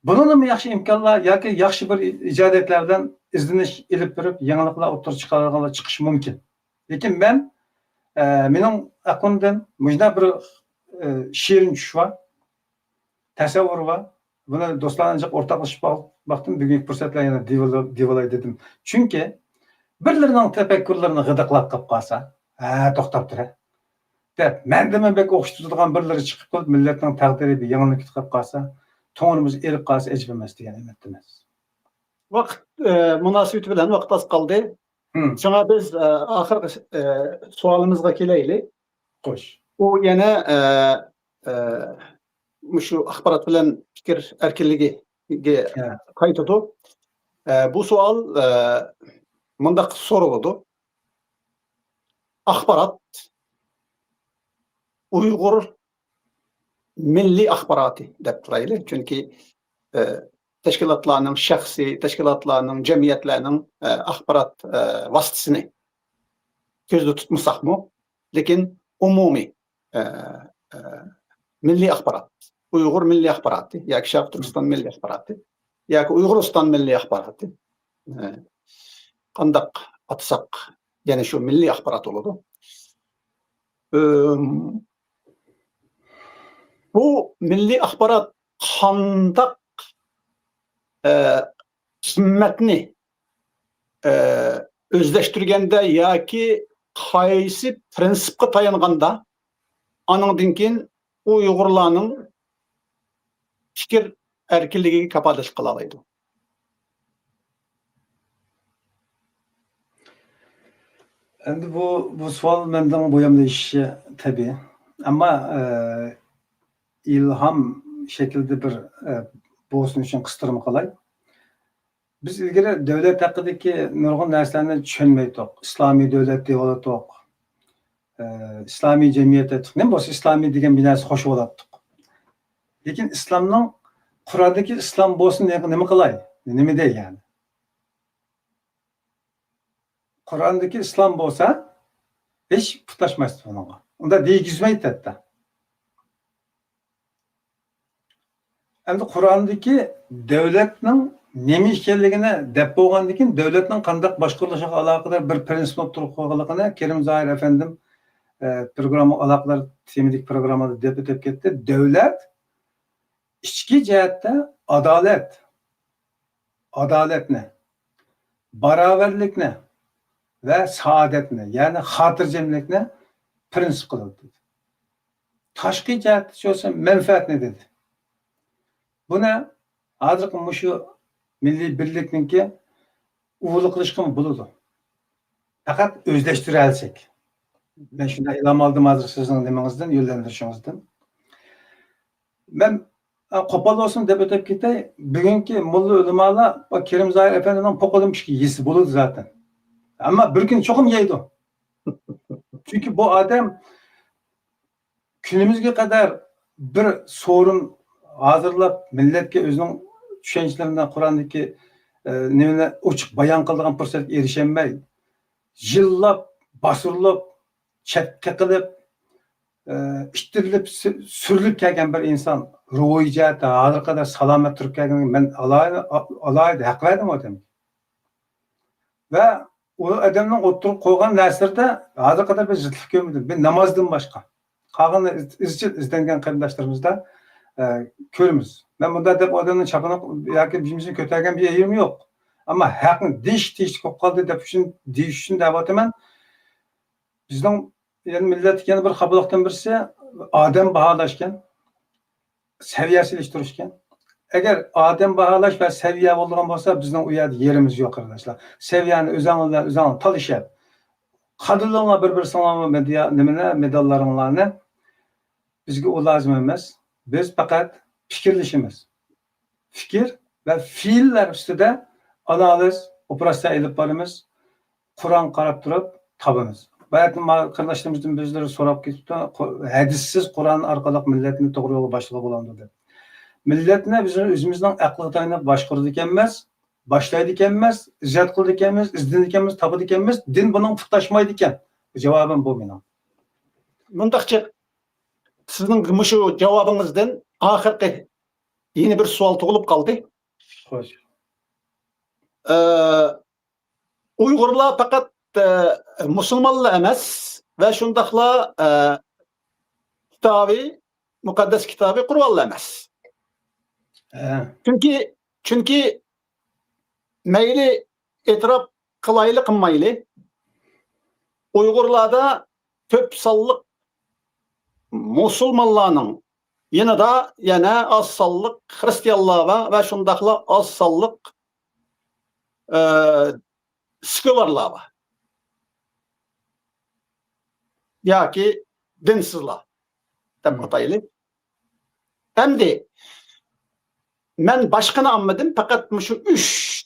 Bunun yaxshi imkonlar yoki yaxshi bir ijodiyatlardan izlanish ilib turib, yangiliklar o'tirib chiqarganlar chiqish mumkin. Lekin men mening aqlimdan mujda bir shirin tush var, tasavvur var. Buni do'stlarga o'rtoqlashib baqdim, bugungi fursatlar yana devolay dedim. Chunki birlarining tafakkurlarini g'idiqlab qolib qolsa, to'xtab turar. Deb, menda men bek o'xshatadigan birlari chiqib qolib, millatning taqdiri bir yangilik qilib qolsa, to'nimiz erib qolsa ejib emas degan umid emas. Vaqt münasebeti bilen vaqt az kaldı. Sonra biz ahir sualımızga keleyli. Qo'sh. O yine şu axbarat bilen fikir erkinliği Ya. kayıtıdı. Bu sual mındaq soruldu. Axbarat Uygur milli axbaratı dep turaylı. Çünkü teşkilatlarının, şahsi teşkilatlarının, cemiyetlerinin axbarat vasıtasını gözde tutmasak mı? Lekin umumi milli axbarat. Uygur milli axbaratı, yoki Şarq Türkistan milli axbaratı, yoki Uyg'uriston milli axbaratı. Qandaq atsak, yani şu milli axbarat oldu. Bu milli axbarat qandaq qimmatni özleştirgende yoki qaysi prinsipga tayanganda anandan keyin Uyg'urlarning fikir erkinligiga kafolatlik qila oladi. Endi bu savol mendan bo'yamlashishi tabiiy. Ammo ilhom shaklida bir bo'lsin uchun qistirma qilay. Biz ilgari davlat haqidagi nurg'un narsalarni tushunmaydik. Islomiy davlat deyotdik. İslami cemiyet ettik. Ne bo'lsa İslami degan bir narsa qo'shib olatdik. Lekin islomning Qur'ondagi islom bo'lsin nima qilay? Nima dey yani? Qur'ondagi islom bo'lsa hech putlashmasdi bunga. Unda deygizmaydi hatta. Endi Qur'ondagi davlatning nima ekanligini deb bo'lgandan keyin davlatning qanday boshqarilishiga aloqador bir prinsip turib qo'yganligini Kerim Zoir efendim programma aloqalar temidik programmada deb o'tib ketdi. Davlat ichki jihatda adolatni, barobarlikni va saodatni, ya'ni xotirjamlikni prinsip qildi. Tashqi jihatda bo'lsa manfaatni dedi. Buni hozirgi shu milliy birlikninki uvuli qilishga bo'ladi. Faqat o'zlashtira olsak. Ben shunday ilhom oldim hozir sizning nimangizdan, yo'llantirishingizdan. Men qo'pol olsun deb o'tib ketay. Bugungi mulla ulamolar Kerim Zoir efendining po'qilim pishki yesi bo'ladi zaten. Ammo bir kun cho'qim yeydi. Çünkü bu adam günümüzge kadar bir sorun hazırlab milletga o'zining tushunchalaridan Qur'ondagi nimani ochiq bayon qiladigan fursatga erishilmay, yillab, basurilib, chetga qilib, ishtirilib, surilib kelgan bir inson ruhiy jihatda hozir qadar salomat turib kelganini men alayda haqlaydim odam. Va o adamning o'tirib qo'ygan narsada hozir qadar bir zidlik ko'rmadim. Ben namozdan boshqa. Qolgan izchil izlangan qarindoshlarimizda ko'ramiz. Men bunda deb odamning chapini yoki bizimizning ko'targan bir yerim yo'q. Ammo haqni dish ko'p qoldi deb deyish uchun da'votaman. Bizning yani millet yana bir xabarlikdan birisi odam baholashgan, saviyasi ilishtirishgan. Agar odam baholash va saviya bo'lgan bo'lsa, bizning u yerda yerimiz yo'q arkadaşlar. Saviyani o'zingizlar talishib, qadrlanglar bir-biringizlarni medallaringlarni bizga u lozim emas. Biz faqat fikrlashimiz. Fikr va fe'llar ustida analiz, operatsiya ilib boramiz. Qur'on qarab turib topamiz. Bayatın qardaşlarımızdan bizleri so'rab ketdi. Hadissiz Qur'on orqali millatni to'g'ri yo'lga boshlab bo'ladi deb. Millatni biz o'zimizning aqliga tayanib boshqardi ekanmiz, boshlaydi ekanmiz, izzat qildi ekanmiz, izlaydi ekanmiz, topadi ekanmiz. Din buning fuqtashmaydi ekan. Javobim bu mening. Mundaqcha sizning shu javobingizdan oxirgi yeni bir savol tug'ilib qoldi. Xo'sh. Uyg'urlar faqat Müslümanlar emas ve şundaqla kitabı, mukaddes kitabı Kur'an'la emas. Çünkü meyli etiraf kılaylı kılmaylı Uygurlarda köp sallık Müslümanlarının Yana da yana az salliq Hristiyanlar ve şundaqla az salliq skolarlar var. Yoki dinsizlar deb ataylik. Endi men başqani almadım, fakat şu 3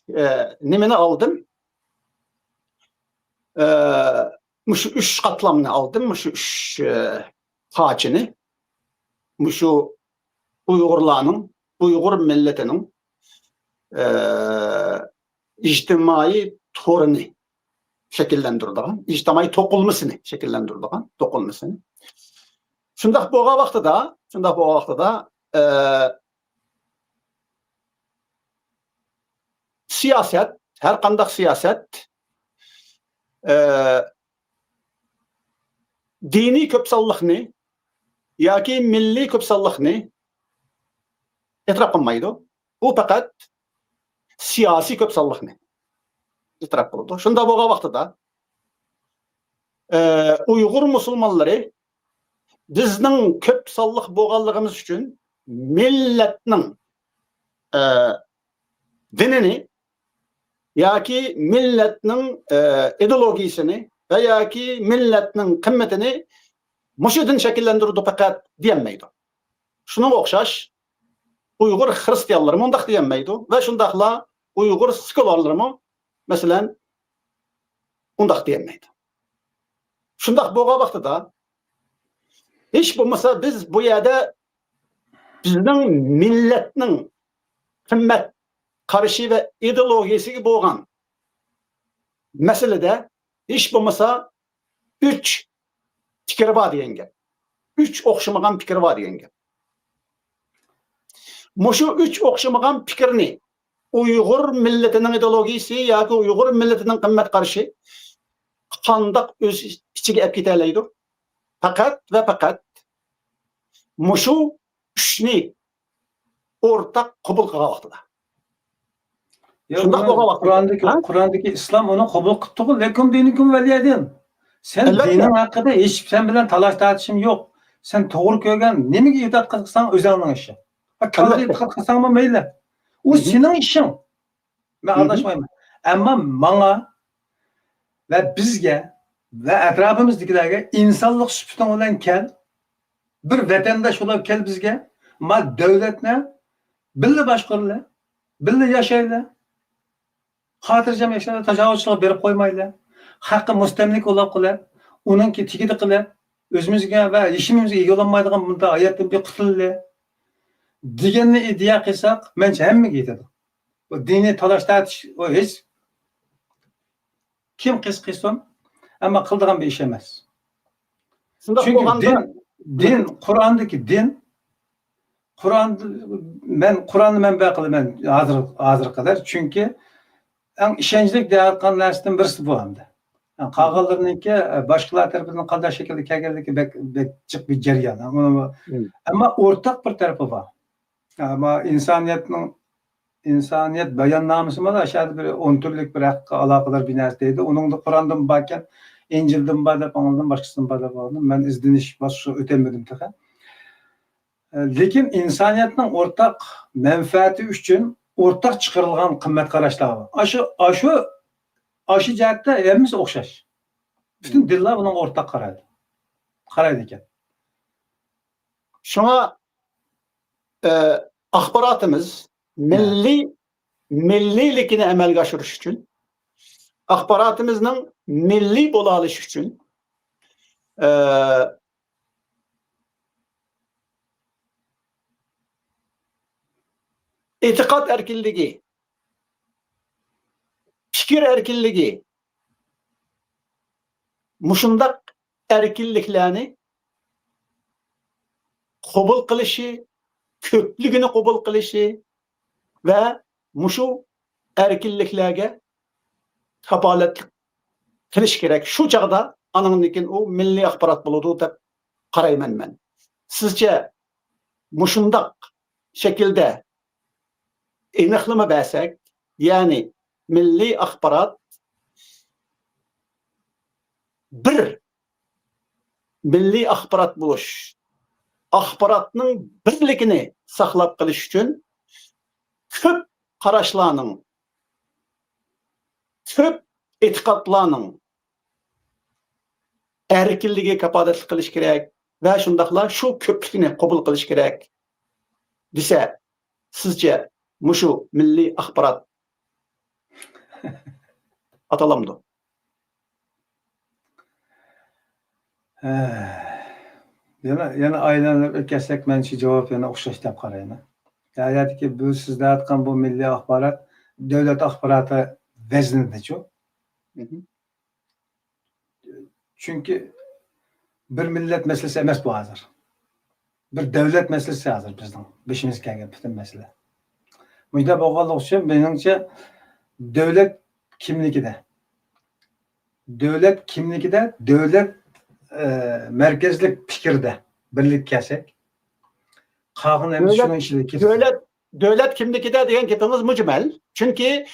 nimeni aldım. Şu 3 katlamını aldım, şu 3 haçını. Şu Uygurlarning, Uygur milletinin ictimai torini şekillendirdiğin, ictimai toqulmasını şekillendirdiğin, toqulmasını. Şundaq boğa vaxtıda siyaset, her qandaq siyaset dini köpsallıqni yoki milliy köpsallıqni e'tirof qilmaydi. Bu faqat siyosiy köpsallıqni e'tirof qiladi. Shunda bo'lgan vaqtida Uyg'ur musulmonlari bizning ko'p sonliq bo'lganligimiz uchun millatning dinini yoki millatning ideologiyasini va yoki millatning qimmatini mushu din shakllantirdi faqat deyolmaydi. Shunga o'xshash Uyg'ur xristianlari mundaq deyolmaydi va shundaqla Uyg'ur skolarlari masalan undaq deyolmaydi. Shundaq bo'lgan vaqtida hech bo'lmasa biz bu yerda bizning millatning qimmat qarashi va ideologiyasiga bo'lgan masalada hech bo'lmasa 3 fikr bor degan gap. 3 o'xshamagan fikr bor degan gap. Mushu 3 o'xshamagan fikrni Uyg'ur millatining ideologiyasi yoki Uyg'ur millatining qimmat qarashi qandoq o'z ichiga olib keta oladi? Faqat va faqat mushu 3ni o'rtaq qabul qilgan vaqtida. Qur'ondagi islom uni qabul qildi, lekin dinikum valiyadin. Sen dining haqida hech sen bilan talash tortishim yo'q. Sen to'g'ri ko'rgan nimaga itoat qilsan o'zingning ishing. Kalga itoat qilsang mayli. U sening ishing. Men aralashmayman. Ammo menga va bizga va atrofimizdagilarga insonlik sifati bilan kel, bir vatandosh bo'lib kel bizga, ma davlatni birga boshqarlar, birga yashaylar. Xotirjam yashaylar, tajovuzchilik berib qo'ymaylar. Haqqi mustamlik bo'lib qolib, uningki tigidi qilib, o'zimizga va ishimizga ega olmaydigan bunda hayotdan bir qutullar. Deganni idea qilsak, mencha hammaga yetadi. Bu diniy talash tortish o hech kim qilsin, ammo qildigan bir ish emas. Chunki din Qur'ondagi din Qur'onni manba qilaman hozir qadar, chunki eng ishonchli deyotgan narsadan birisi bu hamda. Qog'ozlarniki boshqalar tarafidan qanday shaklda kelganligi jiq bir jarayon. Ammo o'rtaq bir tarafi bor. Ammo insoniyat bayonnomasi mana aşağıda bir 10 turlik bir haqqa aloqador bir narsa edi. Uningda Qur'ondan borkan, Injildan bor deb anladim, boshqasidan bor deb oldim. Men izdinish bosqichi o'tamadim taqa. Lekin insoniyatning o'rtaq manfaati uchun o'rtaq chiqarilgan qimmat qarashlar bor. Aşı jihatda hammasi o'xshash. Bütün dinlar buni o'rtaq qaraydi ekan. Shunga axborotimiz milliylikini amalga oshirish uchun, axborotimizning milliy bo'la olishi uchun e'tiqod erkinligi, fikir erkinligi, mushundaq erkinliklarni qabul qilishi, ko'pligini qabul qilishi va mushu erkinliklarga kapolatlik qilish kerak. Shu chaqda anandan u milliy axborot bo'ladi deb qarayman men. Sizcha mushundaq shaklda aniqlama bersak, ya'ni milliy axborot bir milliy axborot bo'lish axbaratning birligini saqlab qilish uchun ko'p qarashlarning, ko'p e'tiqodlarning erkinligi kapolatlik qilish kerak va shundaqla shu ko'plikni qabul qilish kerak desa, sizce mushu milliy axborot atalamdı? Yana aylanib o'tkazsak, men shu javob yana o'xshash deb qarayman. Ya'niki bu sizlar aytgan bu milliy axborot davlat axboroti vaznida-ku. Chunki bir millat masalasi emas bu hozir. Bir davlat masalasi hozir bizning beshimiz kelgan butun masala. Bunda bo'lganlik uchun meningcha davlat kimligida, davlat merkezlik fikrda birlik kelsak, qolgan emas shuni ishida ketadi. Devlet kimlikida degan gapimiz mujmal. Chunki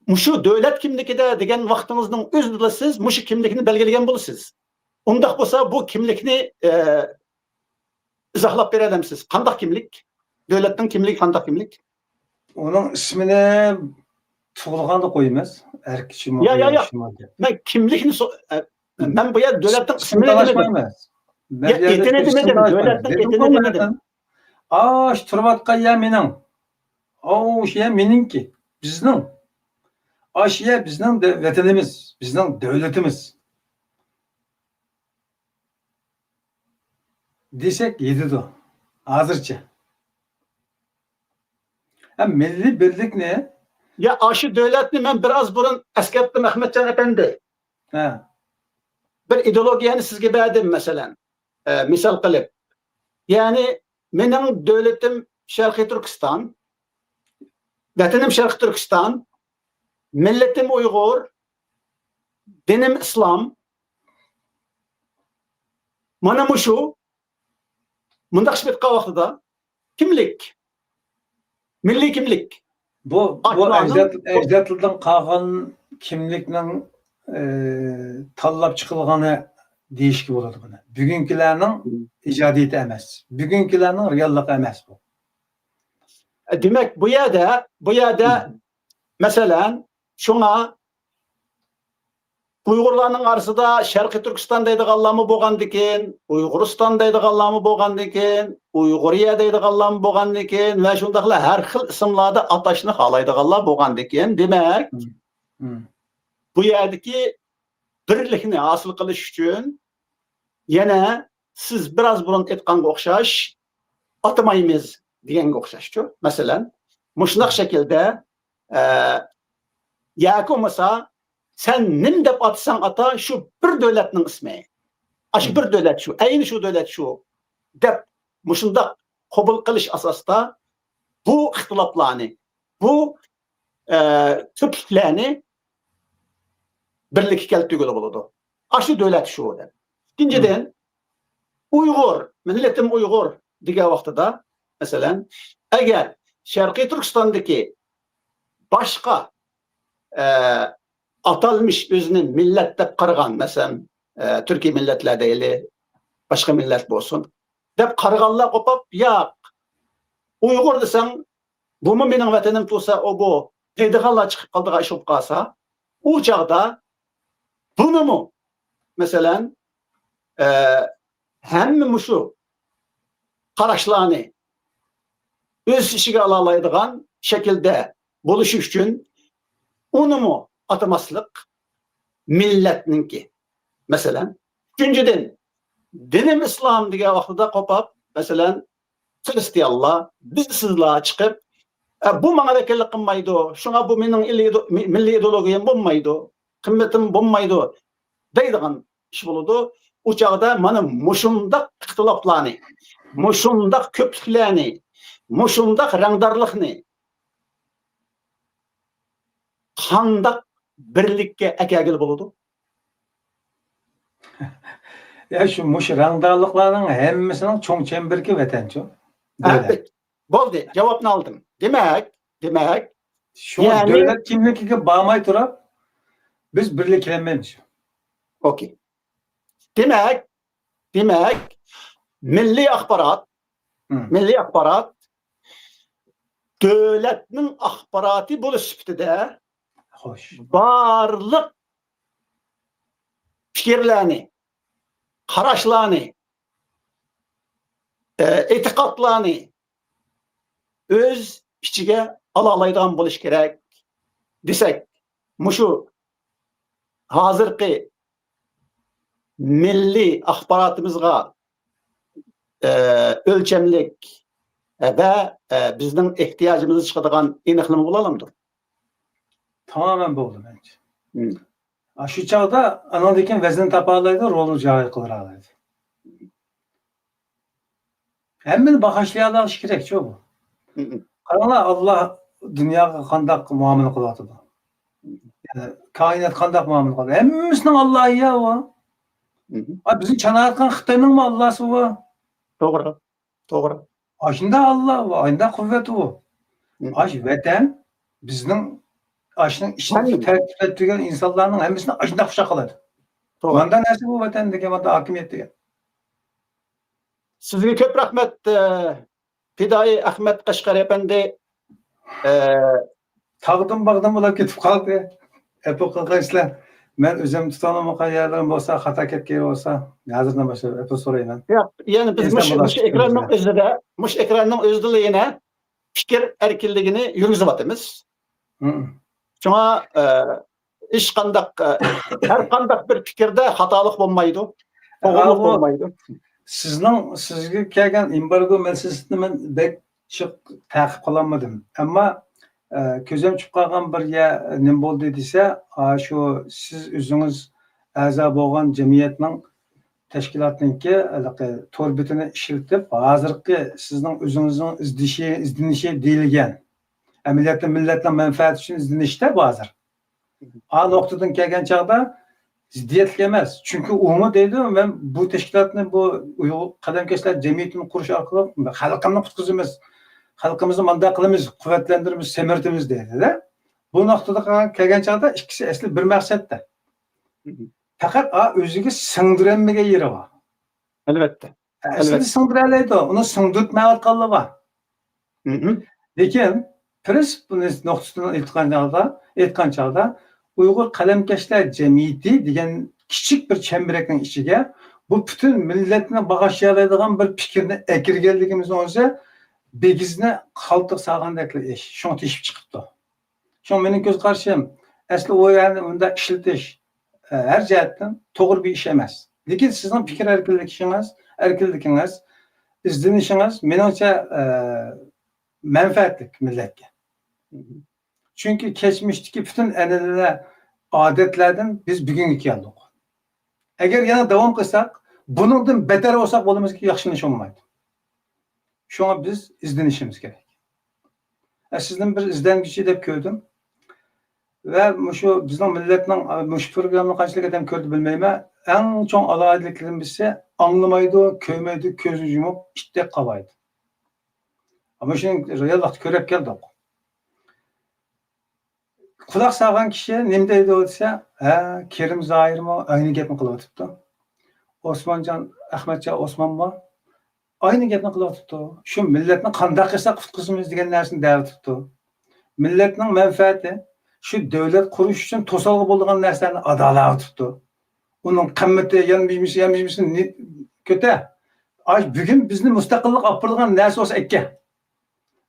mushu davlat kimlikida degan vaqtingizning o'zida siz mushu kimlikni belgilagan bo'lasiz. Undaq bo'lsa bu kimlikni izohlab bera olamsiz. Qanday kimlik? Davlatning kimligi qanday kimlik? Onun ismini tug'ilganda qo'yamiz. Erkishimi? Ya. Men kimlikni men bu yer davlatning ismini talashmaymiz. Etini demedim. Davlatning etini demedim. Shu turvatgan ya mening. Shu ya meningki. Bizning. Shu ya bizning vatanimiz, bizning davlatimiz. Desek yetidi. Hozircha. Milliy birlik ne? Ya aşı devletni men biraz burun eskerttim Ahmetcan Efendi. Bir ideologiyani sizge berdim mesela. Misal qilib. Yani mening devletim Şarkı Türkistan, vatanim Şarkı Türkistan, milletim Uygur, dinim İslam. Mana mushu mundaq şibetqa vaqtida kimlik? Milliy kimlik. Bu ecdatlardan qolgan kimlikning tanlab chiqilgani deyishga bo'ladi buni. Bugungilarning ijodiyati emas. Bugungilarning realligi emas bu. Demek bu yerda mesela şuna Uygurlarning arasida Sharqiy Turkiston deydiganlarmi bo'lgandikin, Uyg'uriston deydiganlarmi bo'lgandikin, Uyg'uriya deydiganlarmi bo'lgandikin va shundaqla har xil ismlarda atashni xohlaydiganlar bo'lgandikin, demak, bu yerdagi birlikni hosil qilish uchun yana siz biraz burun aytganga o'xshash atamaymiz deganga o'xshashchu. Masalan, mushunaq shaklda yoki bo'lmasa sen nim deb atsan ata şu bir devletning ismi. Aşı bir devlet şu, ayni şu devlet şu deb mushunda qabul qilish asosida bu ixtiloflarni, bu ko'pliklarni birlikka keltirgili bo'ladi. Aşı devlet şu deb. İkinciden Uygur, milletim Uygur degan vaqtida masalan agar Sharqiy Turkistondagi boshqa atalmış özünün millet dep qarıgan, mesela Türkiye milletler değil, başka millet olsun. Dep qarıganlar kopap, ya Uygur desen, bu mu benim vatanım tulsa o bu, deydiganlar çıkıp kaldığa iş olup kalsa, o çağda bunu mu, mesela hem mi şu qaraşlarını öz işiga alalaydigan şekilde buluşuş için onu mu atamaslık milletninki. Mesela üçüncüden dinim İslam diye vaxtida kopap, mesela Hristiyanlar, bizsizler çıkıp bu bana vekillik qilmaydi, şuna bu mening milliy ideologiyam bo'lmaydi, qimmatim bo'lmaydi deydigan ish bo'ladi. O çağda mana mushundaq ixtiloflarni, mushundaq ko'pliklarni, mushundaq rangdorlikni qandaq birlikka akagil bo'ladi. Ya şu mush rangdorliklarning hammasining cho'ng chemberki vatanchi. Bo'ldi, javobni oldim. Demak, şu davlat kimligiga bormay turib biz birliklanmaymiz. Okey. Demek Milli axbarat, milli axbarat dövlətnin axbaratı buluş sübtide Hoş. barlıq fikirlerini, qaraşlarını, etiqadlarını öz içige alalaydan buluş gerek desek, muşu hazırki milli axbaratımızga ölçemlik ve bizden ihtiyacımızı çıkardıgan eniqlim bulalımdır. Tamamen bu oldu bence. Hı. Şu çağda anadaki vezin tapalaydı, rolü cahil kılır alaydı. Hem bağışlayalar şirek çok bu. Karana Allah dünya kandak muamele kılatıdı. Yani kainat kandak muamele kılatıdı. Hemmimizin Allah'ı ya o. Bizim çanarkan Xitay'nın mı Allah'sı o? Doğru. Doğru. Aşında Allah o. Aşında kuvvet o. Aş vatan bizden aşının içini tertip ettiğin insanların hemmisini aşında kuşak kıladı. Doğru. Manda neresi bu vatan dege, manda hakimiyet dege. Sizge köp rahmet Fidai Ahmet Kaşgar Efendi Tağdım bağdım olap ketip kaldı. Epok arkadaşlar. Ben özüm tutanım yerlerim olsa, hata ketkeyi olsa, hazırdan başlayıp epok sorayım ben. yani biz muş ekranın özdülüğüne fikir erkilliğini yürüzüvatımız. Şuna iş kandak, her kandak bir fikirde hatalık olmaydı. Doğruluk olmaydı. Sizge kelgen embargo meselesini ben bek çok takip kılamadım. Ama közüm çıkıp kalgan bir ya ne boldu dese, şu siz özünüz a'za bolgan cemiyetning teşkilatınki tor bitini işletip, hazırki sizning özünüzün izdenişi deyilgen. Milletin menfaat için izdenişte hazır. A noktadan kelgen çağda ziddiyetli emas. Çünkü umut deydi, ben bu teşkilatını, bu Kadamkeşler cemiyetini kuruş arkalı halkını tutkuzumuz, halkımızı manda kılımız, kuvvetlendirimiz, semirtimiz deydi de. Bu noktada kelgen çağda ikisi esli bir maksatda. Fakat özüge sığdırılmaya yeri var. Elbette. Esli sığdırılaydı, onu sığdırtmaya arkalı var. Lekin Pres bunu noktasından etkan çağda Uygur Kalemkeşler Cemiyeti degan küçük bir çemberekning içige bu bütün milletine bağışlayadigan bir fikirni ekirgenligimizni o'zi begizni qaltiq salgandek ish. Şunu teshib chiqibdi. Şu mening ko'z qarashim, asli o yani unda ishlatish her jihatdan to'g'ri bir ish emas. Lekin sizning fikr erkinligingiz, izlanishingiz menimcha menfaatlik milletga. Çünkü geçmişteki bütün an'analar, adetlerden biz bugün geldik. Eğer yana devam kılsak, bundan beter olsak bolumuz ki yaxşılanish olmaydı. Şu an biz izlenişimiz gerek. Sizden bir izlengücü dep gördüm. Ve şu bizning milletning şu programni qanchalik adam ko'rdi bilmayman. Eng cho'ng alohidliklarimiz ise anglamaydi, ko'rmaydi, ko'zni yumib itdek qabaydi. Ama şimdi real vaqt ko'rib keldik. Kulak sağan kişi nemdeydi o dese, Kerim Zahir mi aynı gapni qilyotibdi. Osmancan, Ahmetcan Osman mı aynı gapni qilyotibdi. Şu milletni qanday qilsak qutqizamiz degan narsani deyotibdi. Milletning manfaati şu devlet qurish uchun to'salg'i bo'lgan narsalarni adolatibdi. Uning qimmati yanmishini ko'ta. Bugun bizni mustaqillik olib turgan narsa bo'lsa akka.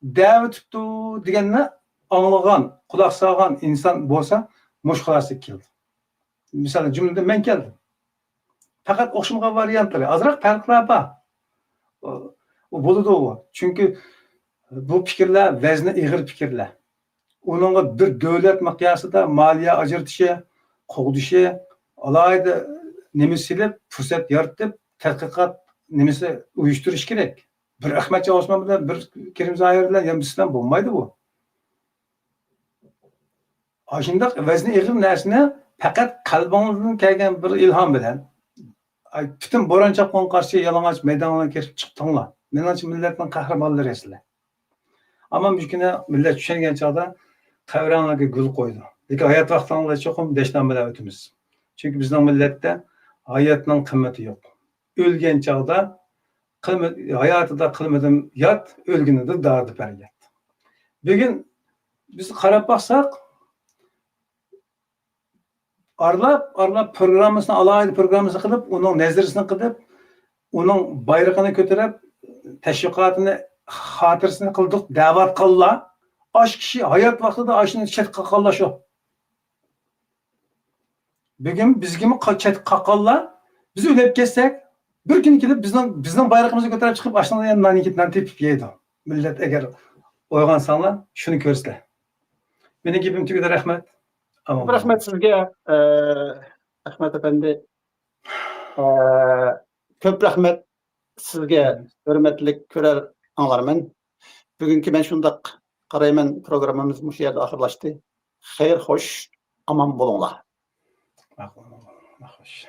Deyotibdi deganni anlagan, kulak sağan insan bolsa muş xulosasiga keldi. Misal cümlede men keldim. Fakat o'xshamagan variantlar, azroq farqlar bor. O bo'ladi o. Çünkü bu fikrlar vazni ig'ir fikrlar. Onunla bir devlet miqyosida moliya ajratishi, qo'g'dishi, alohida nima silib, fursat yaratib, tadqiqot nimasi uyushtirish kerak. Bir Ahmetcan Osman bilan, bir Kerim Zahir bilan yamisidan bo'lmaydi bu. Aşındak vazni ig'ir narsani faqat qalbingizdan kelgan bir ilhom bilan bütün bo'ron chaqmoq qarshi yalang'och maydonga kirib chiqdinglar. Menimcha millatning qahramonlari sizlar. Ammo bugün millat tushungan chog'da qavranglarga gul qo'ydi. Lekin hayot vaqtingizda cho'qim dashdan bilan o'tamiz. Chunki bizning millatda hayotning qimmati yo'q. O'lgan chog'da hayatida qilmadim yat, o'lgunida dardi faryod. Bugun biz qarab baksak, arlab programmasını alaylı programmasını qilib, onun nazarisini qilib, onun bayrağını ko'tarib, tashviqotini, xotirasini qildik, da'vat qildilar. Aş kişi hayat vaqtida ashuni chet qaqallar shu. Bugun bizgimi chet qaqallar, biz o'lib ketsak, bir kun kelib bizning bayrog'imizni ko'tarib chiqib, ashundan ham nan tepib yeydi. Millat agar o'yg'ansanglar, shuni ko'rsizlar. Meni gapim tugadi, rahmat. Rahmet sizge Ahmet Efendi. Köp rahmet sizge hürmetlik görer anlarmen. Bugünkü ben şundak qarayman programımız bu yerde ahırlaştı. Hayır hoş, aman bulunlar. Hoş.